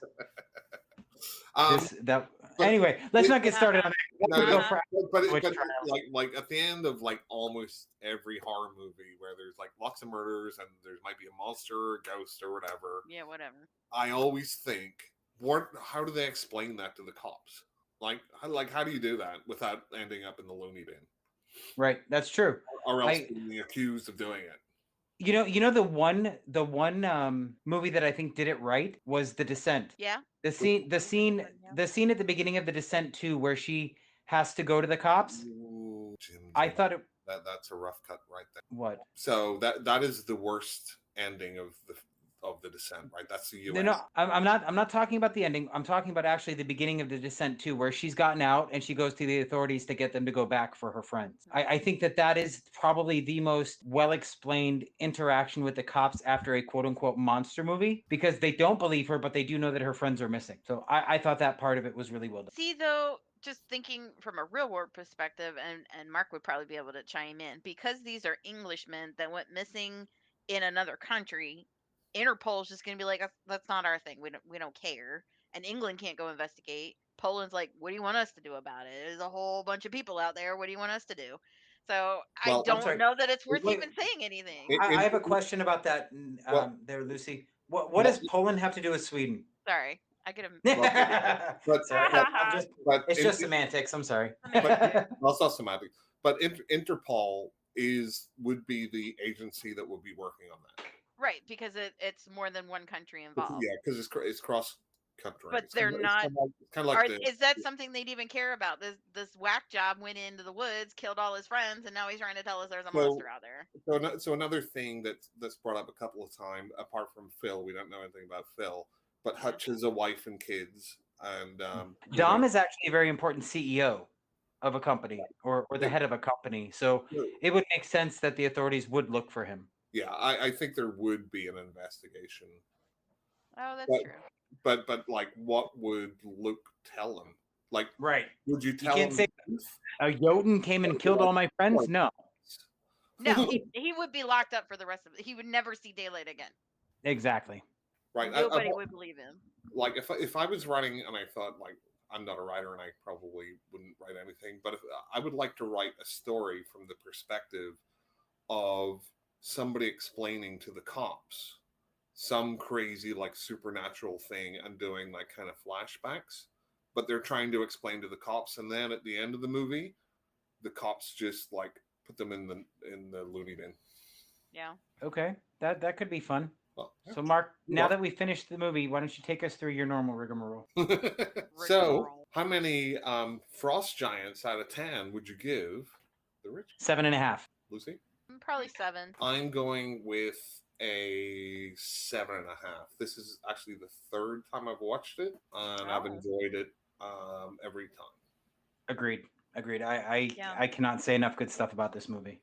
But- Anyway, let's not get started on that. No, We'll go no, for- but witch trials. like at the end of like almost every horror movie where there's like lots of murders and there might be a monster or a ghost or whatever, Yeah, whatever. I always think, how do they explain that to the cops? Like how do you do that without ending up in the loony bin, Right, that's true. or else being accused of doing it? You know the one movie that I think did it right was The Descent. Yeah. The scene at the beginning of The Descent 2 where she has to go to the cops. Ooh, Jim, I thought it that's a rough cut right there. what? So that is the worst ending of the Descent, right? That's the U.S. No, I'm not talking about the ending. I'm talking about actually the beginning of The Descent 2 where she's gotten out and she goes to the authorities to get them to go back for her friends. I think that is probably the most well-explained interaction with the cops after a quote-unquote monster movie, because they don't believe her, but they do know that her friends are missing. So I thought that part of it was really well done. See, though, just thinking from a real world perspective, and Mark would probably be able to chime in, because these are Englishmen that went missing in another country. Interpol's just going to be like, that's not our thing. We don't care. And England can't go investigate. Poland's like, what do you want us to do about it? There's a whole bunch of people out there. What do you want us to do? So Well, I I'm don't sorry. know that it's worth Wait. even saying anything. I have a question about that Well- there, Lucy. What does Poland have to do with Sweden? Sorry. I could have. But, Sorry, I'm just- but it's just semantics. I'm sorry. But- well, it's not semantic. But Interpol would be the agency that would be working on that. Right, because it's more than one country involved. Yeah, because it's cross country. But they're not- It's kind of like Is that something they'd even care about? This whack job went into the woods, killed all his friends, and now he's trying to tell us there's a monster out there. So another thing that's brought up a couple of times, apart from Phil, we don't know anything about Phil, but Hutch has a wife and kids, and Dom is actually a very important CEO of a company or the head of a company. So it would make sense that the authorities would look for him. Yeah, I think there would be an investigation, Oh, that's But- true. but like, what would Luke tell him? Like, Right. would you tell can't him? say- A Jotun came and killed all my friends? No. No, he would be locked up for the rest of it. He would never see daylight again. Exactly. Right. Nobody would believe him. Like if I was writing and I thought, like, I'm not a writer and I probably wouldn't write anything, but if I would like to write a story from the perspective of somebody explaining to the cops some crazy like supernatural thing and doing like kind of flashbacks, but they're trying to explain to the cops, and then at the end of the movie, the cops just like put them in the loony bin. Yeah. Okay. That could be fun. Well, yeah. So Mark, now that we finished the movie, why don't you take us through your normal rigmarole? So, how many frost giants out of 10 would you give the rich 7.5. Lucy? Probably 7. I'm going with a 7.5. This is actually the third time I've watched it, and I've Oh. enjoyed it every time. Agreed. I Yeah. cannot say enough good stuff about this movie.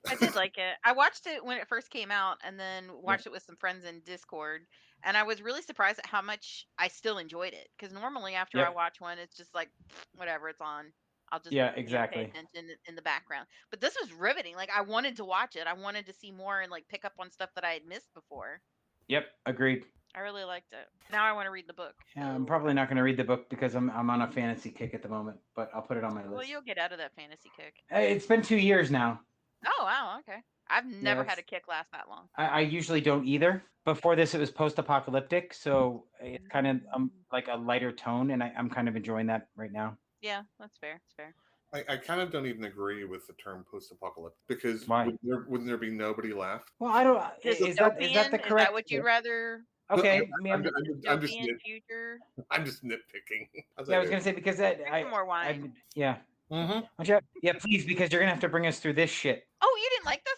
I did like it. I watched it when it first came out and then watched it with some friends in Discord. And I was really surprised at how much I still enjoyed it. Because normally after I Yep. watch one, it's just like, whatever, it's on. I'll just Yeah, pay exactly. attention in the background. But this was riveting. Like, I wanted to watch it. I wanted to see more and like pick up on stuff that I had missed before. Yep, agreed. I really liked it. Now I want to read the book. Yeah, I'm probably not going to read the book because I'm on a fantasy kick at the moment, but I'll put it on my Well, list. you'll get out of that fantasy kick. Hey, it's been 2 years now. Oh, wow. Okay. I've never had a it's- kick last that long. I usually don't either. Before this, it was post-apocalyptic, so it's kind of like a lighter tone, and I'm kind of enjoying that right now. Yeah, that's fair. It's fair. I kind of don't even agree with the term post-apocalyptic, because Why? wouldn't there be nobody left? Well, I don't. Is that the Dystopian? correct? Is that what you'd rather? Okay, I'm, I mean, I'm just Dystopian nit- future? I'm just nitpicking. yeah, I was gonna say because that Drink some more wine. yeah. Mm-hmm. Yeah, please, because you're gonna have to bring us through this shit. Oh, you didn't like this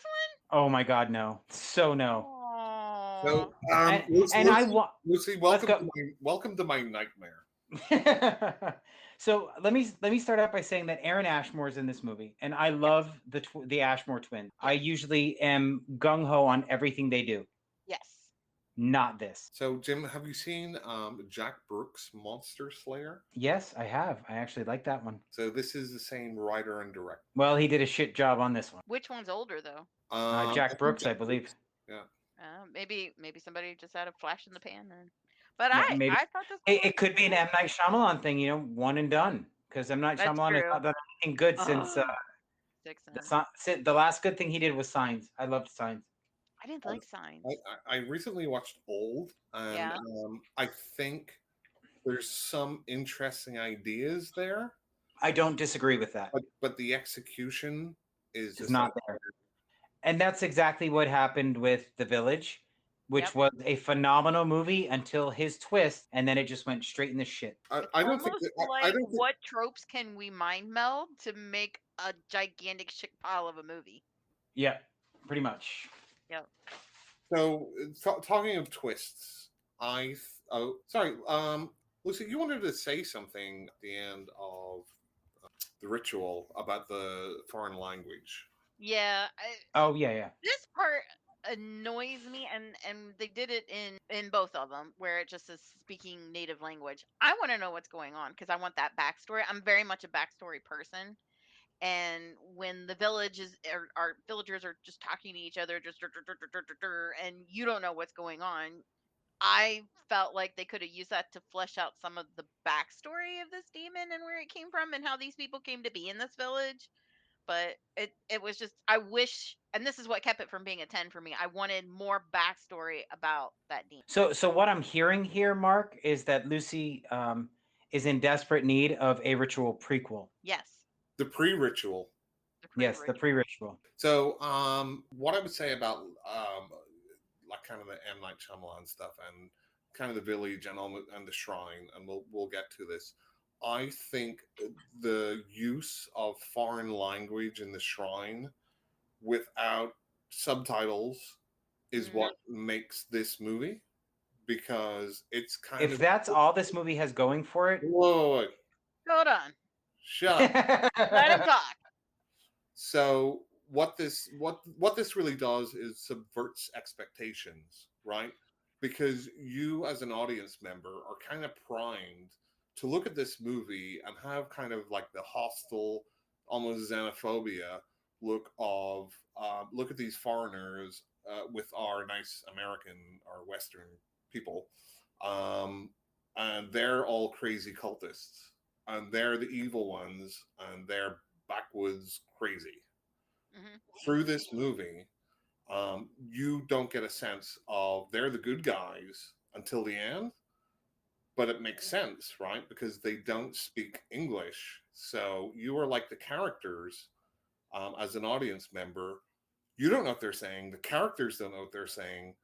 Oh my God, no. So no. one? So, And, Lucy, and I want. Lucy, Let's welcome to my nightmare. So let me start out by saying that Aaron Ashmore is in this movie, and I love the Ashmore twins. I usually am gung ho on everything they do. Yes. Not this. So, Jim, have you seen Jack Brooks' Monster Slayer? Yes, I have. I actually like that one. So this is the same writer and director. Well, he did a shit job on this one. Which one's older though? I Jack think Brooks, I Jack believe. Brooks. Yeah. Maybe somebody just had a flash in the pan. But Maybe I thought this was it could be an M. Night Shyamalan thing, one and done. Because M. Night That's Shyamalan has true. not done anything good since Six the last good thing he did was Signs. I loved Signs. I didn't like Signs. I recently watched Old, and Yeah. I think there's some interesting ideas there, I don't disagree with that. but the execution is It's just not there. And that's exactly what happened with The Village, which Yep. was a phenomenal movie until his twist, and then it just went straight in the shit. I don't Almost think that, like I don't think, what tropes can we mind meld to make a gigantic shit pile of a movie? Yeah, pretty much. Yep. so. Talking of twists, sorry, Lucy, you wanted to say something at the end of The Ritual about the foreign language. Yeah. Oh yeah. This part annoys me, and they did it in both of them where it just is speaking native language. I want to know what's going on because I want that backstory. I'm very much a backstory person. And when the our villagers are just talking to each other, just and you don't know what's going on, I felt like they could have used that to flesh out some of the backstory of this demon and where it came from and how these people came to be in this village. But it was just, I wish, and this is what kept it from being a 10 for me. I wanted more backstory about that demon. So what I'm hearing here, Mark, is that Lucy is in desperate need of a ritual prequel. Yes. The pre-ritual. Yes, the pre-ritual. So, what I would say about like kind of the M. Night Shyamalan stuff and kind of the village and the shrine, and we'll get to this. I think the use of foreign language in the shrine without subtitles is what makes this movie, because it's kind of. If that's all this movie has going for it. Whoa. Hold on. Shut up. Let him talk. So what this really does is subverts expectations, right? Because you as an audience member are kind of primed to look at this movie and have kind of like the hostile, almost xenophobia look at these foreigners with our nice American or Western people, and they're all crazy cultists, and they're the evil ones, and they're backwoods crazy. Mm-hmm. Through this movie, you don't get a sense of they're the good guys until the end, but it makes sense, right? Because they don't speak English. So you are like the characters as an audience member. You don't know what they're saying. The characters don't know what they're saying.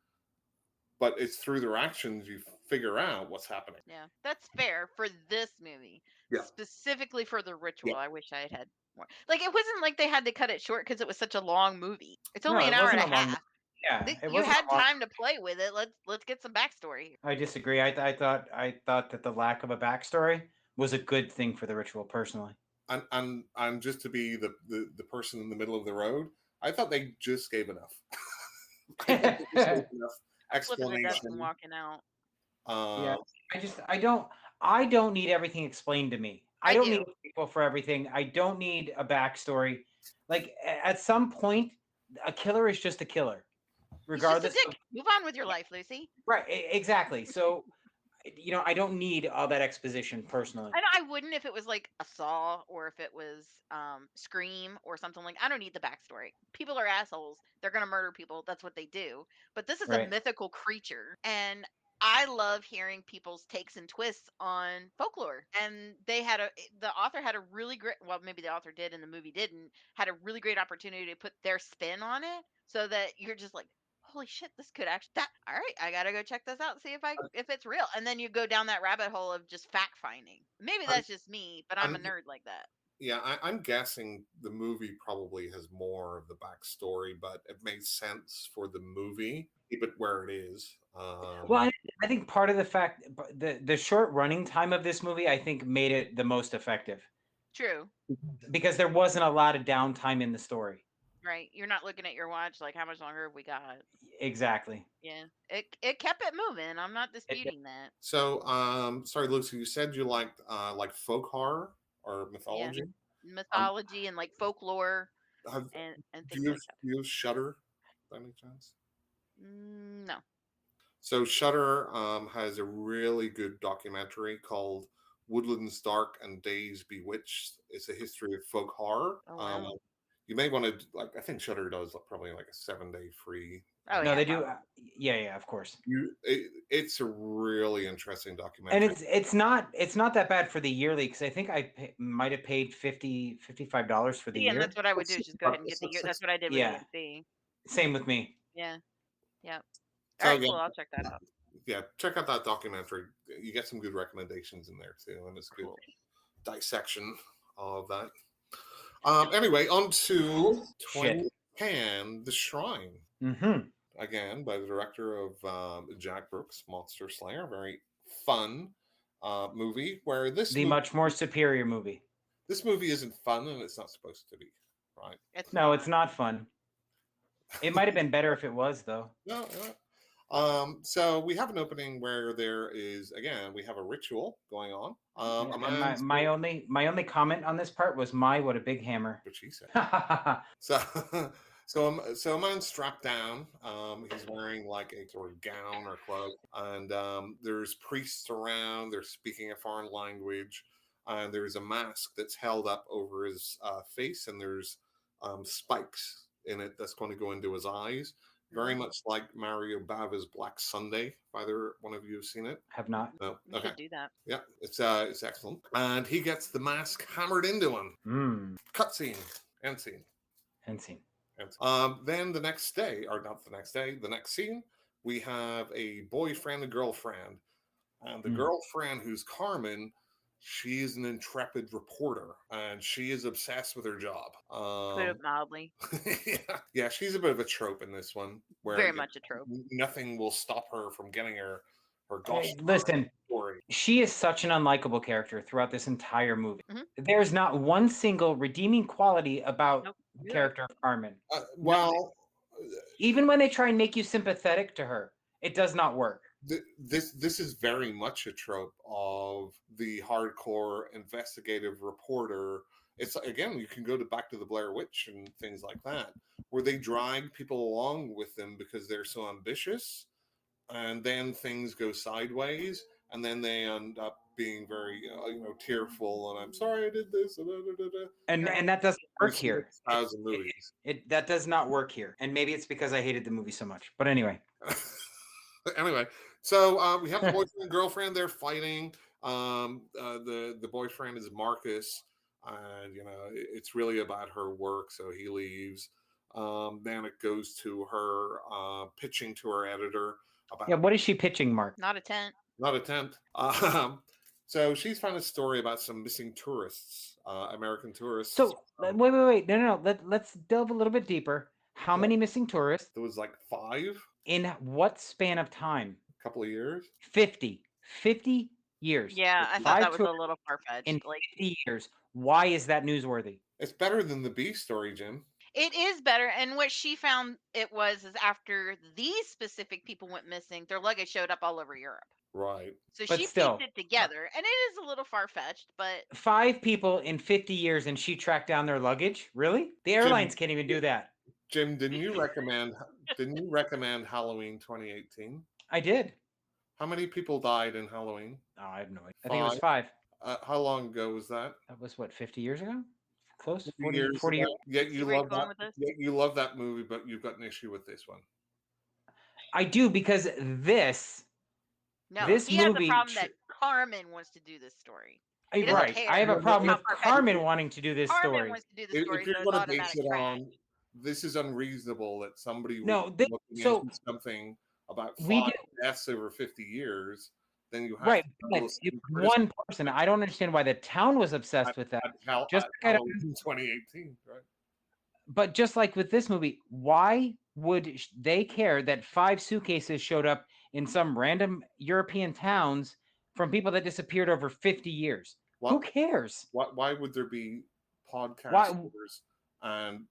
But it's through their actions you figure out what's happening. Yeah, that's fair for this movie. Yeah. Specifically for the ritual, Yeah. I wish I had more. Like, it wasn't like they had to cut it short because it was such a long movie. It's only No, an it hour and wasn't a a long half. Yeah, it You wasn't had a long- time to play with it. Let's get some backstory. I disagree. I thought that the lack of a backstory was a good thing for the ritual, personally. And just to be the person in the middle of the road, I thought they just gave enough. I thought they just gave enough Flipping the desk and explanation. walking out. Yeah, I don't need everything explained to me. I don't need a prequel for everything. I don't need a backstory. Like, at some point, a killer is just a killer, regardless. He's just a dick. Move on with your life, Lucy. Right, exactly. So, I don't need all that exposition personally. And I wouldn't if it was like a Saw or if it was Scream or something like. I don't need the backstory. People are assholes. They're gonna murder people. That's what they do. But this is a Right. mythical creature, and I love hearing people's takes and twists on folklore. And the author had a really great. Well, maybe the author did and the movie didn't. Had a really great opportunity to put their spin on it, so that you're just like, holy shit, this could actually all right, I gotta go check this out and see if it's real. And then you go down that rabbit hole of just fact finding. Maybe that's just me, but I'm a nerd like that. Yeah, I'm guessing the movie probably has more of the backstory, but it made sense for the movie. Keep it where it is. Well, I think part of the fact, the short running time of this movie, I think, made it the most effective. True. Because there wasn't a lot of downtime in the story. Right. You're not looking at your watch like how much longer have we got? Exactly. Yeah. It kept it moving. I'm not It did. disputing that. So, sorry, Lucy, you said you liked like folk horror or Yeah. mythology. Um, Mythology and like folklore have and do things you like that. use Shudder by any chance? No. So Shudder has a really good documentary called Woodlands Dark and Days Bewitched. It's a history of folk horror. Oh wow. You may want to like. I think Shudder does probably like a 7-day free. Oh No, yeah, they do. probably. Yeah, of course. It's a really interesting And documentary. it's not that bad for the yearly because I think I might have paid $55 for the See, and year. that's what I would do is just go ahead and It's get the like year. six. That's what I did with Yeah, AMC. same with me. Yeah. Yep. All So right, again, cool. I'll check that out. yeah, check out that documentary. You get some good recommendations in there too, and it's good Cool. dissection of that. Anyway, on to Shit. 2010, The Shrine. Mm-hmm. Again, by the director of Jack Brooks, Monster Slayer. Very fun movie. Where The much more superior movie. this movie isn't fun, and it's not supposed to be, right? It's No, not. it's not fun. It might have been better if it was, though. No. So we have an opening where there is again we have a ritual going on. A And man's my only comment on this part was what a big hammer. what she said. So, so a man's strapped down. He's wearing like a sort of gown or cloak, and there's priests around. They're speaking a foreign language, and there's a mask that's held up over his face, and there's spikes in it that's going to go into his eyes. Very much like Mario Bava's Black Sunday. If either one of you have seen it, Have not. no. We Okay, should do that. yeah, it's excellent. And he gets the mask hammered into him. Cutscene, end scene. And seen. Then the next day, or not the next day, the next scene, we have a boyfriend and girlfriend. And the girlfriend, who's Carmen, she is an intrepid reporter and she is obsessed with her job. Put it mildly. Yeah, she's a bit of a trope in this one. Where Very much a trope. nothing will stop her from getting her Hey, gosh listen, story. she is such an unlikable character throughout this entire movie. Mhm. There's not one single redeeming quality about Nope. the character of Carmen. Well, Even when they try and make you sympathetic to her, it does not work. this is very much a trope of the hardcore investigative reporter. It's again, you can go back to the Blair Witch and things like that, where they drag people along with them because they're so ambitious, and then things go sideways, and then they end up being very tearful, and I'm sorry I did this, And that doesn't work here. 1,000 movies. That does not work here. And maybe it's because I hated the movie so much. But anyway. Anyway, so we have the boyfriend and girlfriend. They're fighting. The boyfriend is Marcus, and it's really about her work, so he leaves. Then it goes to her pitching to her editor about Yeah, what is she pitching, Mark? Not a tent. not a tent. So she's found a story about some missing tourists, American tourists. So wait. No. Let's delve a little bit deeper. How many missing tourists? There was like 5, In what span of time? a couple of years. 50 years. Yeah, I thought Five that was a tourists little far fetched. in Like 50 years. Why is that newsworthy? It's better than the B story, Jim. it is better. And what she found it was is after these specific people went missing, their luggage showed up all over Europe. Right. So But she still. pieced it together, and it is a little far fetched, but 5 people in 50 years and she tracked down their luggage? Really? The airlines can't even do that. Jim, didn't you recommend Halloween 2018? I did. How many people died in Halloween? Oh, I have no idea. I think it was 5. How long ago was that? That was what, 50 years ago? Close? 40 40 years. ago? Yet See you where he's love going that. with this? Yet you love that movie, but you've got an issue with this one. I do because this no, This he has a movie problem sh- that Carmen wants to do this story. doesn't right. care I have a problem how with far-fetched Carmen it is. wanting to do this Carmen story. wants to do the story, If you're so it's going to base automatic it trash. on, this is unreasonable that somebody would No, be looking so- into something about We 5 did- deaths over 50 years. Then you have Right, to but go it's and one person. I don't understand why the town was obsessed with that. Just like I don't- Halloween 2018, right? But just like with this movie, why would they care that 5 suitcases showed up in some random European towns from people that disappeared over 50 years? Who cares? Why would there be Why- podcasters and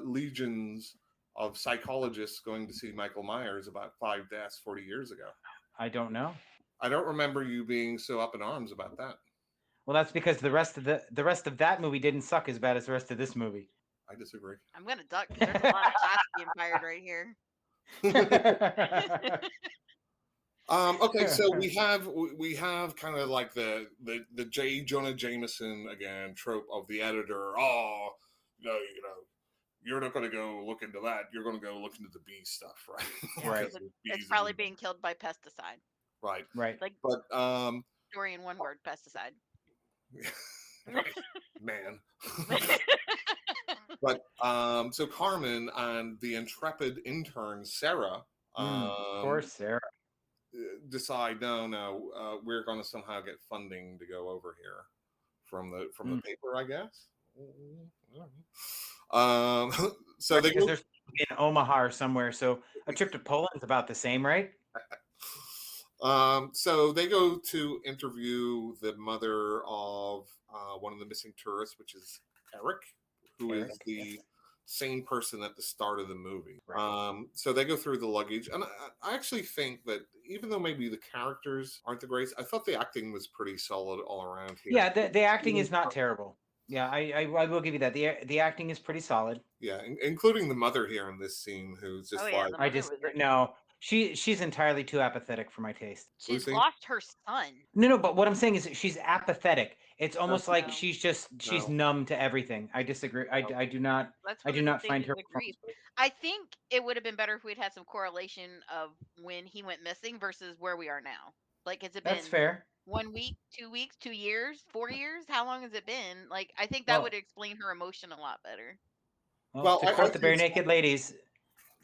legions of psychologists going to see Michael Myers about 5 deaths 40 years ago? I don't know. I don't remember you being so up in arms about that. Well, that's because the rest of that movie didn't suck as bad as the rest of this movie. I disagree. I'm gonna duck because there's a lot of shots being fired right here. Okay, so we have kind of like the J. Jonah Jameson again trope of the editor. Oh, you're not going to go look into that. You're going to go look into the bee stuff, right? Right. It's probably being killed by pesticide. Right. Right. Like, but story in one word: pesticide. right, man. But so Carmen and the intrepid intern Sarah, poor Sarah, decide no, we're going to somehow get funding to go over here from the paper, I guess. So they go there's in Omaha or somewhere. So a trip to Poland is about the same, right? So they go to interview the mother of one of the missing tourists, which is Eric, who is the same person at the start of the movie. Right. So they go through the luggage, and I actually think that even though maybe the characters aren't the greatest, I thought the acting was pretty solid all around here. Yeah, the acting is not terrible. Yeah, I will give you that. The acting is pretty solid. Yeah, including the mother here in this scene, who's just no. She's entirely too apathetic for my taste. She's lost her son. No, but what I'm saying is she's apathetic. It's almost like she's numb to everything. I disagree. I do not find her. I think it would have been better if we'd had some correlation of when he went missing versus where we are now. Like, has it been That's fair. 1 week, 2 weeks, 2 years, 4 years? How long has it been? Like, I think that would explain her emotion a lot better. Well, to quote the Bare Naked Ladies,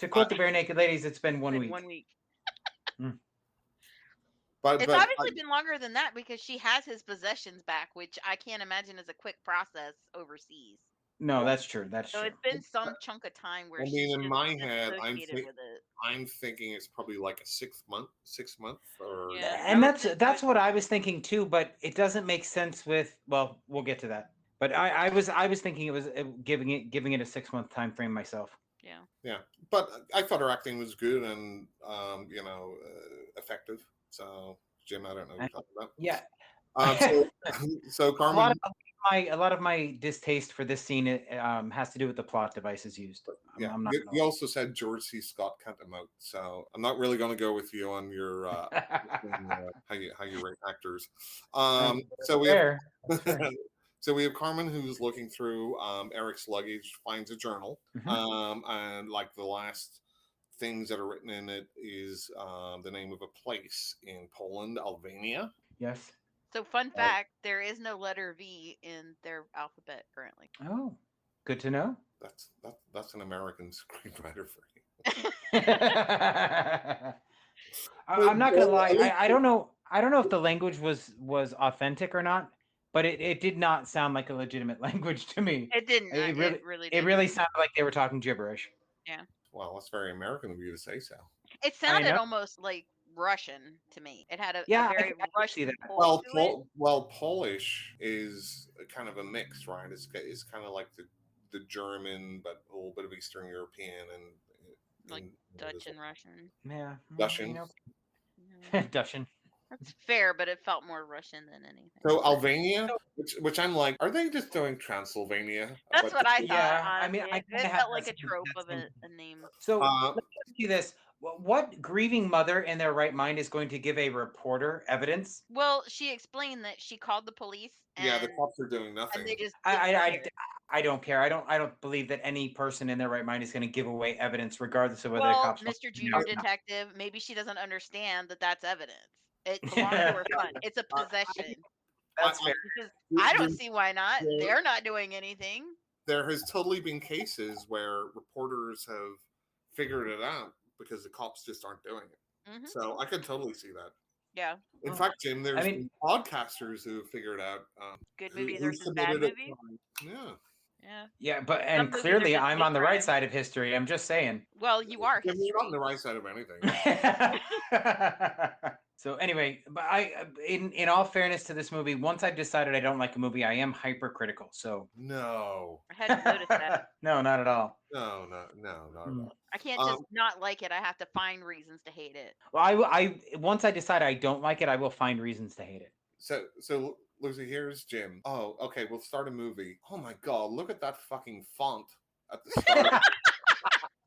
it's been 1 week. 1 week. But it's obviously been longer than that because she has his possessions back, which I can't imagine is a quick process overseas. No, that's true. That's true. So it's been some chunk of time where in my head, I'm thinking it's probably like a 6 month, or and that's what I was thinking too. But it doesn't make sense with. Well, we'll get to that. But I was thinking it was giving it a 6 month time frame myself. Yeah, but I thought her acting was good and effective. So Jim, I don't know what you're talking about. Yeah. So Carmen, a lot of my distaste for this scene has to do with the plot devices used. Yeah, you also said George C. Scott can't emote, so I'm not really going to go with you on your how you rate actors. So we have Carmen who's looking through Eric's luggage, finds a journal, and like the last things that are written in it is the name of a place in Poland, Albania. Yes. So fun fact, there is no letter V in their alphabet currently. Oh, good to know. That's an American screenwriter for you. I'm not gonna lie. I don't know if the language was authentic or not, but it did not sound like a legitimate language to me. It didn't. It really sounded like they were talking gibberish. Yeah. Well, that's very American of you to say so. It sounded almost like Russian to me. It had a very Russian. Well, Polish is kind of a mix, right? It's kind of like the German, but a little bit of Eastern European and like Dutch and Russian. Yeah, Dutchian. Dutchian. That's fair, but it felt more Russian than anything. So Albania, which I'm like, are they just doing Transylvania? That's what I thought. Yeah, honestly. I mean, it felt like a trope of a name. So let me ask you this: what grieving mother in their right mind is going to give a reporter evidence? Well, she explained that she called the police. And, the cops are doing nothing. And they just I don't care. I don't believe that any person in their right mind is going to give away evidence, regardless of whether the cops. Mr. Junior Detective, maybe she doesn't understand that that's evidence. It belongs to her son. It's a possession. That's fair. I don't see why not. They're not doing anything. There has totally been cases where reporters have figured it out because the cops just aren't doing it. Mm-hmm. So I can totally see that. Yeah. In fact, Jim, there's been podcasters who have figured out good movies versus bad movies. Yeah, but clearly I'm on the right side of history. I'm just saying. Well, you are. You're not on the right side of anything. So anyway, but in all fairness to this movie, once I've decided I don't like a movie, I am hypercritical. So No, I hadn't noticed that. no, not at all. no, not at Mm. all. I can't just not like it. I have to find reasons to hate it. Well, I once I decide I don't like it, I will find reasons to hate it. So Lucy, here's Jim. Oh, okay, we'll start a movie. Oh my god, look at that fucking font at the start.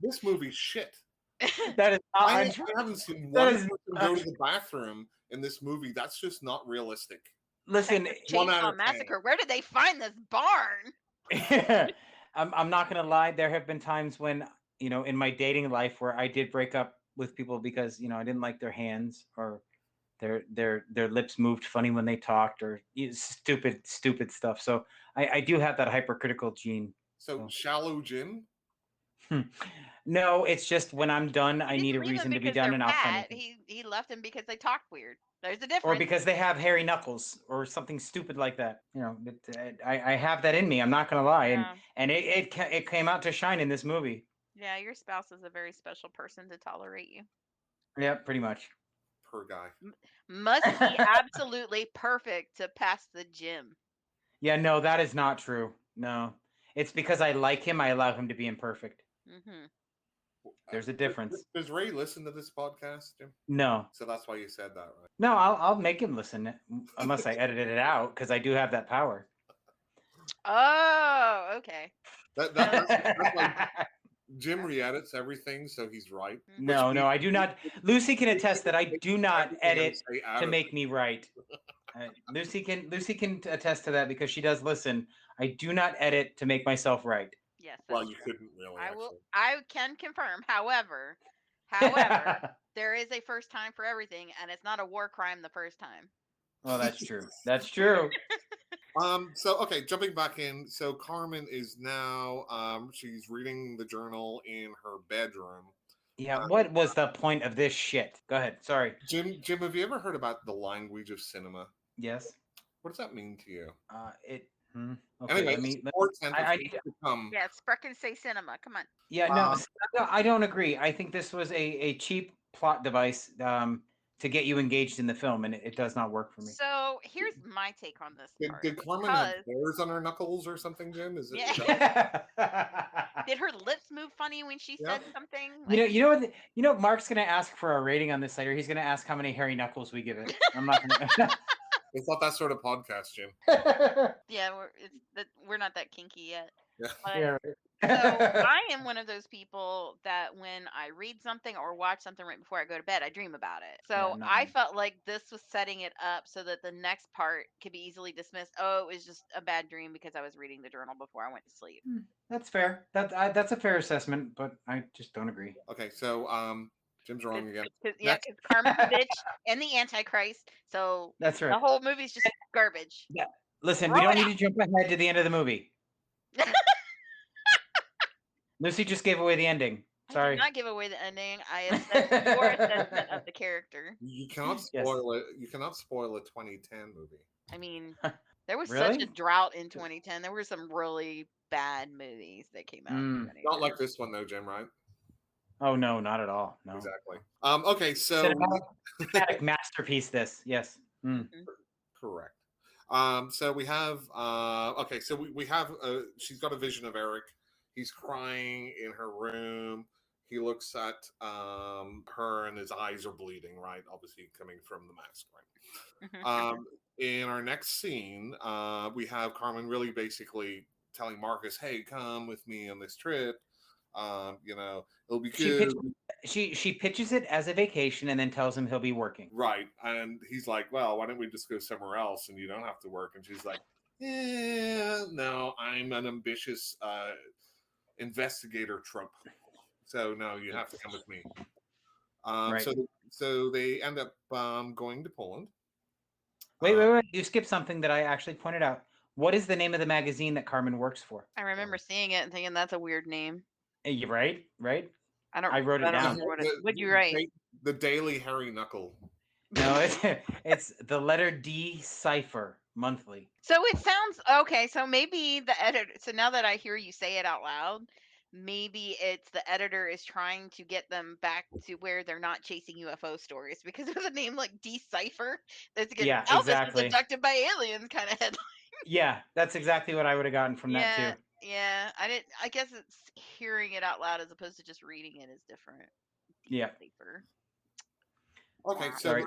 This movie's shit. That is not I untrue. haven't seen That one is person go to the bathroom in this movie. That's just not realistic. Listen, Texas 1 out Chainsaw of 10. Massacre. Where did they find this barn? I'm not gonna lie. There have been times when in my dating life where I did break up with people because I didn't like their hands or their lips moved funny when they talked or stupid stuff. So I do have that hypercritical gene. So shallow Jim. No, it's just when I'm done, I He need a didn't leave reason them to be because done, they're and I'll find fat. anything. He left them because they talked weird. There's a difference. Or because they have hairy knuckles or something stupid like that. I have that in me. I'm not gonna lie, Yeah. and it came out to shine in this movie. Yeah, your spouse is a very special person to tolerate you. Yeah, pretty much. Per guy. Must be absolutely perfect to pass the gym. Yeah, no, that is not true. No, it's because I like him. I allow him to be imperfect. Hmm. There's a difference. Does Ray listen to this podcast, Jim? No, So that's why you said that, right? no, I'll make him listen unless I edited it out because I do have that power. Oh, okay. That's like Jim re-edits everything, so he's right. No, I do not. Lucy can attest that I do not Everything I edit say out to of make it. me right. Lucy can attest to that because she does listen. I do not edit to make myself right. Yes. Well, that's you true. couldn't really. I Actually. will. I can confirm. However, there is a first time for everything, and it's not a war crime the first time. Well, that's true. That's true. So okay, jumping back in. So Carmen is now she's reading the journal in her bedroom. Yeah, what was the point of this shit? Go ahead. Sorry. Jim, have you ever heard about the language of cinema? Yes. What does that mean to you? Okay, Anyway, let me. Yeah, Sprechen say cinema. Come on. Yeah, no, I don't agree. I think this was a cheap plot device to get you engaged in the film, and it does not work for me. So here's my take on this part. Did Carmen have hairs on her knuckles or something, Jim? Is it? Yeah. Did her lips move funny when she said something? You know what Mark's gonna ask for our rating on this later. He's gonna ask how many hairy knuckles we give it. I'm not gonna. It's not that sort of podcast, Jim. Yeah, we're not that kinky yet. Yeah. Yeah, right. So I am one of those people that when I read something or watch something right before I go to bed, I dream about it. So not I me. felt like this was setting it up so that the next part could be easily dismissed. Oh, it was just a bad dream because I was reading the journal before I went to sleep. That's fair. That's a fair assessment, but I just don't agree. Okay, so Jim's wrong again. Yeah, because Carmen's a bitch and the Antichrist. So That's right. the whole movie's just garbage. Yeah. Listen, Throw we don't it need to jump ahead to the end of the movie. Lucy just gave away the ending. I Sorry. did not give away the ending. I assessed your assessment of the character. You cannot spoil it. You cannot spoil a 2010 movie. I mean, there was Really? such a drought in 2010. There were some really bad movies that came out. In 2010. Not like this one though, Jim, right? Oh no, not at all. No. Exactly. Okay, so cinematic masterpiece. This, yes. Correct. So we have okay, so we have she's got a vision of Eric. He's crying in her room. He looks at her and his eyes are bleeding, right? Obviously coming from the mask, right? In our next scene, we have Carmen really basically telling Marcus, "Hey, come with me on this trip. It'll be good." She pitches it as a vacation and then tells him he'll be working. Right. And he's like, "Well, why don't we just go somewhere else and you don't have to work?" And she's like, no, I'm an ambitious investigator trope. So no, you have to come with me. Right. So they end up going to Poland. Wait. You skipped something that I actually pointed out. What is the name of the magazine that Carmen works for? I remember seeing it and thinking that's a weird name. You right? I wrote it down. What'd you write? The Daily Hairy Knuckle. No, it's the letter D Cipher Monthly. So it sounds okay. So maybe the editor. So now that I hear you say it out loud, maybe it's the editor is trying to get them back to where they're not chasing UFO stories because with a name like Decipher, that's good. Yeah, Elvis was exactly. abducted by aliens kind of headline. Yeah, that's exactly what I would have gotten from that Yeah, too. yeah. I didn't. I guess it's hearing it out loud as opposed to just reading it is different. Yeah. Decipher. Okay, so Sorry.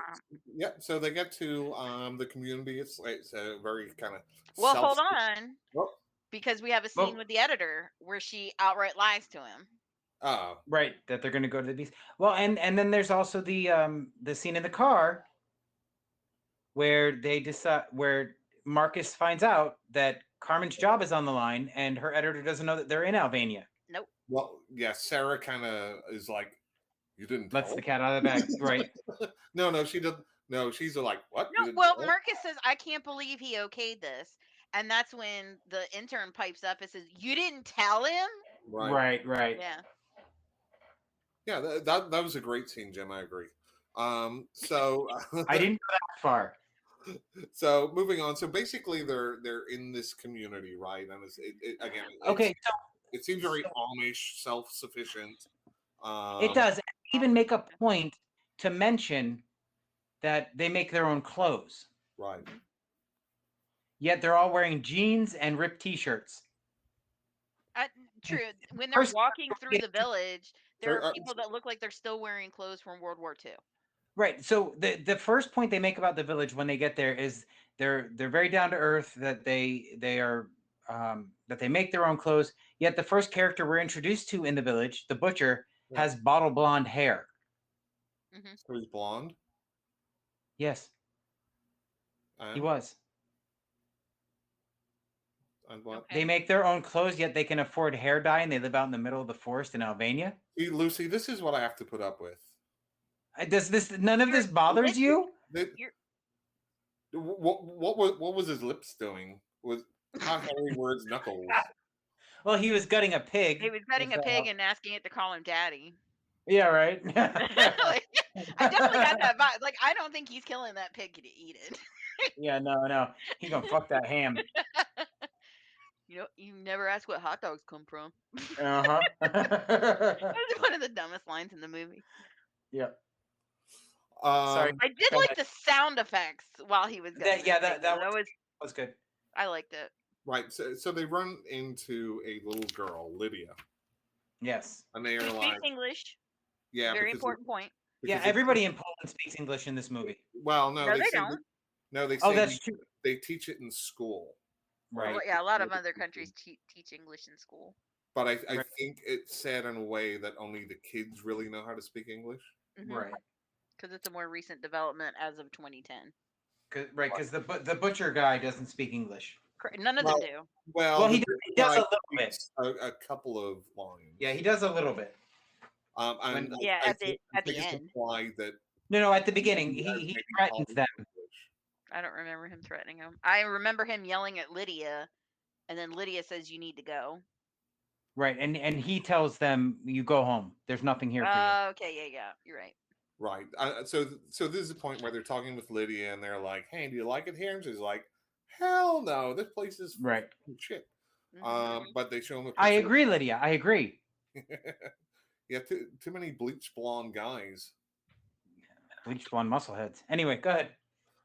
yeah, so they get to the community. It's a very kind of Well, hold on, Oh, because we have a Well- scene with the editor where she outright lies to him. oh, Right, that they're going to go to the beast. Well, and then there's also the scene in the car where they decide where Marcus finds out that Carmen's job is on the line, and her editor doesn't know that they're in Albania. Nope. well, yeah. Sarah kind of is like, "You didn't Lets tell the me?" cat out of the bag. Right. No, she doesn't. No, she's like, "What?" You No. didn't Well, tell me?" Marcus says, "I can't believe he okayed this," and that's when the intern pipes up and says, "You didn't tell him?" Right. Right. Yeah. Yeah, that was a great scene, Jim. I agree. So I didn't go that far. so moving on. So basically, they're in this community, right? And again, Okay, so it seems very Amish, self-sufficient. it does even make a point to mention that they make their own clothes. Right. Yet they're all wearing jeans and ripped t-shirts. True. When they're First- walking through the village, there Sure, are people that look like they're still wearing clothes from World War II. Right. So the first point they make about the village when they get there is they're very down to earth, that they are that they make their own clothes. Yet the first character we're introduced to in the village, the butcher, Yeah. has bottle blonde hair. So he's blonde. Yes, And, he was. And what? Okay. They make their own clothes, yet they can afford hair dye, and they live out in the middle of the forest in Albania. See, Lucy, this is what I have to put up with. Does this none of this bothers you? What was his lips doing? Was how Harry were his knuckles? Well, he was gutting a pig. He was petting if a that pig helps. and asking it to call him daddy. Yeah, right. Like, I definitely got that vibe. Like, I don't think he's killing that pig to eat it. Yeah, no. He gonna fuck that ham. You know, you never ask what hot dogs come from. Uh-huh. That was one of the dumbest lines in the movie. Yep. Sorry. I did Go like ahead. the sound effects while he was going. That was good. I liked it. Right. So they run into a little girl, Lydia, Yes. and they are He like, speaks English. yeah, Very because important point. Yeah, everybody in Poland speaks English in this movie. Well, no, No, they they say don't. no, they say Oh, that's true. they teach it in school. Right. Well, yeah, a lot of other countries teach English in school. But I Right. think it's said in a way that only the kids really know how to speak English. Right. Because it's a more recent development as of 2010. Because the butcher guy doesn't speak English. None of them do. Well, He does a guy little bit. speaks a couple of lines. Yeah, he does a little bit. And Yeah, I at the think it's end. implied that No, at the beginning, you guys he maybe threatens call them. English. I don't remember him threatening him. I remember him yelling at Lydia, and then Lydia says, "You need to go." Right, and he tells them, "You go home. There's nothing here for you." Okay, yeah, you're right. Right. So this is the point where they're talking with Lydia, and they're like, "Hey, do you like it here?" And she's like, "Hell no, this place is Right. shit." Mhm. But they show him. I agree, Lydia. I agree. Yeah, too many bleach blonde guys. Bleached blonde muscleheads. Anyway, go ahead.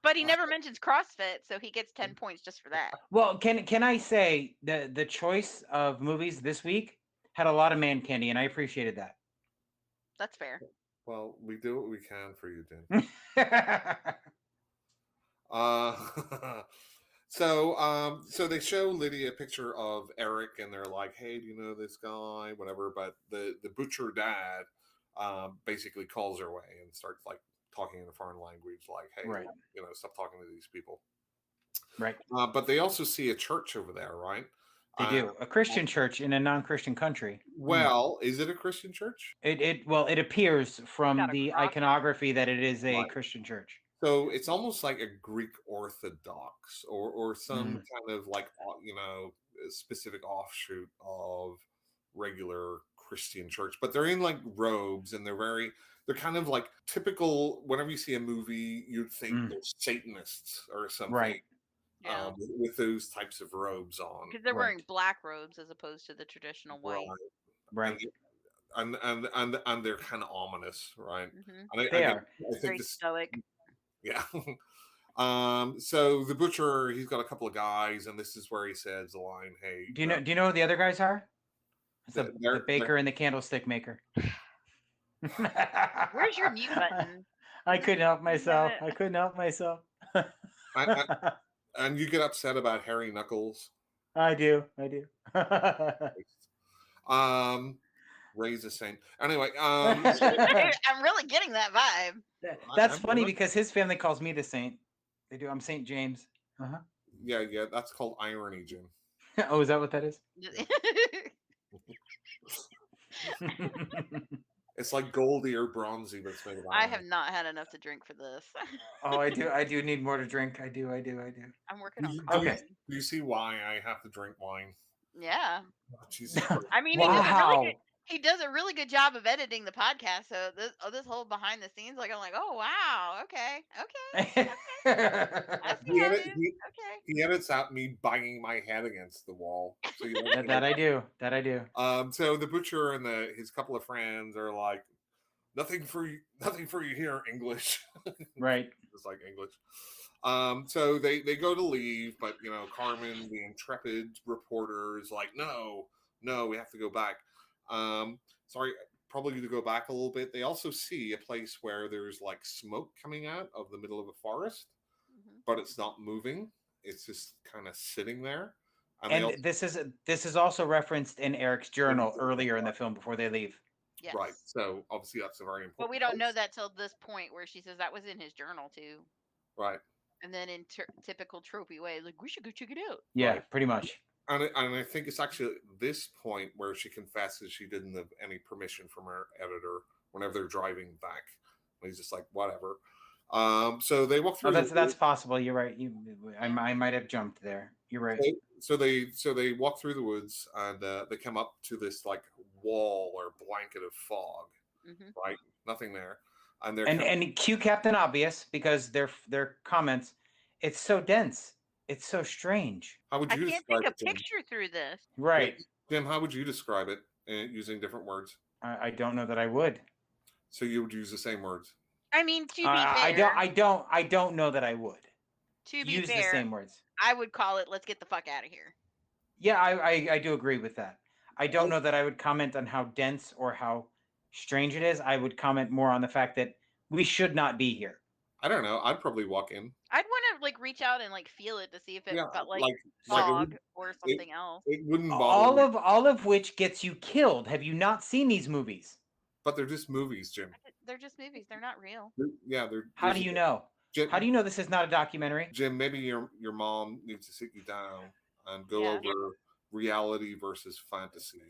But he never mentions CrossFit, so he gets 10 points just for that. Well, can I say the choice of movies this week had a lot of man candy, and I appreciated that. That's fair. Well, we do what we can for you, Jim. So they show Lydia a picture of Eric, and they're like, "Hey, do you know this guy?" Whatever. But the butcher dad basically calls her away and starts like talking in a foreign language, like, "Hey, Right. Stop talking to these people." Right. But they also see a church over there, right? They do. A Christian church in a non-Christian country. Well, is it a Christian church? It appears from Got a the cross. iconography that it is a Right. Christian church. So it's almost like a Greek Orthodox or some Mm. kind of like a specific offshoot of regular Christian church, but they're in like robes, and they're kind of like typical. Whenever you see a movie, you'd think they're Satanists or something, Right. Yeah. with those types of robes on. Because they're Right. wearing black robes as opposed to the traditional white. Right. Right. and they're kind of ominous, right? Hmm. And They I are. think Very this, stoic. yeah. So the butcher, he's got a couple of guys, and this is where he says the line, "Hey, Do you know who the other guys are? It's the they're baker and the candlestick maker. Where's your mute button? I couldn't help You myself. got I it. couldn't help myself. and you get upset about Harry Knuckles. I do. Um, Ray's a saint. Anyway, I'm really getting that vibe. That's I'm funny gonna- because his family calls me the saint. They do. I'm Saint James. Uh-huh. yeah, that's called irony, Jim. Oh, is that what that is? It's like Goldie or Bronzy, but it's made of I iron. have not had enough to drink for this. Oh, I do. I do need more to drink. I do. I'm working on Do coffee. Okay. you see why I have to drink wine? Yeah. Oh, Jesus Christ. I mean, Wow. he does a really good job of editing the podcast. So this whole behind the scenes, like I'm like, oh wow, okay. I see how it is. Okay. He edits out me banging my head against the wall. So you know, that I do. so the butcher and his couple of friends are like, nothing for you here, English. Right. It's like English. So they go to leave, but Carmen, the intrepid reporter, is like, no, we have to go back. Sorry, probably to go back a little bit. They also see a place where there's like smoke coming out of the middle of a forest, but it's not moving. It's just kind of sitting there. And this is also referenced in Eric's journal earlier in the film before they leave. Yes. Right. So obviously that's a very important. But we don't know place. that till this point where she says that was in his journal too. Right. And then in typical tropey way, like we should go check it out. Yeah, Right. pretty much. And I think it's actually this point where she confesses she didn't have any permission from her editor whenever they're driving back. And he's just like, whatever. So they walk through. Oh, that's possible. You're right. I might have jumped there. You're right. So they walk through the woods and they come up to this like wall or blanket of fog. Right, nothing there, and cue Captain Obvious because their comments. It's so dense. It's so strange. How would you? I can't take a picture through this. Right, Jim. How would you describe it using different words? I don't know that I would. So you would use the same words. I mean, to be fair, I don't know that I would. To be use fair, the same words. I would call it "Let's get the fuck out of here." Yeah, I do agree with that. I don't know that I would comment on how dense or how strange it is. I would comment more on the fact that we should not be here. I don't know. I'd probably walk in. I'd want to like reach out and like feel it to see if it felt like it fog or something else. It wouldn't bother me. All of which gets you killed. Have you not seen these movies? But they're just movies, Jim. They're just movies. They're not real. They're. How do you know? Jim, how do you know this is not a documentary? Jim, maybe your mom needs to sit you down and go over reality versus fantasy.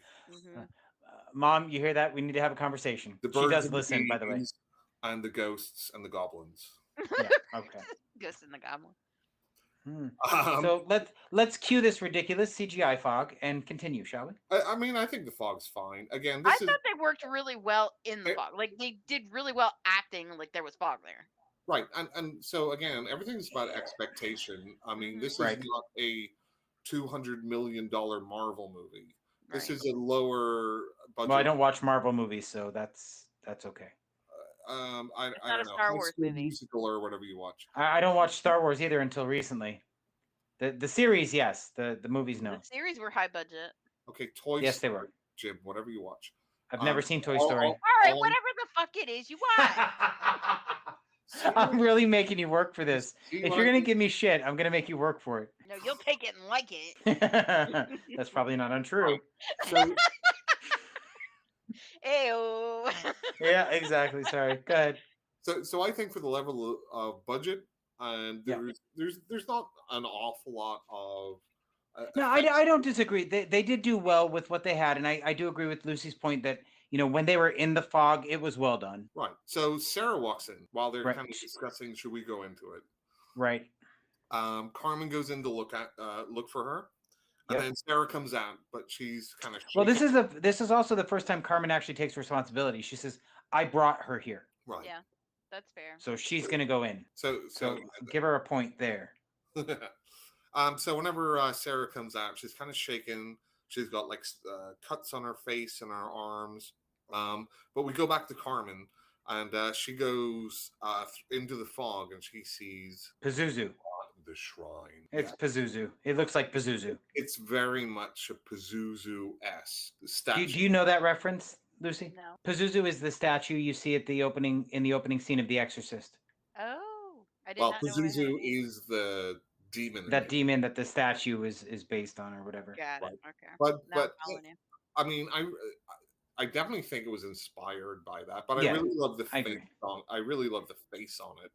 Mom, you hear that? We need to have a conversation. She does listen, by the way. And the ghosts and the goblins. Yeah. Okay. Ghosts and the goblin. So let's cue this ridiculous CGI fog and continue, shall we? I mean, I think the fog's fine. Again, I thought they worked really well in the fog. Like they did really well acting like there was fog there. Right, and so again, everything's about expectation. I mean, this is not a $200 million Marvel movie. This is a lower budget. Well, I don't watch Marvel movies, so that's okay. I not don't a know. Star Wars movie. Musical or whatever you watch. I don't watch Star Wars either until recently. The series, yes. The movies, no. The series were high budget. Okay, Toy Story. Yes, they were. Jim, whatever you watch. I've never seen Toy Story. All right, whatever the fuck it is, you watch. I'm really making you work for this. See, if you're gonna give me shit, I'm gonna make you work for it. No, you'll take it and like it. That's probably not untrue. So, Ew. Yeah, exactly. Sorry. Go ahead. So I think for the level of budget, and there's not an awful lot of. No, I don't disagree. They did do well with what they had, and I do agree with Lucy's point that when they were in the fog, it was well done. Right. So Sarah walks in while they're kind of discussing, should we go into it? Right. Carmen goes in to look for her, and then Sarah comes out, but she's kind of. Well, this is also the first time Carmen actually takes responsibility. She says, "I brought her here." Right. Yeah, that's fair. So she's gonna go in. So give her a point there. So whenever Sarah comes out, she's kind of shaken. She's got like cuts on her face and her arms. But we go back to Carmen, and she goes into the fog, and she sees Pazuzu. the shrine. It's Pazuzu. It looks like Pazuzu. It's very much a Pazuzu-esque Do statue. you know that reference, Lucy? No. Pazuzu is the statue you see at the opening scene of The Exorcist. Oh, I did Well, not know what it had Pazuzu a name. is the demon. That demon that the statue is based on, or whatever. Got it. Right. Okay. But Now I'm following you. I mean, I definitely think it was inspired by that. But Yeah, I really love the I face agree. on. I really love the face on it.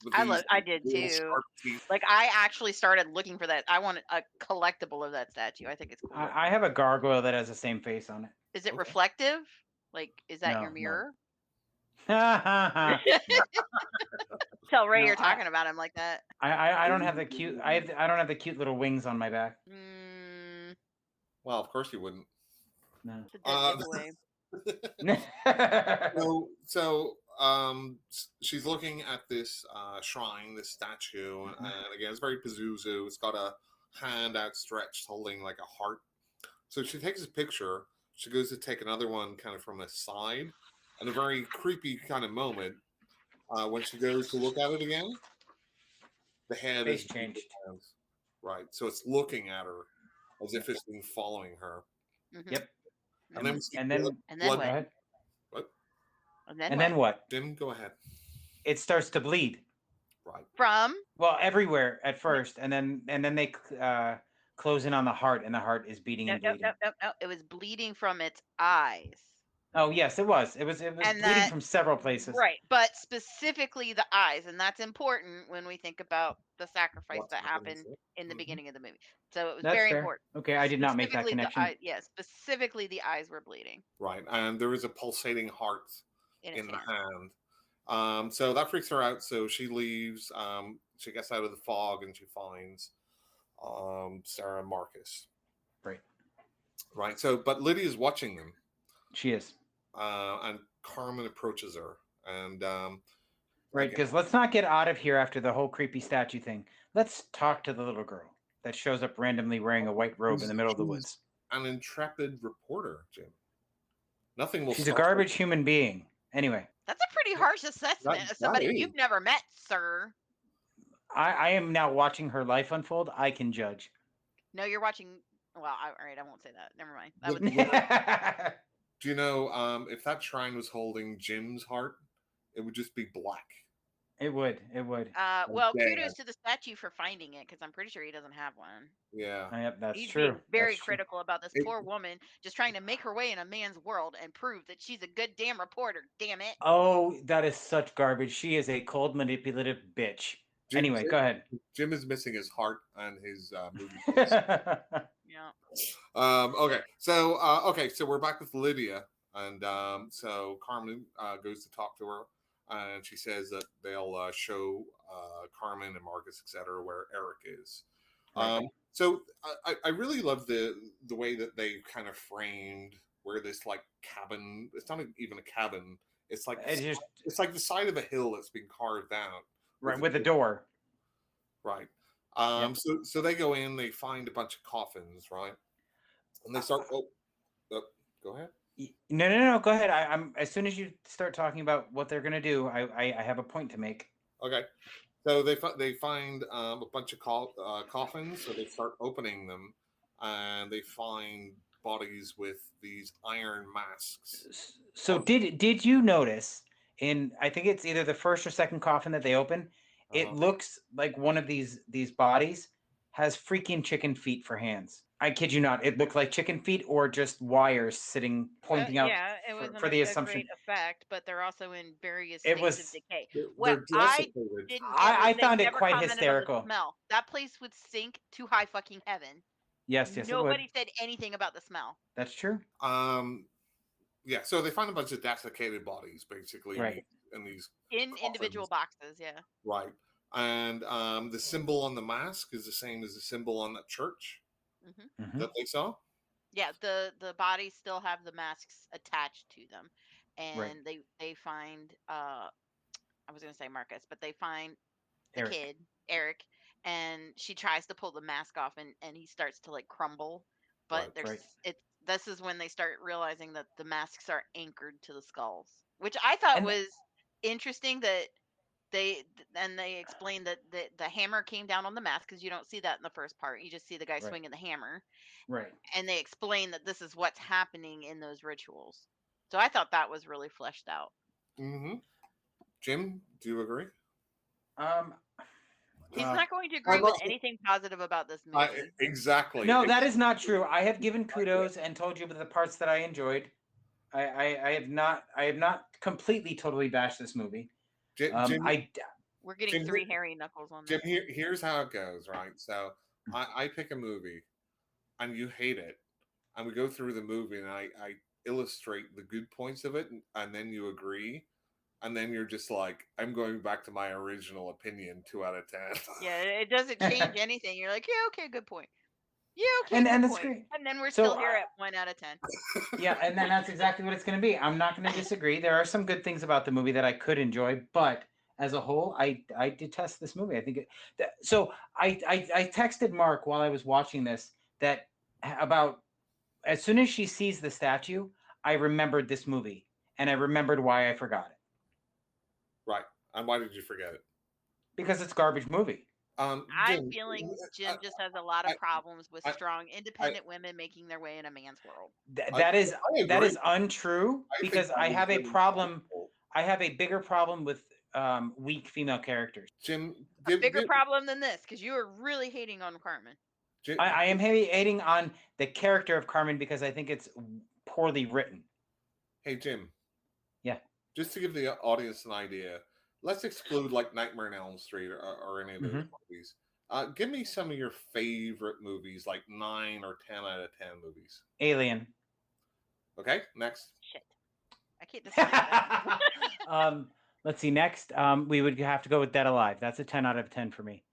With I these did little too. sharp teeth. Like I actually started looking for that. I want a collectible of that statue. I think it's cool. I have a gargoyle that has the same face on it. Is it Okay. reflective? Like, is that No, your no. mirror? I Tell Ray No, you're talking about him like that. don't have the cute. I don't have the cute little wings on my back. Mm, Well, of course you wouldn't. No. it's a dead giveaway. She's looking at this shrine, this statue, Mhm. and again, it's very Pazuzu. It's got a hand outstretched holding like a heart. So she takes a picture. She goes to take another one kind of from the side, and a very creepy kind of moment when she goes to look at it again. The head Face is changed. right, so it's looking at her as if it's been following her. Mhm. Yep. And then we see And then blood- And then blood- go what? ahead. What? And then what? Jim, go ahead. It starts to bleed. Right. From Well, everywhere at first, and then they close in on the heart, and the heart is beating no, and no, bleeding. no. It was bleeding from its eyes. Oh yes, it was. It was And bleeding that- from several places. Right, but specifically the eyes, and that's important when we think about the sacrifice What's that happening, happened so- in the Mhm. beginning of the movie. So it was That's very fair. important. Okay, I did not make that Specifically the connection. yeah, specifically the eyes were bleeding Right, and there is a pulsating heart in in its the hand. hand. So that freaks her out. So she leaves. She gets out of the fog and she finds Sarah and Marcus. Right. Right. So, but Lydia's watching them, She is. and Carmen approaches her, and Right, again, because let's not get out of here after the whole creepy statue thing. Let's talk to the little girl that shows up randomly wearing a white robe in the middle of the woods. an intrepid reporter, Jim. Nothing will. She's a stop her. garbage human being. Anyway, That's a pretty harsh assessment of that somebody is. you've never met, sir. I am now watching her life unfold. I can judge. No, you're watching. Well, all right, I won't say that. Never mind. That was Do you know if that shrine was holding Jim's heart, it would just be black. It would. well, Okay. kudos to the statue for finding it because I'm pretty sure he doesn't have one. Yeah. Yep, that's He's true. being very That's true. critical about this It- poor woman just trying to make her way in a man's world and prove that she's a good damn reporter. Damn it. Oh, that is such garbage. She is a cold, manipulative bitch. Anyway, go ahead. Jim is missing his heart and his movie. Yeah. Okay, so we're back with Lydia, and so Carmen goes to talk to her, and she says that they'll show Carmen and Marcus, etc., where Eric is. So I really love the way that they kind of framed where this like cabin. It's not even a cabin. It's like it's like the side of a hill that's been carved out. Right, with a door. Right. Yep. So they go in, they find a bunch of coffins, right? And they start. Oh, go ahead. No. Go ahead. I'm as soon as you start talking about what they're gonna do, I have a point to make. Okay. So they find a bunch of coffins. So they start opening them, and they find bodies with these iron masks. So did you notice in I think it's either the first or second coffin that they open, it looks like one of these bodies has freaking chicken feet for hands. I kid you not. It looked like chicken feet or just wires sitting pointing out. Yeah, it was for the assumption. great effect, but they're also in various It states was- of decay. They're What I desiccated. didn't I get was found they it never quite commented on the hysterical. smell. That place would sink to high fucking heaven. Yes, it would. Nobody said anything about the smell. That's true. Yeah. So they find a bunch of desiccated bodies, basically, Right. in these In coffins. individual boxes, yeah. Right. And the symbol on the mask is the same as the symbol on that church Mhm. that they saw. Yeah, the bodies still have the masks attached to them. And Right. they find I was gonna say Marcus, but they find the Eric. kid, Eric, and she tries to pull the mask off and he starts to like crumble but Right. there's Right. it's this is when they start realizing that the masks are anchored to the skulls, which I thought And was interesting that they explained that the hammer came down on the mask because you don't see that in the first part. You just see the guy right, swinging the hammer, right. and they explain that this is what's happening in those rituals. So I thought that was really fleshed out. Mm-hmm. Jim, do you agree? Um, He's uh, not going to agree I'm with not, anything positive about this I, movie. exactly. no, that is not true. I have given kudos and told you the parts that I enjoyed. I have not completely totally bashed this movie. Jim, We're getting Jim, three hairy knuckles on Jim, this one. here's how it goes, right? So I pick a movie and you hate it, and we go through the movie and I illustrate the good points of it, and then you agree, and then you're just like, I'm going back to my original opinion, 2 out of 10. Yeah, it doesn't change anything. You're like, yeah, okay, good point. Yeah, okay, and good that's point. great. And then we're So still here at 1 out of 10. yeah, and then that's exactly what it's going to be. I'm not going to disagree. There are some good things about the movie that I could enjoy, but as a whole, I detest this movie. I think so. I texted Mark while I was watching this that about as soon as she sees the statue, I remembered this movie and I remembered why I forgot it Right. And why did you forget it? because it's a garbage movie. I'm Jim, feeling I, Jim just has a lot of problems with I, strong, I, independent women making their way in a man's world. That is I that agree. is untrue I think because that I was have a really problem. helpful. I have a bigger problem with weak female characters. Jim, A bigger problem than this because you are really hating on Carmen. I am hating on the character of Carmen because I think it's poorly written. Hey, Jim. Yeah. Just to give the audience an idea, let's exclude like Nightmare on Elm Street or any of those movies. Give me some of your favorite movies, like 9 or 10 out of 10 movies. Alien. Okay, next. Shit. I can't disagree with that. Let's see. Next, we would have to go with Dead Alive. That's a 10 out of 10 for me.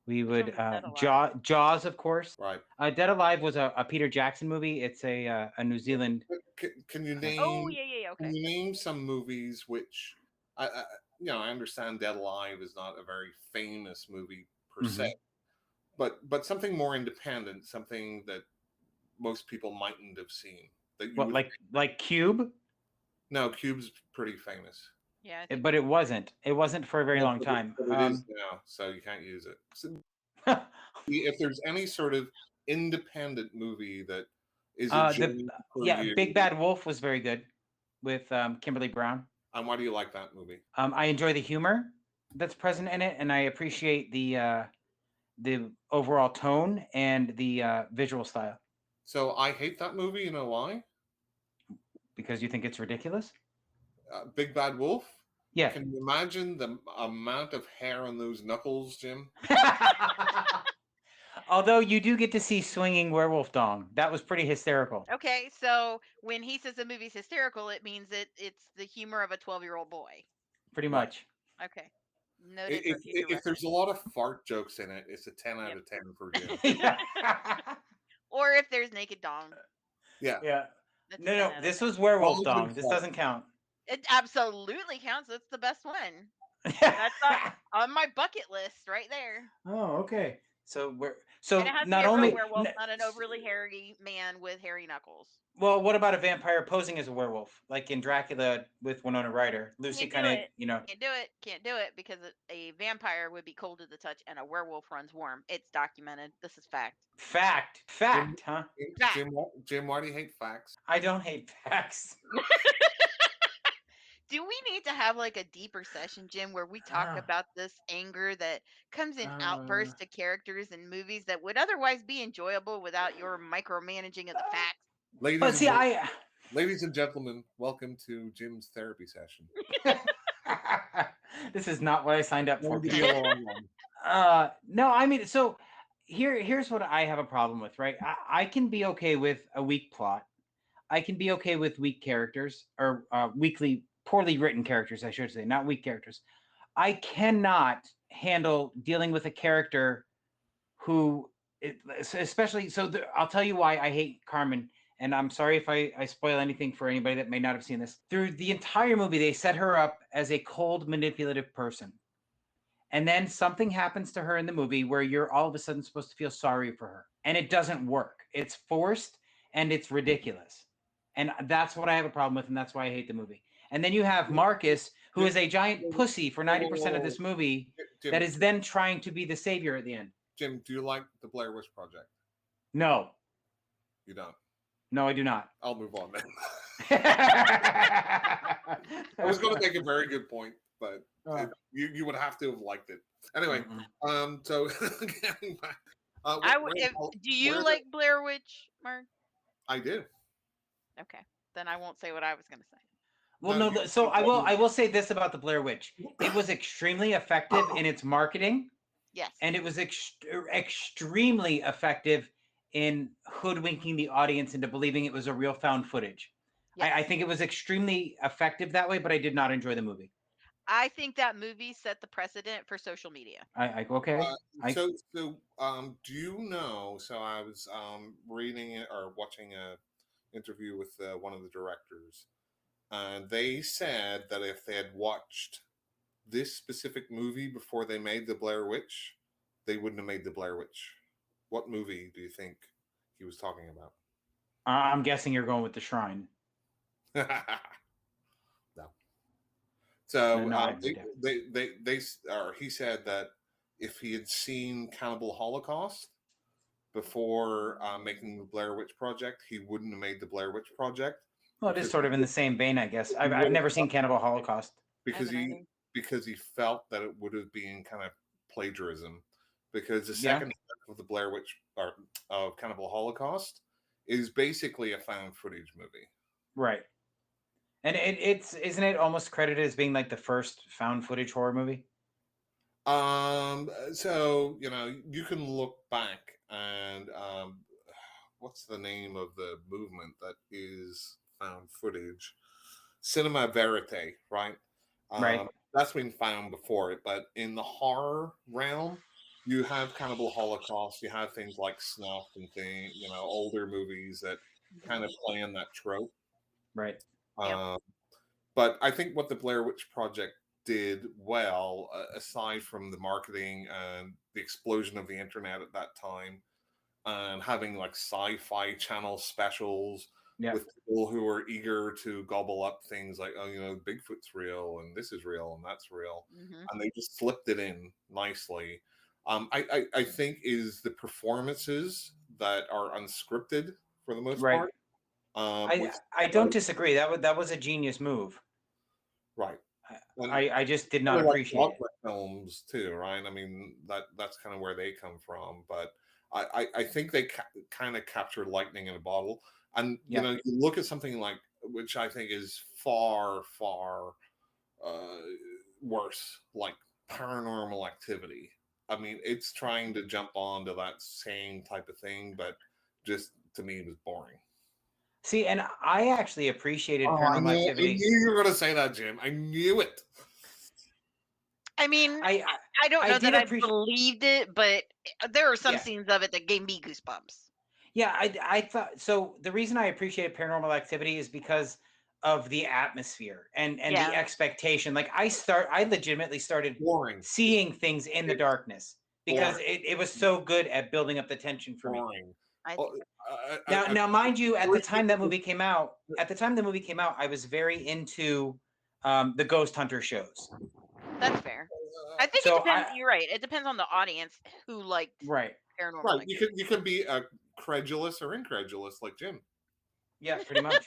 We Which would one was Dead Alive? Jaws, of course. Right. Dead Alive was a Peter Jackson movie. It's a New Zealand. Can you name? Oh yeah, okay. Can you name some movies which, I understand Dead Alive is not a very famous movie per se, but something more independent, something that most people mightn't have seen. That you like Cube? No, Cube's pretty famous. Yeah, but it wasn't. It wasn't for a very long time. But it is now, so you can't use it. So, if there's any sort of independent movie that is Big Bad Wolf was very good with Kimberly Brown. And why do you like that movie? I enjoy the humor that's present in it, and I appreciate the overall tone and the visual style. So I hate that movie. You know why? Because you think it's ridiculous? Big Bad Wolf? Yeah. Can you imagine the amount of hair on those knuckles, Jim? Although you do get to see swinging werewolf dong. That was pretty hysterical. Okay, so when he says the movie's hysterical, it means it's the humor of a 12-year-old boy. Pretty much. Okay. Noted if there's a lot of fart jokes in it, it's a 10 out of 10 for Jim. Or if there's naked dong. Yeah. Yeah. No, this was werewolf dong. This doesn't count. It absolutely counts. It's the best one. That's on my bucket list right there. Oh, okay. So and it has not to be a only werewolf, not an overly hairy man with hairy knuckles. Well, what about a vampire posing as a werewolf, like in Dracula with Winona Ryder? Lucy kind of, Can't do it because a vampire would be cold to the touch and a werewolf runs warm. It's documented. This is fact. Fact, huh? Jim, why do you hate facts? I don't hate facts. Do we need to have like a deeper session, Jim, where we talk about this anger that comes in outbursts to characters and movies that would otherwise be enjoyable without your micromanaging of the facts? Ladies and gentlemen, welcome to Jim's therapy session. This is not what I signed up for. No, I mean, so here's what I have a problem with, right? I can be okay with a weak plot. I can be okay with weak characters or poorly written characters, I should say, not weak characters. I cannot handle dealing with a character who, especially, I'll tell you why I hate Carmen, and I'm sorry if I spoil anything for anybody that may not have seen this. Through the entire movie, they set her up as a cold, manipulative person. and then something happens to her in the movie where you're all of a sudden supposed to feel sorry for her, and it doesn't work. It's forced and it's ridiculous, and that's what I have a problem with, and that's why I hate the movie. And then you have Marcus, who is a giant pussy for 90% of this movie, Jim, that is then trying to be the savior at the end. Jim, do you like the Blair Witch Project? No, You don't. no, I do not. I'll move on then. I I was going to make a very good point, but you would have to have liked it anyway. So getting back, Do you like Blair Witch, Mark? I do. Okay, then I won't say what I was going to say. Well, no. So I will say this about the Blair Witch: it was extremely effective in its marketing. Yes. And it was extremely effective in hoodwinking the audience into believing it was a real found footage. Yes. I think it was extremely effective that way, but I did not enjoy the movie. I think that movie set the precedent for social media. Okay. So do you know? So I was reading it or watching a interview with one of the directors, and they said that if they had watched this specific movie before they made the Blair Witch, they wouldn't have made the Blair Witch. What movie do you think he was talking about? I'm guessing you're going with The Shrine. No. So No, he said that if he had seen Cannibal Holocaust before making the Blair Witch Project, he wouldn't have made the Blair Witch Project. Well, it is sort of in the same vein, I guess. I've never seen Cannibal Holocaust because he felt that it would have been kind of plagiarism, because the second step of the Blair Witch or of Cannibal Holocaust is basically a found footage movie, right? And isn't it almost credited as being like the first found footage horror movie? So you can look back and what's the name of the movement that is found footage? Cinema Verite, right? Right. That's been found before it, but in the horror realm, you have Cannibal Holocaust, you have things like Snuff and things, older movies that kind of play in that trope. Right. But I think what the Blair Witch Project did well, aside from the marketing and the explosion of the internet at that time, and having like sci-fi channel specials with people who are eager to gobble up things like, Bigfoot's real and this is real and that's real, and they just slipped it in nicely. I think is the performances that are unscripted for the most part. I don't disagree. That was a genius move. Right. I just did not appreciate it. Films too, right? I mean, that's kind of where they come from, but I think they kind of captured lightning in a bottle. And you look at something like, which I think is far worse, like Paranormal Activity. I mean, it's trying to jump onto that same type of thing, but just to me, it was boring. See, and I actually appreciated Paranormal Activity. I knew you were going to say that, Jim. I knew it. I mean, I don't know that I believed it, but there are some scenes of it that gave me goosebumps. Yeah, I thought so. The reason I appreciated Paranormal Activity is because of the atmosphere and the expectation. Like I legitimately started seeing things in the darkness because it was so good at building up the tension for me. Now, mind you, at the time the movie came out, I was very into the ghost hunter shows. That's fair. I think it depends. You're right. It depends on the audience who liked paranormal. Right. You could be credulous or incredulous, like Jim. Yeah, pretty much.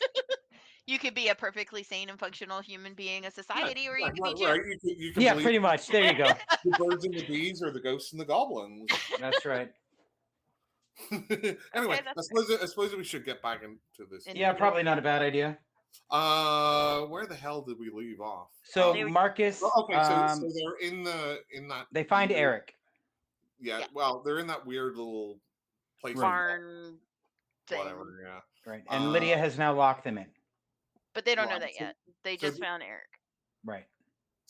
You could be a perfectly sane and functional human being of society, or you could be Jim. Right. You can pretty much. There you go. The birds and the bees, or the ghosts and the goblins. That's right. Anyway, I suppose we should get back into this. Yeah, probably not a bad idea. Where the hell did we leave off? So Marcus. Okay, so they're in that. They find Eric. Yeah, well, they're in that weird little place. Barn thing. Whatever. Yeah. Right, and Lydia has now locked them in. But they don't know that yet. They just found Eric. Right.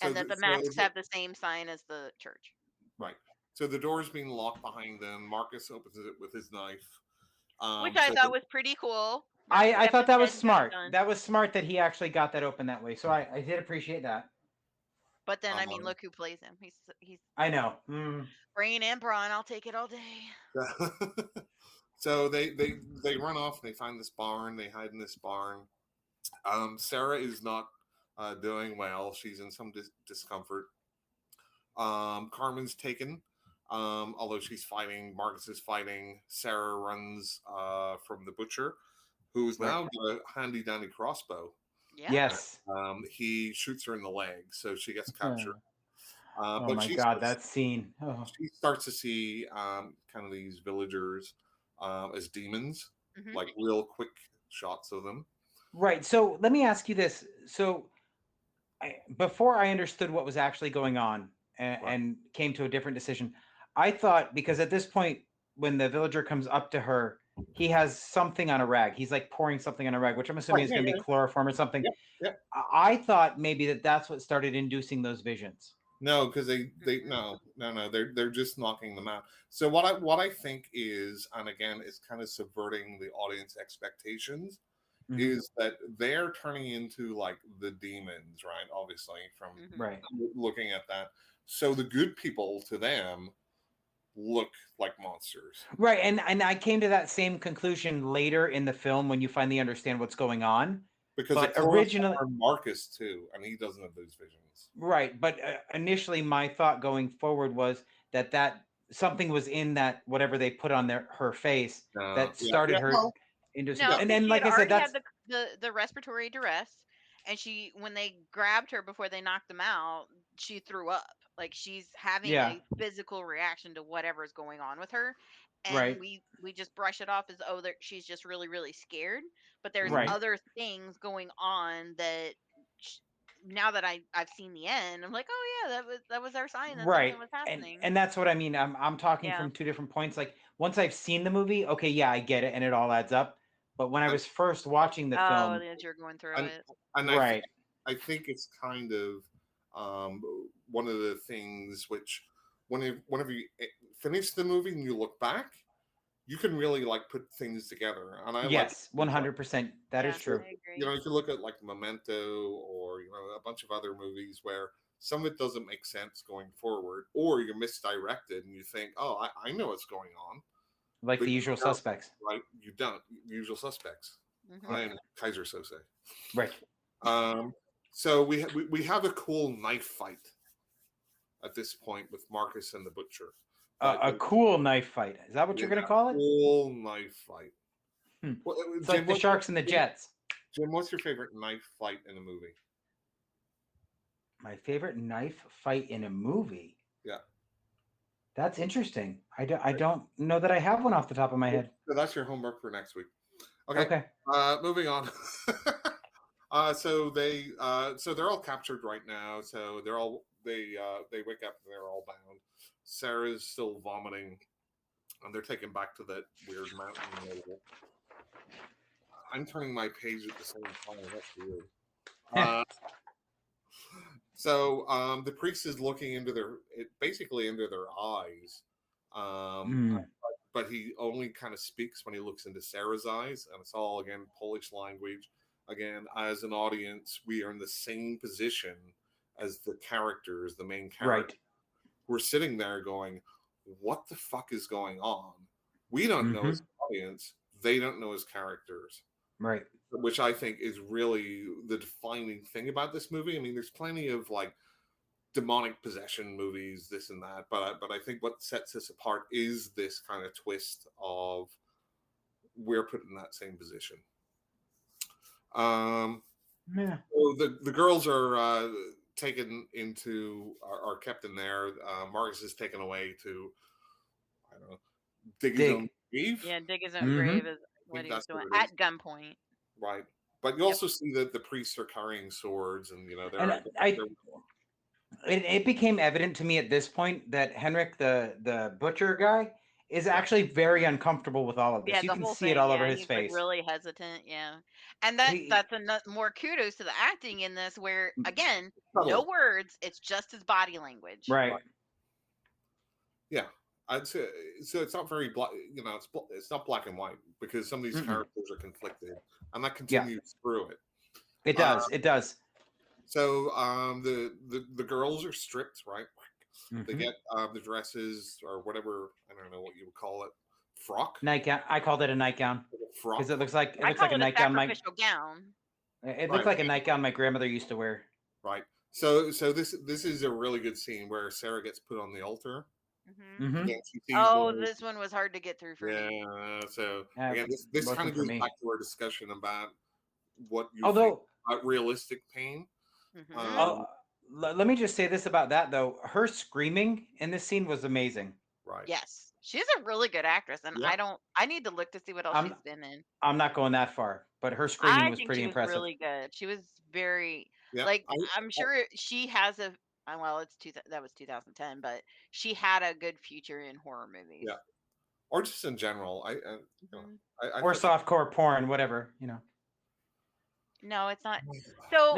And that the masks have the same sign as the church. Right. So the door's being locked behind them. Marcus opens it with his knife. Which I thought was pretty cool. I thought that was smart. That was smart that he actually got that open that way. So I did appreciate that. But then, I mean, Um, look who plays him. He's I know. bringing in Braun. I'll take it all day. so they run off and they find this barn. They hide in this barn. Sarah is not doing well. She's in some discomfort. Carmen's taken. Although she's fighting, Marcus is fighting. Sarah runs from the butcher, who's now got a handy dandy crossbow. Yeah. Yes. He shoots her in the leg, so she gets captured. Oh but my she God, starts, that scene. Oh. she starts to see kind of these villagers as demons, Mhm. like real quick shots of them. Right. So let me ask you this. So before I understood what was actually going on and came to a different decision, I thought, because at this point, when the villager comes up to her, he has something on a rag. He's like pouring something on a rag, which I'm assuming is going to be chloroform or something. Yep. I thought maybe that's what started inducing those visions. No, because no, they're just knocking them out. So what I think is, and again, it's kind of subverting the audience expectations, is that they're turning into like the demons, right? Obviously, from looking at that. So the good people to them look like monsters, right? And I came to that same conclusion later in the film when you finally understand what's going on. Because originally Marcus too, and he doesn't have those visions, right? But initially, my thought going forward was that something was in that whatever they put on her face that started her into. No, and then, like I said, that's the respiratory duress, and when they grabbed her before they knocked them out, she threw up. Like she's having a physical reaction to whatever's going on with her. And we just brush it off as she's just really, really scared. But there's other things going on that now that I've seen the end, I'm like, oh yeah, that was our sign that something was happening. And that's what I mean. I'm talking from two different points. Like once I've seen the movie, okay, yeah, I get it, and it all adds up. But when I was first watching the film, as you're going through it, I think it's kind of one of the things which whenever you finish the movie and you look back, you can really like put things together. And 100%, that is true. You know, if you look at like Memento or a bunch of other movies where some of it doesn't make sense going forward, or you're misdirected and you think, oh, I know what's going on. Like The Usual Suspects. Right, you don't. Usual Suspects. And Kaiser Sose. Right. So we have a cool knife fight at this point with Marcus and the Butcher. A cool knife fight. Is that what you're going to call it? Cool knife fight. Well, it's Jim, like the Sharks and the Jets. Jim, what's your favorite knife fight in a movie? My favorite knife fight in a movie? Yeah. That's interesting. I don't know that I have one off the top of my head. So that's your homework for next week. Okay. Moving on. So they're all captured right now. So they wake up and they're all bound. Sarah's still vomiting, and they're taken back to that weird mountain. I'm turning my page at the same time. That's weird. So the priest is looking into their eyes, but he only kind of speaks when he looks into Sarah's eyes, and it's all again Polish language. Again, as an audience, we are in the same position as the characters, the main character. Right. We're sitting there going, what the fuck is going on? We don't know as an audience. They don't know as characters. Right. Which I think is really the defining thing about this movie. I mean, there's plenty of like demonic possession movies, this and that. But I think what sets us apart is this kind of twist of we're put in that same position. So the girls are taken into are kept in there. Marcus is taken away to dig his own grave. Yeah, dig his own grave is what he was doing at gunpoint. Right, but you also see that the priests are carrying swords, and it became evident to me at this point that Henrik, the butcher guy, is actually very uncomfortable with all of this. You can see it all over his face. Like really hesitant, and that's more kudos to the acting in this, where again, no words, it's just his body language. Right. Yeah, I'd say so. It's not very black. It's not black and white because some of these characters are conflicted, and that continues through it. It does. It does. So the girls are stripped, right? They Mhm. get the dresses or whatever, I don't know what you would call it, frock, Nightgown. I called it a nightgown because frock, it I looks like call a it a nightgown. sacrificial gown. It looked right, like a nightgown my grandmother used to wear. right. So this is a really good scene where Sarah gets put on the altar. Hmm. Hmm. Again, she sees Oh, women. this one was hard to get through for me. Yeah. So again, this kind Wasn't of for goes me. back to our discussion about what you think Although, about realistic pain. Hmm. oh, let me just say this about that though: her screaming in this scene was amazing. Right. Yes, she's a really good actress, and Yeah. I need to look to see what else I'm she's been in. I'm not going that far, but her screaming I was think pretty she was impressive. really good. She was very Yeah. like I'm sure she has a well, that was 2010, but she had a good future in horror movies. Yeah. Or just in general. Hmm. I Or thought softcore porn, whatever, No, it's not. she, So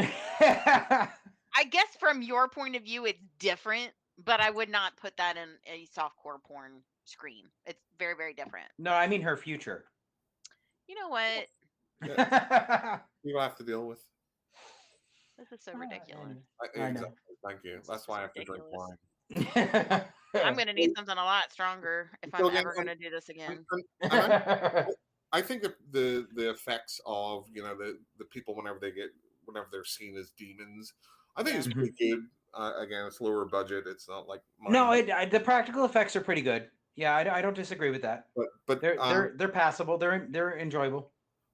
I guess from your point of view, it's different, but I would not put that in a softcore porn scream. It's very, very different. No, I mean her future. You know what? yeah, you have to deal with. This is so ridiculous. I know. Exactly. Thank you. This That's is why I so have to drink ridiculous. wine. I'm gonna need something a lot stronger if So I'm again, ever gonna do this again. and I think that the effects of the people whenever they're seen as demons, I think Yeah. it's pretty good. Again, it's lower budget. It's not like No, mind, the practical effects are pretty good. Yeah, I don't disagree with that. but They're passable. They're enjoyable.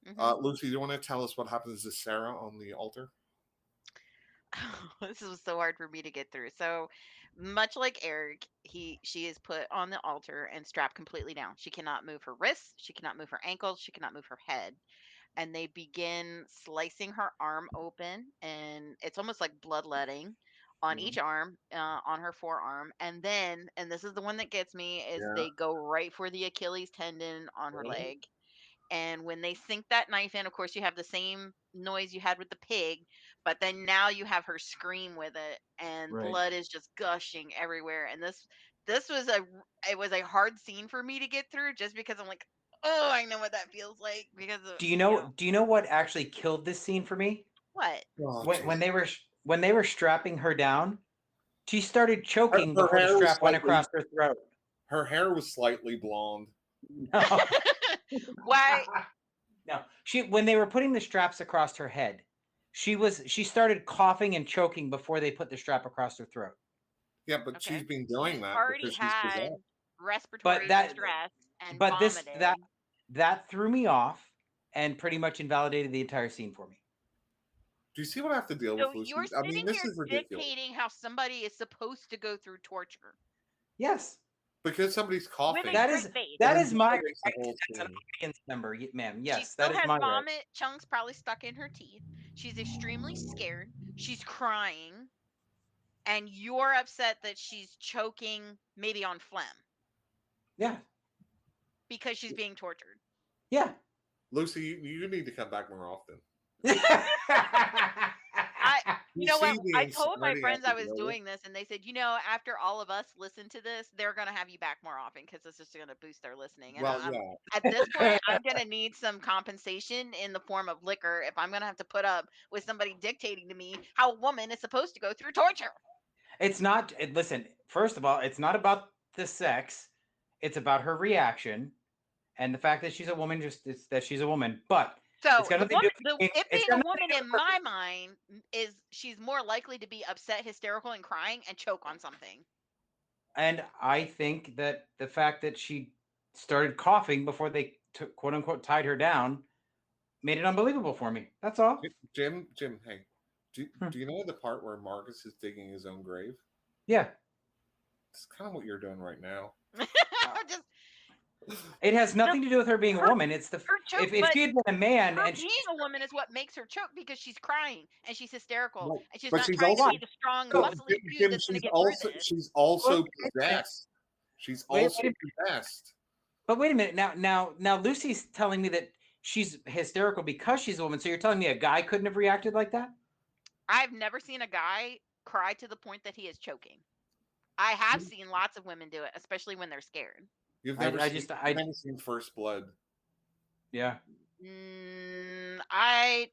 Hmm. Lucy, do you want to tell us what happens to Sarah on the altar? This was so hard for me to get through. So much like Eric, she is put on the altar and strapped completely down. She cannot move her wrists, she cannot move her ankles, she cannot move her head. And they begin slicing her arm open, and it's almost like bloodletting on Mhm. each arm, on her forearm. And then, and this is the one that gets me, is Yeah. they go right for the Achilles tendon on her Really? leg. And when they sink that knife in, of course, you have the same noise you had with the pig, but then now you have her scream with it, and Right. blood is just gushing everywhere. And this was it was a hard scene for me to get through, just because I'm like, oh, I know what that feels like because of Do you know what actually killed this scene for me? what? Oh, When jeez. when they were strapping her down, she started choking Her before the hair was strap went slightly across her throat. her hair was slightly blonde. No. Why? No. She when they were putting the straps across her head, she started coughing and choking before they put the strap across her throat. Yeah, but Okay, she's been she's doing that already because she's had possessed. But respiratory that distress and but this vomited. that threw me off and pretty much invalidated the entire scene for me. Do you see what I have to deal So with, Lucy? you're I mean, sitting this here is ridiculous. dictating how somebody is supposed to go through torture Yes. Because somebody's with coughing. a That straight is face. that It is my right invalidates the whole as an scene. audience member, ma'am. She Yes, that still is has my right. vomit chunks probably stuck in her teeth. She's extremely scared. She's crying. And you're upset that she's choking maybe on phlegm Yeah. because she's being tortured. Yeah. Lucy, you need to come back more often. I You know what? see the I told my insanity I have friends to I was deal with. doing this, and they said, after all of us listen to this, they're gonna have you back more often because this is gonna boost their listening. And Well, I'm yeah. at this point, I'm gonna need some compensation in the form of liquor if I'm gonna have to put up with somebody dictating to me how a woman is supposed to go through torture. It's not. Listen, first of all, it's not about the sex. It's about her reaction and the fact that she's a woman. Just it's that she's a woman, but it's So got the nothing to woman, do. it It's being got a nothing to woman do with in her. my mind is she's more likely to be upset, hysterical, and crying and choke on something. And I think that the fact that she started coughing before they quote unquote tied her down made it unbelievable for me. That's all. Jim, hey, do Hmm. you know the part where Marcus is digging his own grave? Yeah. It's kind of what you're doing right now. Just It has nothing to do with her being a her, woman. It's the her choke, if but she had been a man her and she being a woman is what makes her choke because she's crying and she's hysterical Right. and she's But not she's trying to also why? be the strong, So muscly dude Jim, that's going to get through this. she's well, also wait a minute. possessed. She's Wait also a minute. possessed. But wait a minute. Now Lucy's telling me that she's hysterical because she's a woman. So you're telling me a guy couldn't have reacted like that? I've never seen a guy cry to the point that he is choking. I have seen lots of women do it, especially when they're scared. You've I never just seen First Blood. yeah. I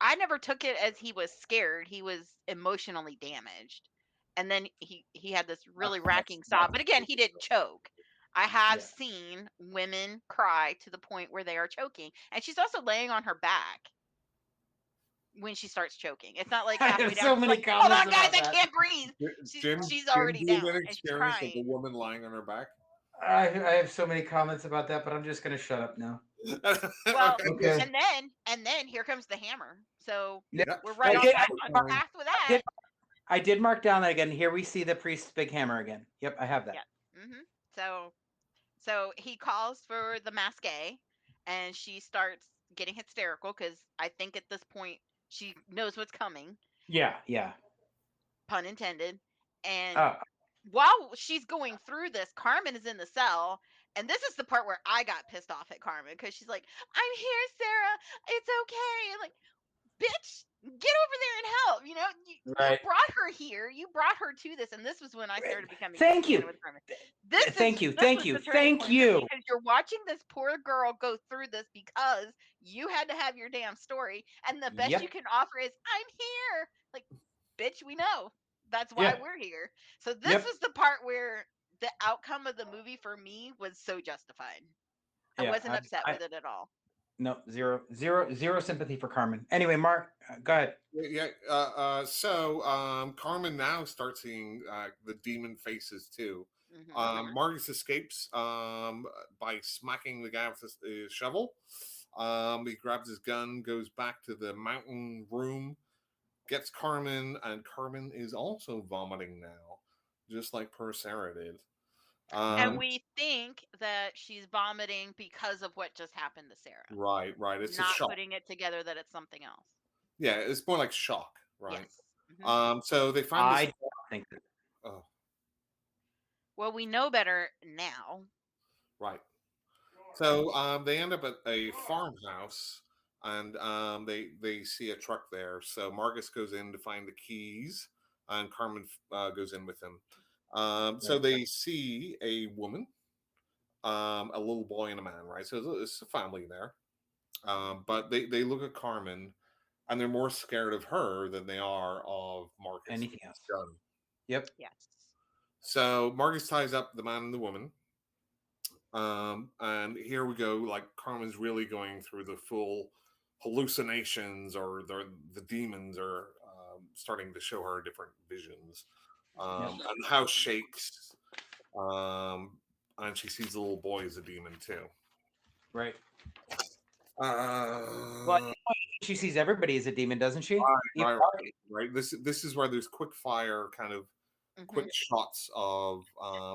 I never took it as he was scared. He was emotionally damaged. And then he had this really racking sob. But again, he didn't choke. I have Yeah. seen women cry to the point where they are choking. And she's also laying on her back when she starts choking. It's not like I halfway have down. so She's many like, hold comments on, guys, about I that. can't breathe. Jim, She's Jim, already do you down have an and she's experience of a crying. woman lying on her back? I have so many comments about that, but I'm just gonna shut up now. Well, Okay. and then here comes the hammer. So Yeah. Yeah. we're right I on did- back I- on path with that. I did mark down that again. Here we see the priest's big hammer again. Yep, I have that. Yeah. So he calls for the masqué, and she starts getting hysterical because I think at this point she knows what's coming, Yeah, yeah. pun intended. And Oh, while she's going through this, Carmen is in the cell. And this is the part where I got pissed off at Carmen because she's like, I'm here, Sarah. It's okay. And like, bitch, get over there and help. You right. brought her here. You brought her to this. And this was when I started becoming Thank you. disappointed with Carmen. Thank you. This Thank was you. the turning Thank point for me you. because you're watching this poor girl go through this because you had to have your damn story. And the best Yep. you can offer is, I'm here. Like, bitch, we know. That's why Yeah. we're here. So this Yep. was the part where the outcome of the movie for me was so justified. I Yeah, wasn't upset with it at all. No, zero sympathy for Carmen. Anyway, Mark, go ahead. Yeah. Carmen now starts seeing the demon faces too. Marcus escapes by smacking the guy with his shovel. He grabs his gun, goes back to the mountain room, gets Carmen, and Carmen is also vomiting now, just like poor Sarah did. And we think that she's vomiting because of what just happened to Sarah. Right. It's not a shock. putting it together that it's something else. Yeah, it's more like shock, right? Yes. So they find I this. don't think that. Oh, Well, we know better now. right. So they end up at a farmhouse, and they see a truck there. So Marcus goes in to find the keys, and Carmen goes in with him. So they see a woman, a little boy, and a man. Right. So it's a family there. But they look at Carmen, and they're more scared of her than they are of Marcus. Anything else? Gun. Yep. Yes. So Marcus ties up the man and the woman. And here we go, like Carmen's really going through the full hallucinations, or the demons are starting to show her different visions. And the house shakes. And she sees the little boy as a demon too. Right. Well, she sees everybody as a demon, doesn't she? Right. This is where there's quick fire kind of quick shots of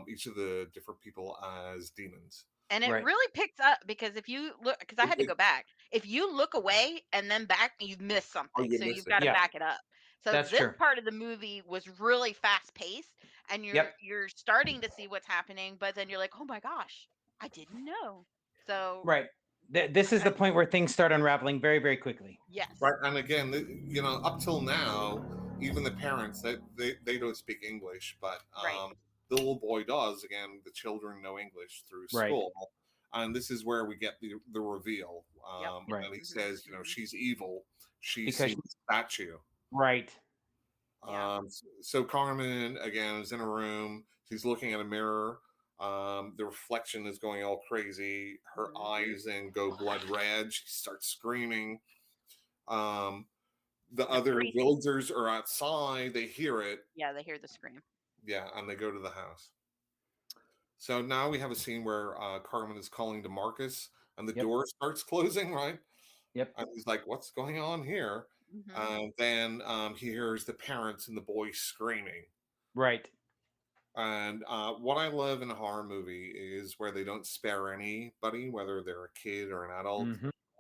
each of the different people as demons. And it really picks up because if you look, because I had to go back. If you look away and then back, you've missed something. So you've got to back it up. So this part of the movie was really fast paced, and you're starting to see what's happening, but then you're like, oh my gosh, I didn't know. So right. This is the point where things start unraveling very, very quickly. Yes. Right. And again, up till now, even the parents, they don't speak English, but the little boy does. Again, the children know English through school. And this is where we get the reveal. And he says, she's evil. She's a statue. Right. So Carmen, again, is in a room. She's looking at a mirror. The reflection is going all crazy. Her eyes then go blood red. She starts screaming. The other villagers are outside. They hear it. Yeah, they hear the scream. Yeah, and they go to the house. So now we have a scene where Carmen is calling to Marcus, and the door starts closing, right? Yep. And he's like, what's going on here? And then he hears the parents and the boy screaming. Right. And what I love in a horror movie is where they don't spare anybody, whether they're a kid or an adult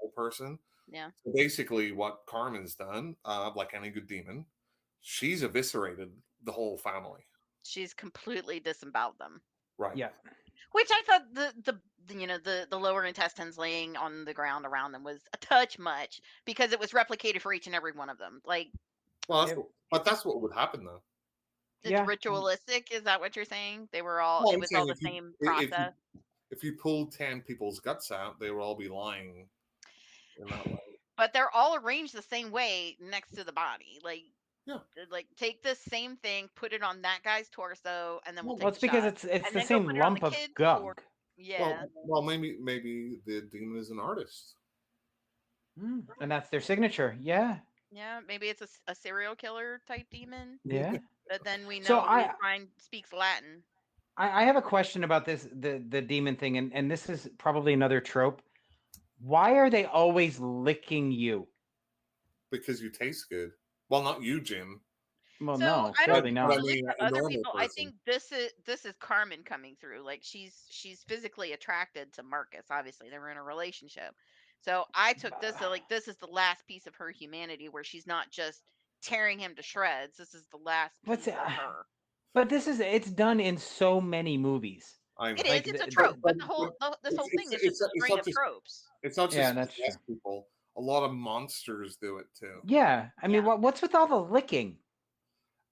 old person. Yeah. So basically, what Carmen's done, like any good demon, she's eviscerated the whole family. She's completely disemboweled them. Right. Yeah. Which I thought the lower intestines laying on the ground around them was a touch much because it was replicated for each and every one of them. Like, well, but that's what would happen though. It's ritualistic. Is that what you're saying? They were all. It was all the same process. If you pulled 10 people's guts out, they would all be lying in that way. but they're all arranged the same way next to the body. Yeah. Like take this same thing, put it on that guy's torso, and then we'll Well, take it's the because shot. it's And the then go same put it on lump the of kid's gunk. Yeah. Well, maybe the demon is an artist. And that's their signature. Yeah. Yeah, maybe it's a serial killer type demon. Yeah. But then we So know we find speaks Latin. I have a question about this the demon thing, and this is probably another trope. Why are they always licking you? Because you taste good. Well, not you, Jim. Well, So no, I clearly don't not. I believe mean, that a other normal people. I person. think this is Carmen coming through. Like she's physically attracted to Marcus. Obviously, they were in a relationship. So I took this to like this is the last piece of her humanity where she's not just tearing him to shreds. This is the last What's piece it? of her. But it's done in so many movies. I know. It Like is. It's a the- trope. But But this whole thing is just a string not of just tropes. it's not just Yeah, that's possessed people. A lot of monsters do it too. Yeah, I mean, Yeah. what's with all the licking?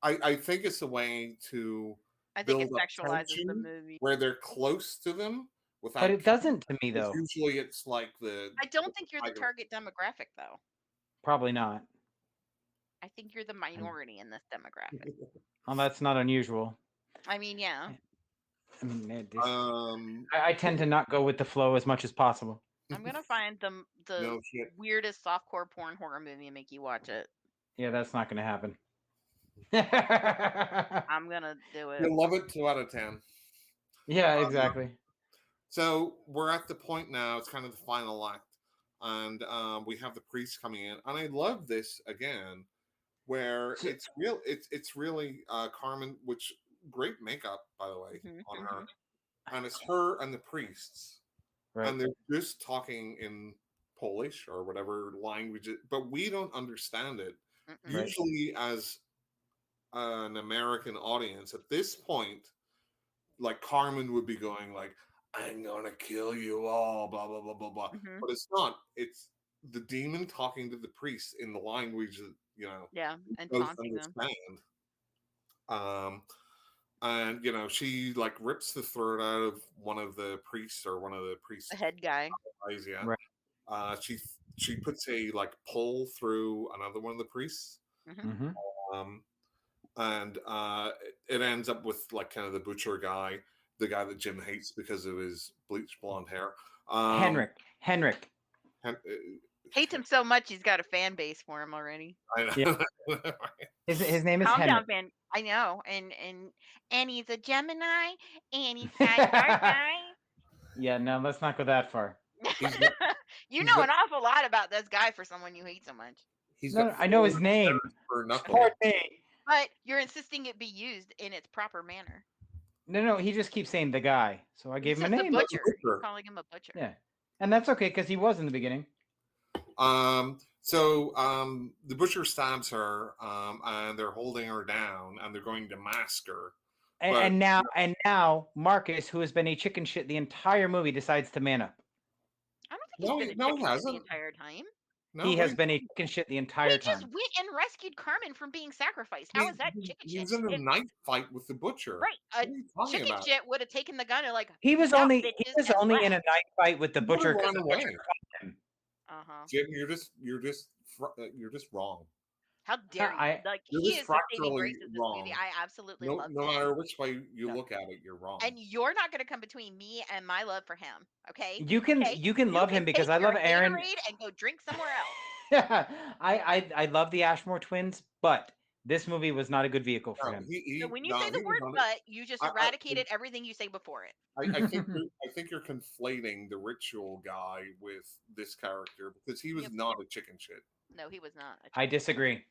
I think it's a way to I think it build up sexualizes the tension movie. where they're close to them without. But it doesn't to me, 'cause though. usually, it's like the. I don't think you're the tiger. target demographic, though. Probably not. I think you're the minority in this demographic. Well, that's not unusual. I mean, yeah. I mean, I tend to not go with the flow as much as possible. I'm gonna find the No shit. weirdest softcore porn horror movie and make you watch it. Yeah, that's not going to happen. I'm gonna do it. You'll love it. 2 out of 10. Yeah, exactly. So we're at the point now. It's kind of the final act, and we have the priest coming in, and I love this again, where it's real. It's really Carmen, which great makeup by the way on her, and it's her and the priests, Right. and they're just talking in Polish or whatever language, but we don't understand it. Right. Usually, as an American audience, at this point, like Carmen would be going like, "I'm gonna kill you all," blah blah blah blah blah. But it's not. It's the demon talking to the priest in the language that Yeah, and both taunting them. understand. And she like rips the throat out of one of the priests or one of the priests. The head guy. Yeah. Right. She puts a like pull through another one of the priests. And it ends up with like kind of the butcher guy, the guy that Jim hates because of his bleached blonde hair. Henrik. Hates him so much he's got a fan base for him already. I know. Yeah. His name is Calm Henrik. down, fan. I know, and he's a Gemini, and he's got dark eyes. Yeah, no, let's not go that far. You know an awful lot about this guy for someone you hate so much. I know his name. Poor thing. But you're insisting it be used in its proper manner. No, he just keeps saying the guy. So I gave him a name. The butcher. You're calling him a butcher. Yeah. And that's okay because he was in the beginning. So the butcher stabs her, and they're holding her down, and they're going to mask her. And now Marcus, who has been a chicken shit the entire movie, decides to man up. I don't think he's been a chicken shit the entire time. No, he has been a chicken shit the entire time. He just went and rescued Carmen from being sacrificed. How is that chicken shit? He was in a knife fight with the butcher. Right. A chicken shit would have taken the gun and like. He was only in a knife fight with the butcher because the butcher caught him. Jim, you're just wrong. How dare you? Like he is the saving grace of this movie. I absolutely love him. No matter which way you look at it, you're wrong. And you're not going to come between me and my love for him. Okay. You can love him because I love Aaron. And go drink somewhere else. Yeah, I love the Ashmore twins, but this movie was not a good vehicle for him. So when you say the word "but," you just eradicated everything you say before it. I think you're conflating the ritual guy with this character because he was not a chicken shit. No, he was not. I disagree.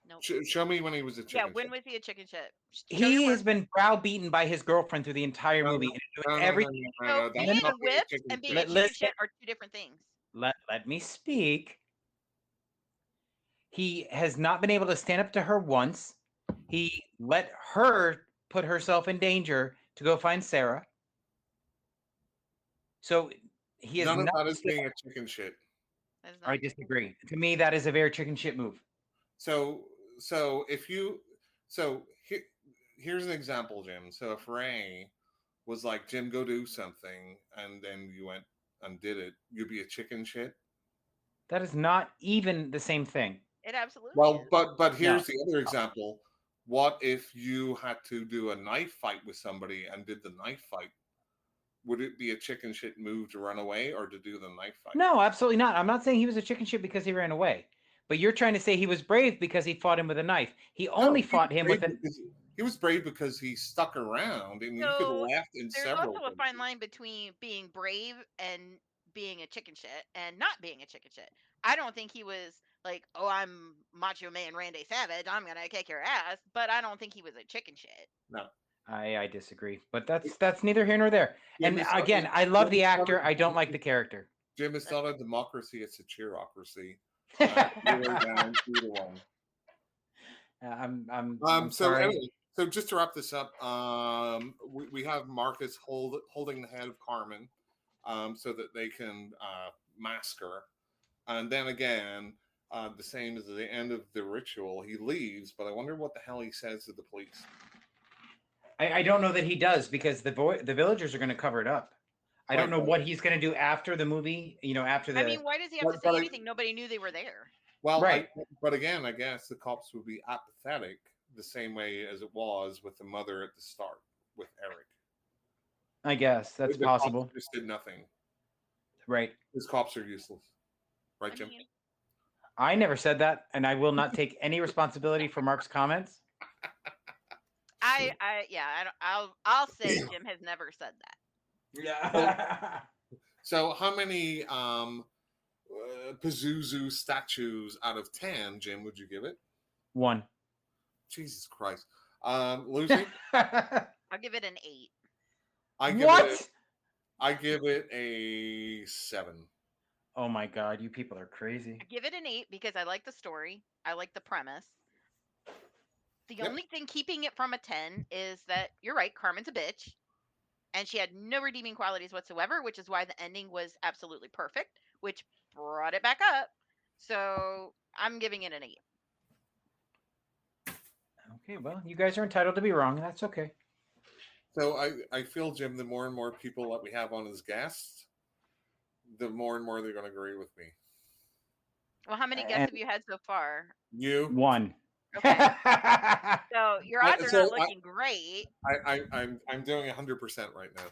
No. Show me when he was a chicken. Yeah, when was he a chicken shit? He has been browbeaten by his girlfirend through the entire movie. Everything. Being whipped and being a chicken shit are two different things. Let me speak. He has not been able to stand up to her once. He let her put herself in danger to go find Sarah. So he is none of not that is being a chicken shit. I disagree. To me, that is a very chicken shit move. So here's an example, Jim. So if Ray was like, Jim, go do something, and then you went and did it, you'd be a chicken shit. That is not even the same thing. It absolutely Well, is. but No. here's the other example. What if you had to do a knife fight with somebody and did the knife fight? Would it be a chicken shit move to run away or to do the knife fight? No, absolutely not. I'm not saying he was a chicken shit because he ran away. But you're trying to say he was brave because he fought him with a knife. He only fought him with an. He was brave because he stuck around and he could have So left in there's several. also a fine places. line between being brave and being a chicken shit and not being a chicken shit. I don't think he was like, oh, I'm Macho Man Randy Savage, I'm gonna kick your ass, but I don't think he was a chicken shit. No. I disagree, but that's neither here nor there. Jim, And it's not- again, I love the Jim, it's not actor. a- I don't like the character. Jim, it's not a democracy; it's a cheerocracy. You're down 2-1. I'm So sorry. anyway, so just to wrap this up, we have Marcus holding the head of Carmen, so that they can mask her, and then again, the same as the end of the ritual, he leaves. But I wonder what the hell he says to the police. I don't know that he does because the villagers are going to cover it up. I don't know what he's going to do after the movie. You know, after the. I mean, why does he have to say anything? Nobody knew they were there. Well, right. But again, I guess the cops would be apathetic the same way as it was with the mother at the start with Eric. I guess that's possible. Cops just did nothing. Right. His cops are useless. Right, Jim? I never said that, and I will not take any responsibility for Mark's comments. I'll say Jim has never said that. Yeah. So how many Pazuzu statues out of 10, Jim, would you give it? 1. Jesus Christ. Lucy? I'll give it an 8. I give it a 7. Oh my God, you people are crazy. I give it an 8 because I like the story. I like the premise. The only thing keeping it from a 10 is that you're right, Carmen's a bitch. And she had no redeeming qualities whatsoever, which is why the ending was absolutely perfect, which brought it back up. So I'm giving it an 8. Okay, well, you guys are entitled to be wrong. That's okay. So I feel, Jim, the more and more people that we have on as guests, the more and more they're going to agree with me. Well, how many guests have you had so far? You. 1. Okay. So your odds are not looking great. I'm doing 100% right now.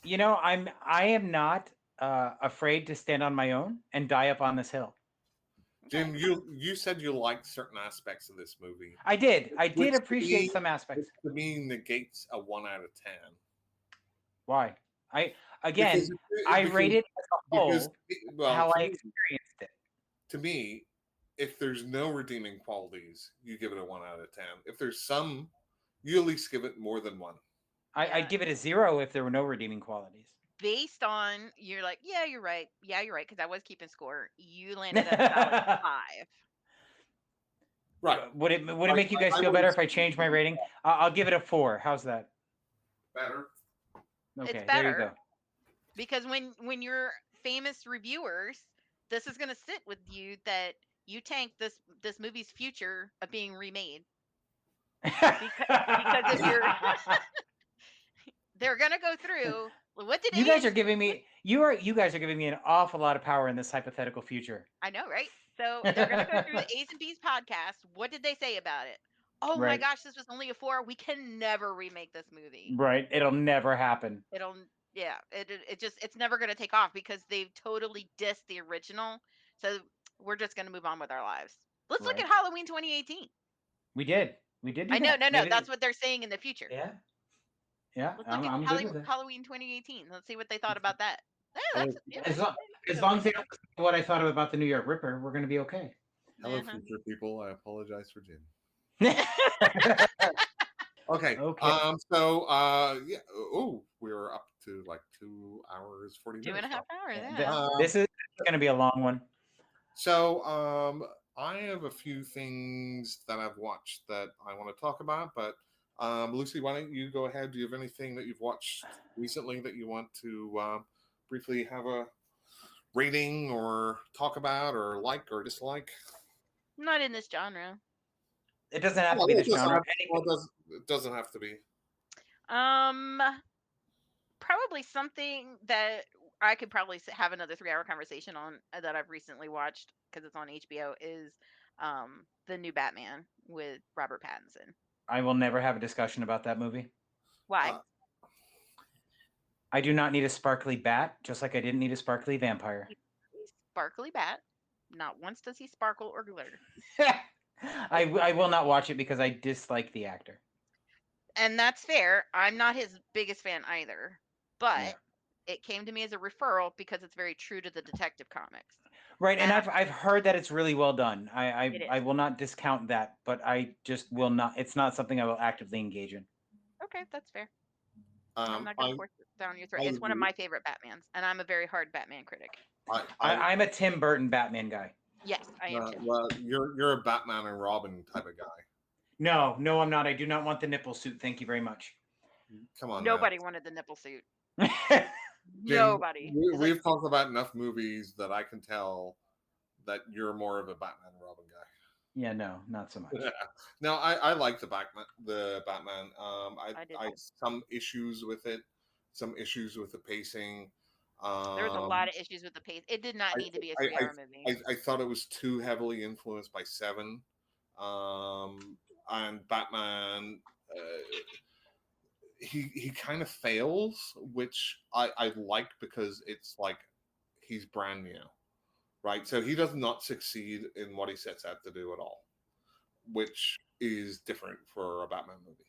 You know, I am not afraid to stand on my own and die up on this hill. Jim, you said you liked certain aspects of this movie. I did appreciate some aspects. Which to me negates a 1 out of 10. Why? I rate it as a whole how I experienced it. To me, if there's no redeeming qualities, you give it a 1 out of 10. If there's some, you at least give it more than 1. I'd give it a 0 if there were no redeeming qualities. Based on, you're like, yeah, you're right. Yeah, you're right, because I was keeping score. You landed at a solid 5. Right. Would it make you guys feel better if I change my rating? I'll give it a 4. How's that? Better. Okay, it's better. there you go. Because when you're famous reviewers, this is going to sit with you that you tank this movie's future of being remade. Because if you're they're gonna go through what did you guys are giving me an awful lot of power in this hypothetical future. I know, right? So they're gonna go through the A's and B's podcast. What did they say about it? Oh my gosh, this was only a 4. We can never remake this movie. Right. It'll never happen. It's never gonna take off because they've totally dissed the original. So we're just gonna move on with our lives. Let's look at Halloween 2018. We did. I know, no. That's what they're saying in the future. Yeah. Yeah. Let's look at Halloween 2018. Let's see what they thought about that. As long as they don't know what I thought about the New York Ripper, we're going to be okay. Hello, future people. I apologize for Jim. Okay. So, yeah. Oh, we're up to like 2 hours, 40 minutes. 2.5 hours. Yeah. This is going to be a long one. So, I have a few things that I've watched that I want to talk about, but Lucy, why don't you go ahead? Do you have anything that you've watched recently that you want to briefly have a rating or talk about or like or dislike? Not in this genre. It doesn't have to be this genre. It doesn't have to be. Probably something that I could probably have another 3-hour conversation on that I've recently watched because it's on HBO is the new Batman with Robert Pattinson. I will never have a discussion about that movie. Why? Uh, I do not need a sparkly bat, just like I didn't need a sparkly vampire. Sparkly bat. Not once does he sparkle or glitter. I will not watch it because I dislike the actor. And that's fair. I'm not his biggest fan either, but Yeah. it came to me as a referral because it's very true to the Detective Comics. Right, and And I've heard that it's really well done. It is. I will not discount that, but I just will not. It's not something I will actively engage in. Okay, that's fair. I'm not I, going to force it down your throat. I It's one of agree. my favorite Batmans, and I'm a very hard Batman critic. I'm a Tim Burton Batman guy. Yes, I am too. Well, you're a Batman and Robin type of guy. No, I'm not. I do not want the nipple suit. Thank you very much. Come on, Nobody wanted the nipple suit. Jim, Nobody. It's We've like, talked about enough movies that I can tell that you're more of a Batman and Robin guy. Yeah, no, not so much. No, I like the Batman. I did I too. some issues with it, some issues with the pacing. There was a lot of issues with the pace. It did not need to be a 3-hour movie. I thought it was too heavily influenced by Seven, and Batman. He kind of fails, which I like because it's like he's brand new, right? So he does not succeed in what he sets out to do at all, which is different for a Batman movie.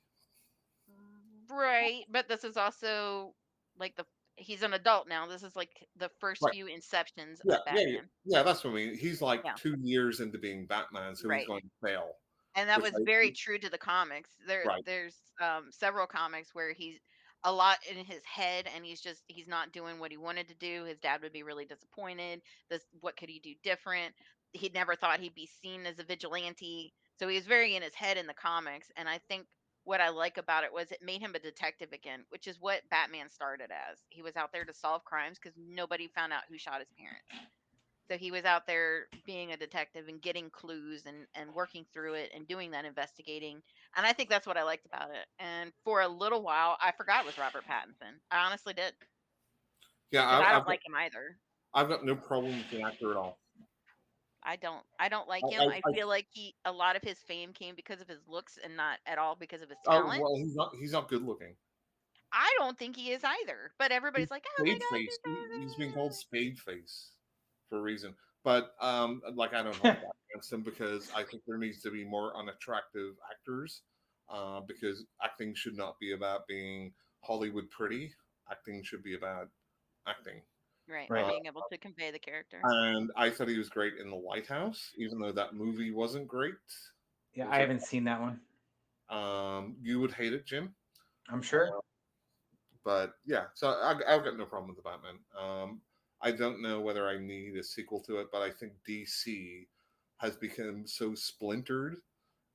Right, but this is also like he's an adult now. This is like the first Right. few inceptions Yeah, of Batman. yeah, that's what I mean. He's like Yeah. 2 years into being Batman, so Right. he's going to fail. And that Which was very true to the comics. Right. There's several comics where he's a lot in his head and he's not doing what he wanted to do. His dad would be really disappointed. What could he do different? He never thought he'd be seen as a vigilante. So he was very in his head in the comics, and I think what I like about it was it made him a detective again, which is what Batman started as. He was out there to solve crimes because nobody found out who shot his parents. So he was out there being a detective and getting clues and working through it and doing that investigating. And I think that's what I liked about it. And for a little while, I forgot it was Robert Pattinson. I honestly did. Yeah, Because I don't like him either. I've got no problem with the actor at all. I don't like him. I feel like a lot of his fame came because of his looks and not at all because of his talent. Well, he's not good looking. I don't think he is either. But everybody's like, oh my Spade god, face. He's been called Spade Face for a reason. But like I don't hold that against him because I think there needs to be more unattractive actors. Because acting should not be about being Hollywood pretty. Acting should be about acting. Right. Right. Being able to convey the character. And I thought he was great in The Lighthouse, even though that movie wasn't great. Yeah, I haven't seen that one. You would hate it, Jim. I'm sure. But yeah, so I've got no problem with the Batman. I don't know whether I need a sequel to it, but I think DC has become so splintered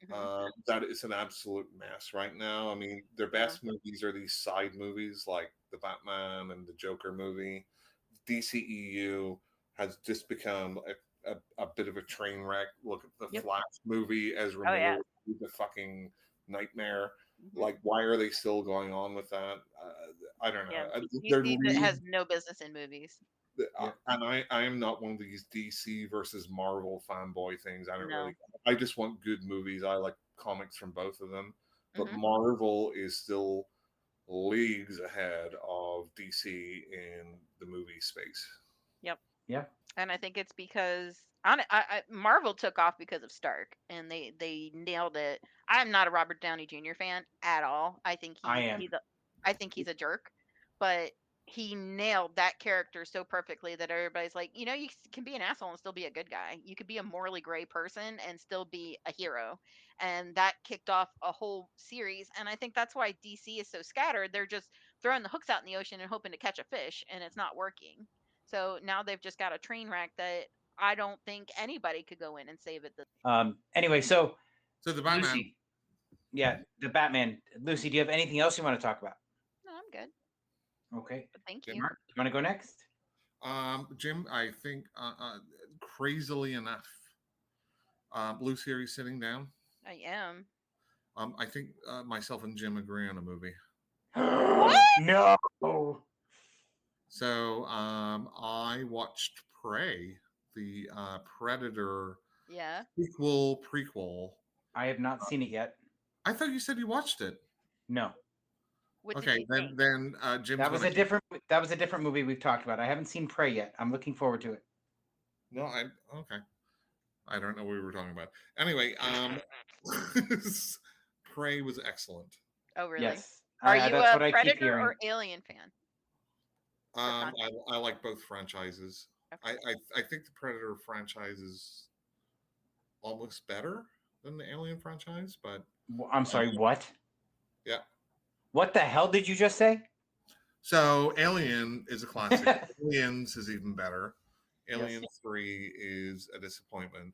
that it's an absolute mess right now. I mean, their best movies are these side movies like the Batman and the Joker movie. DCEU has just become a bit of a train wreck. Look at the Flash movie as Renee, the fucking nightmare. Like, why are they still going on with that? I don't know. It has no business in movies. And I am not one of these DC versus Marvel fanboy things. I just want good movies. I like comics from both of them. But Marvel is still leagues ahead of DC in the movie space. Yep. Yeah. And I think it's because Marvel took off because of Stark, and they nailed it. I'm not a Robert Downey Jr. fan at all. I think he's a jerk, but he nailed that character so perfectly that everybody's like, you can be an asshole and still be a good guy. You could be a morally gray person and still be a hero. And that kicked off a whole series. And I think that's why DC is so scattered. They're just throwing the hooks out in the ocean and hoping to catch a fish, and it's not working. So now they've just got a train wreck that I don't think anybody could go in and save it. Anyway, so the Batman. Lucy, the Batman. Lucy, do you have anything else you want to talk about? No, I'm good. Okay. But thank you. Mark, you want to go next? Jim, I think crazily enough, Blue Series sitting down. I am. I think myself and Jim agree on a movie. What? No. So I watched Prey, the Predator Yeah. prequel. I have not seen it yet. I thought you said you watched it. No, What did Okay, you think? then Jim's that was gonna a different. That was a different movie we've talked about. I haven't seen Prey yet. I'm looking forward to it. No, I okay. I don't know what we were talking about. Anyway, Prey was excellent. Oh, really? Yes, Are you that's a what I keep Predator hearing. or Alien fan? For context. I like both franchises. Okay. I think the Predator franchise is almost better than the Alien franchise, but I'm sorry. What? yeah. What the hell did you just say? So Alien is a classic. Aliens is even better. Alien Yes. 3 is a disappointment.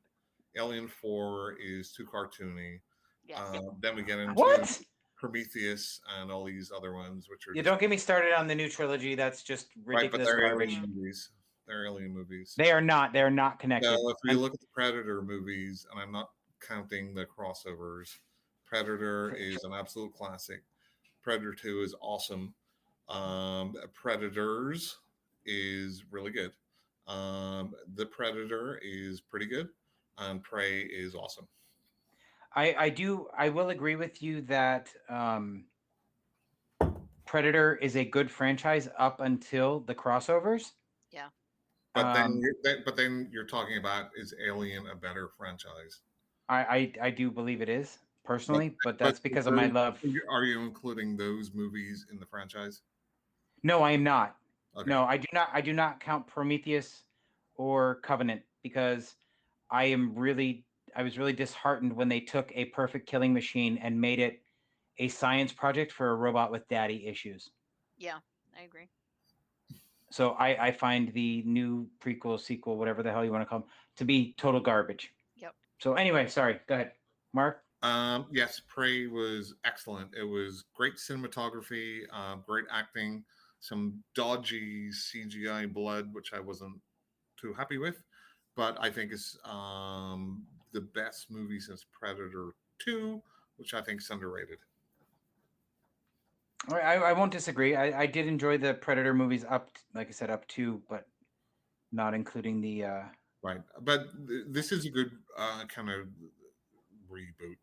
Alien 4 is too cartoony. Yes. Then we get into What? Prometheus and all these other ones, which are You just, don't get me started on the new trilogy. That's just right, but ridiculous they're garbage. alien movies. They're alien movies. They are not. They're not connected. So if we look at the Predator movies, and I'm not counting the crossovers, Predator is an absolute classic. Predator 2 is awesome. Predators is really good. The Predator is pretty good, and Prey is awesome. I will agree with you that Predator is a good franchise up until the crossovers. Yeah. But then you're talking about, is Alien a better franchise? I do believe it is personally, but that's because of my those- love. Are you including those movies in the franchise? No, I am not. Okay. No, I do not. I do not count Prometheus or Covenant because I was really disheartened when they took a perfect killing machine and made it a science project for a robot with daddy issues. Yeah, I agree. So I find the new prequel, sequel, whatever the hell you want to call them, to be total garbage. Yep. So anyway, sorry. Go ahead, Mark. Yes, Prey was excellent. It was great cinematography, great acting, some dodgy CGI blood, which I wasn't too happy with, but I think it's the best movie since Predator 2, which I think is underrated. I won't disagree. I did enjoy the Predator movies like I said, up to, but not including the. Right, but this is a good kind of reboot.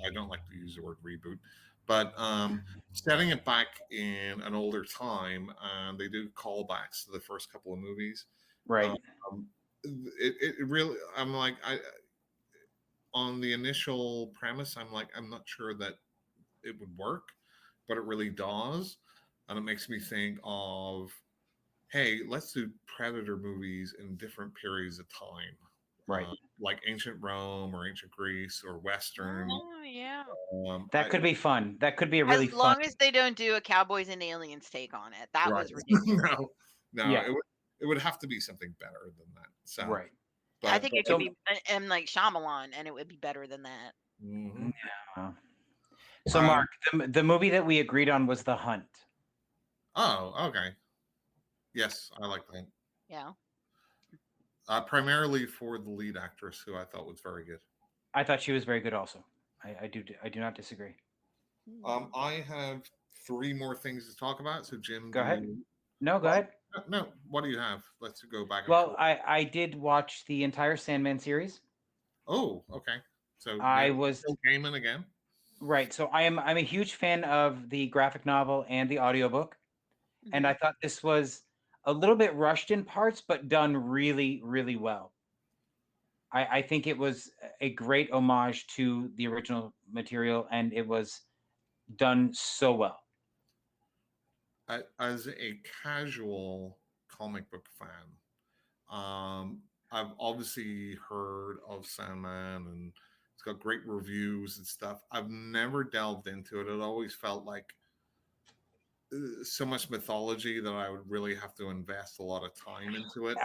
I don't like to use the word reboot, but setting it back in an older time, and they do callbacks to the first couple of movies. Right. It really, I'm like, on the initial premise, I'm like, I'm not sure that it would work, but it really does, and it makes me think of, hey, let's do Predator movies in different periods of time. Right. Like ancient Rome or ancient Greece or Western. Oh, yeah. That could be fun. That could be a really As fun. long as they don't do a Cowboys and Aliens take on it. That was ridiculous. No, Yeah. it would have to be something better than that. So, Right. but, I think it could be M. Night Shyamalan, and it would be better than that. Mhm. Yeah. So, Mark, the movie that we agreed on was The Hunt. Oh, okay. Yes, I like that. Yeah. Primarily for the lead actress, who I thought was very good. I thought she was very good also. I do not disagree. I have 3 more things to talk about. So, Jim, Go ahead. No, go ahead. No, what do you have? Let's go back. Well, I did watch the entire Sandman series. Oh, okay. So I was Neil Gaiman again. Right. So I'm a huge fan of the graphic novel and the audiobook. And I thought this was a little bit rushed in parts, but done really, really well. I think it was a great homage to the original material, and it was done so well. As a casual comic book fan, I've obviously heard of Sandman, and it's got great reviews and stuff. I've never delved into it. It always felt like so much mythology that I would really have to invest a lot of time into it.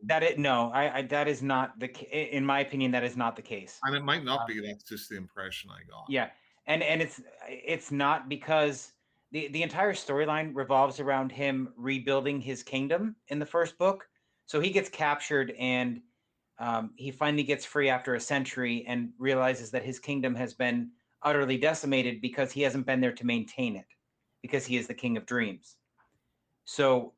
That is not in my opinion, that is not the case. And it might not be. That's just the impression I got. Yeah, and it's not, because the entire storyline revolves around him rebuilding his kingdom in the first book. So he gets captured, and he finally gets free after a century and realizes that his kingdom has been utterly decimated because he hasn't been there to maintain it, because he is the king of dreams. So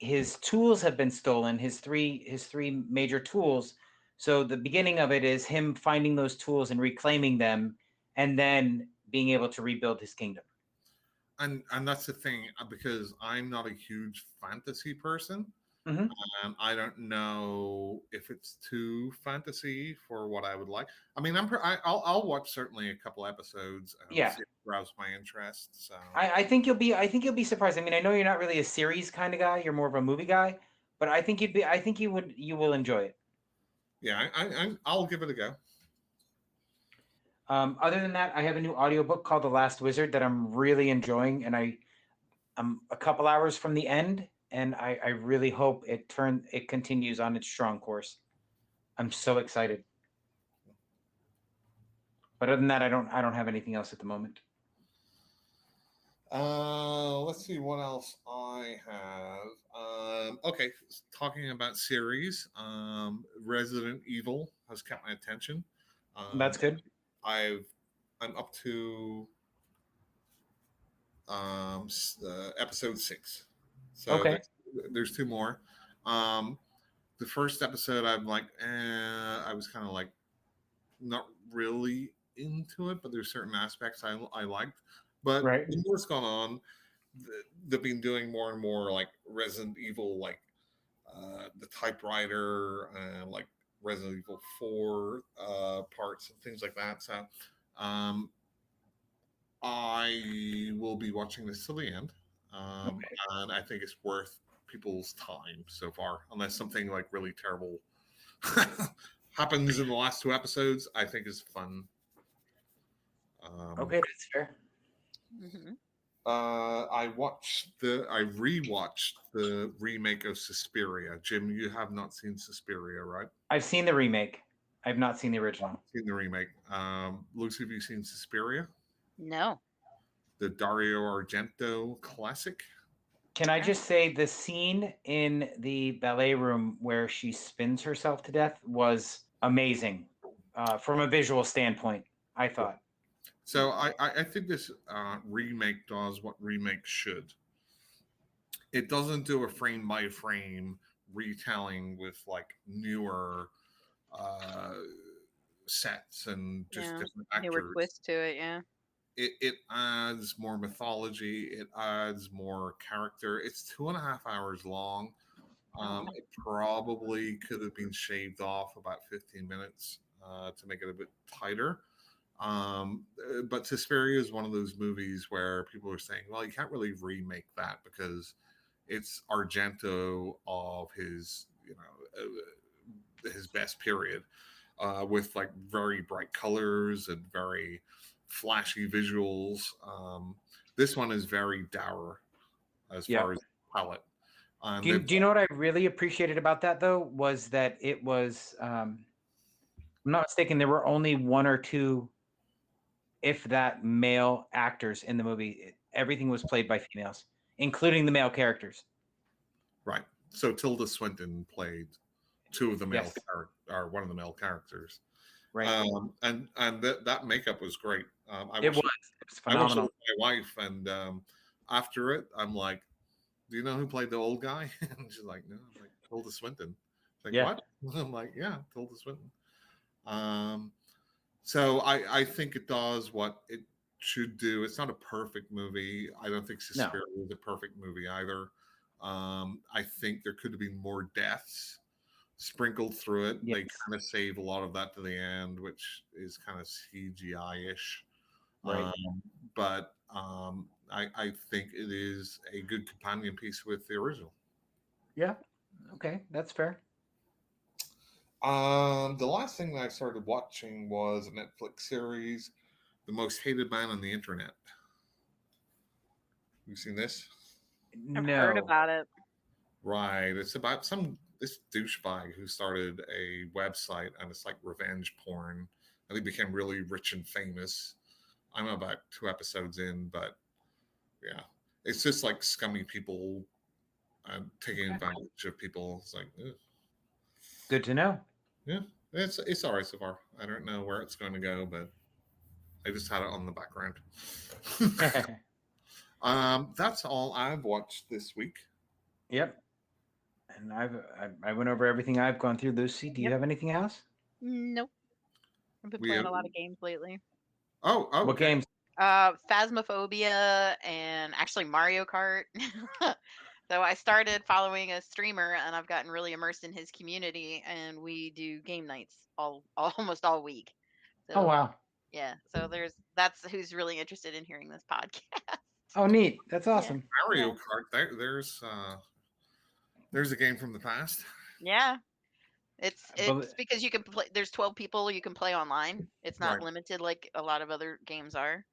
his tools have been stolen. His three major tools. So the beginning of it is him finding those tools and reclaiming them, and then being able to rebuild his kingdom. And that's the thing, because I'm not a huge fantasy person. Mhm. I don't know if it's too fantasy for what I would like. I mean, I'll watch certainly a couple episodes and Yeah. see if it rouse my interest. So I think you'll be surprised. I mean, I know you're not really a series kind of guy. You're more of a movie guy, but I think you will enjoy it. yeah, I'll give it a go. Other than that, I have a new audiobook called The Last Wizard that I'm really enjoying, and I'm a couple hours from the end, and I really hope it continues on its strong course. I'm so excited. But other than that, I don't have anything else at the moment. Let's see what else I have. Okay, talking about series, Resident Evil has kept my attention. That's good. I'm up to episode 6. So Okay. there's 2 more. The first episode, I'm like, I was kind of like not really into it, but there's certain aspects I liked. But Right. the more's gone on, they've been doing more and more like Resident Evil, like the typewriter, like Resident Evil 4 parts and things like that. So um, I will be watching this till the end, Okay. and I think it's worth people's time so far, unless something like really terrible happens in the last 2 episodes. I think is fun. Okay, that's fair. Mhm. I rewatched the remake of Suspiria. Jim, you have not seen Suspiria, right? I've seen the remake. I've not seen the original. Seen the remake. Lucy, have you seen Suspiria? No. The Dario Argento classic. Can I just say the scene in the ballet room where she spins herself to death was amazing from a visual standpoint, I thought. So I think this remake does what remakes should. It doesn't do a frame by frame retelling with like newer sets and just different actors. Newer twist to it, yeah. It adds more mythology. It adds more character. It's 2.5 hours long. It probably could have been shaved off about 15 minutes to make it a bit tighter. But Suspiria is one of those movies where people are saying, well, you can't really remake that because it's Argento of his, his best period, with like very bright colors and very flashy visuals. This one is very dour as far as palette. Do you know what I really appreciated about that though? Was that it was, I'm not mistaken, there were only 1 or 2, if that, male actors in the movie. Everything was played by females, including the male characters. Right. So Tilda Swinton played 2 of the male or one of the male characters. Right. And that makeup was great. It was phenomenal. I watched it with my wife, and after it, I'm like, "Do you know who played the old guy?" And she's like, "No." I'm like, Tilda Swinton. She's like, what? I'm like, "Yeah, Tilda Swinton." So I think it does what it should do. It's not a perfect movie. I don't think Suspiria is a perfect movie either. I think there could have been more deaths sprinkled through it. Yes. They kind of save a lot of that to the end, which is kind of CGI-ish. Right. But I think it is a good companion piece with the original. Yeah. Okay, that's fair. The last thing that I started watching was a Netflix series, The Most Hated Man on the Internet. You seen this? I've heard about it. Right. It's about this douchebag who started a website, and it's like revenge porn. And he became really rich and famous. I'm about 2 episodes in, but yeah, it's just like scummy people taking advantage of people. It's like, ugh. Good to know. Yeah, it's all right so far. I don't know where it's going to go, but I just had it on the background. That's all I've watched this week. Yep. And I went over everything I've gone through. Lucy, do you Yep. have anything else? Nope. I've been We playing have- a lot of games lately. Oh, What okay. games? Phasmophobia and actually Mario Kart. So I started following a streamer and I've gotten really immersed in his community and we do game nights almost all week. Oh So wow. yeah, so that's who's really interested in hearing this podcast. Oh neat. That's Yeah. awesome. Mario Yeah. Kart. There's a game from the past. Yeah. It's But- it's because you can play there's 12 people you can play online. It's not Right. limited like a lot of other games are.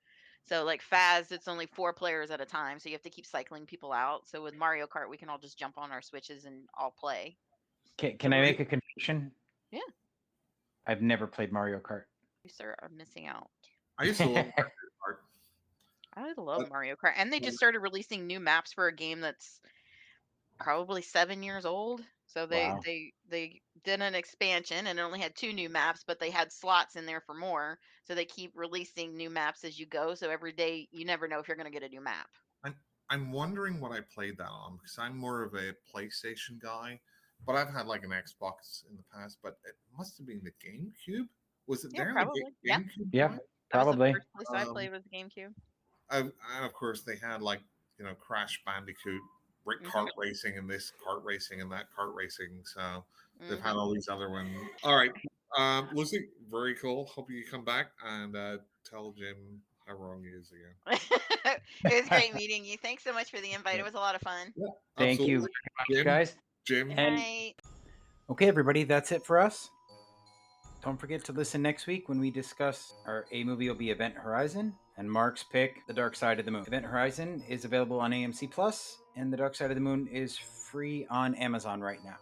So like Faz, it's only 4 players at a time, so you have to keep cycling people out. So with Mario Kart, we can all just jump on our Switches and all play. Can I make a confession? Yeah. I've never played Mario Kart. You sir are missing out. I used to love Mario Kart. I love But- Mario Kart, and they just started releasing new maps for a game that's probably 7 years old. So Wow. they did an expansion and it only had 2 new maps, but they had slots in there for more. So they keep releasing new maps as you go. So every day you never know if you're going to get a new map. I'm wondering what I played that on because I'm more of a PlayStation guy, but I've had like an Xbox in the past. But it must have been the GameCube. Was it Yeah, there? probably. The Yeah. GameCube Yeah. one? That was the Probably. first place I Um, played was the GameCube. And of course, they had like Crash Bandicoot, kart racing, and this kart racing and that kart racing. So they've had all these other ones. All right, Lucy, very cool. Hope you come back and tell Jim how wrong he is again. It was great meeting you. Thanks so much for the invite. It was a lot of fun. Yeah, Thank you absolutely. very much, guys. Jim. Good And- night. Okay, everybody, that's it for us. Don't forget to listen next week when we discuss our A movie will be Event Horizon and Mark's pick, The Dark Side of the Moon. Event Horizon is available on AMC Plus, and The Dark Side of the Moon is free on Amazon right now.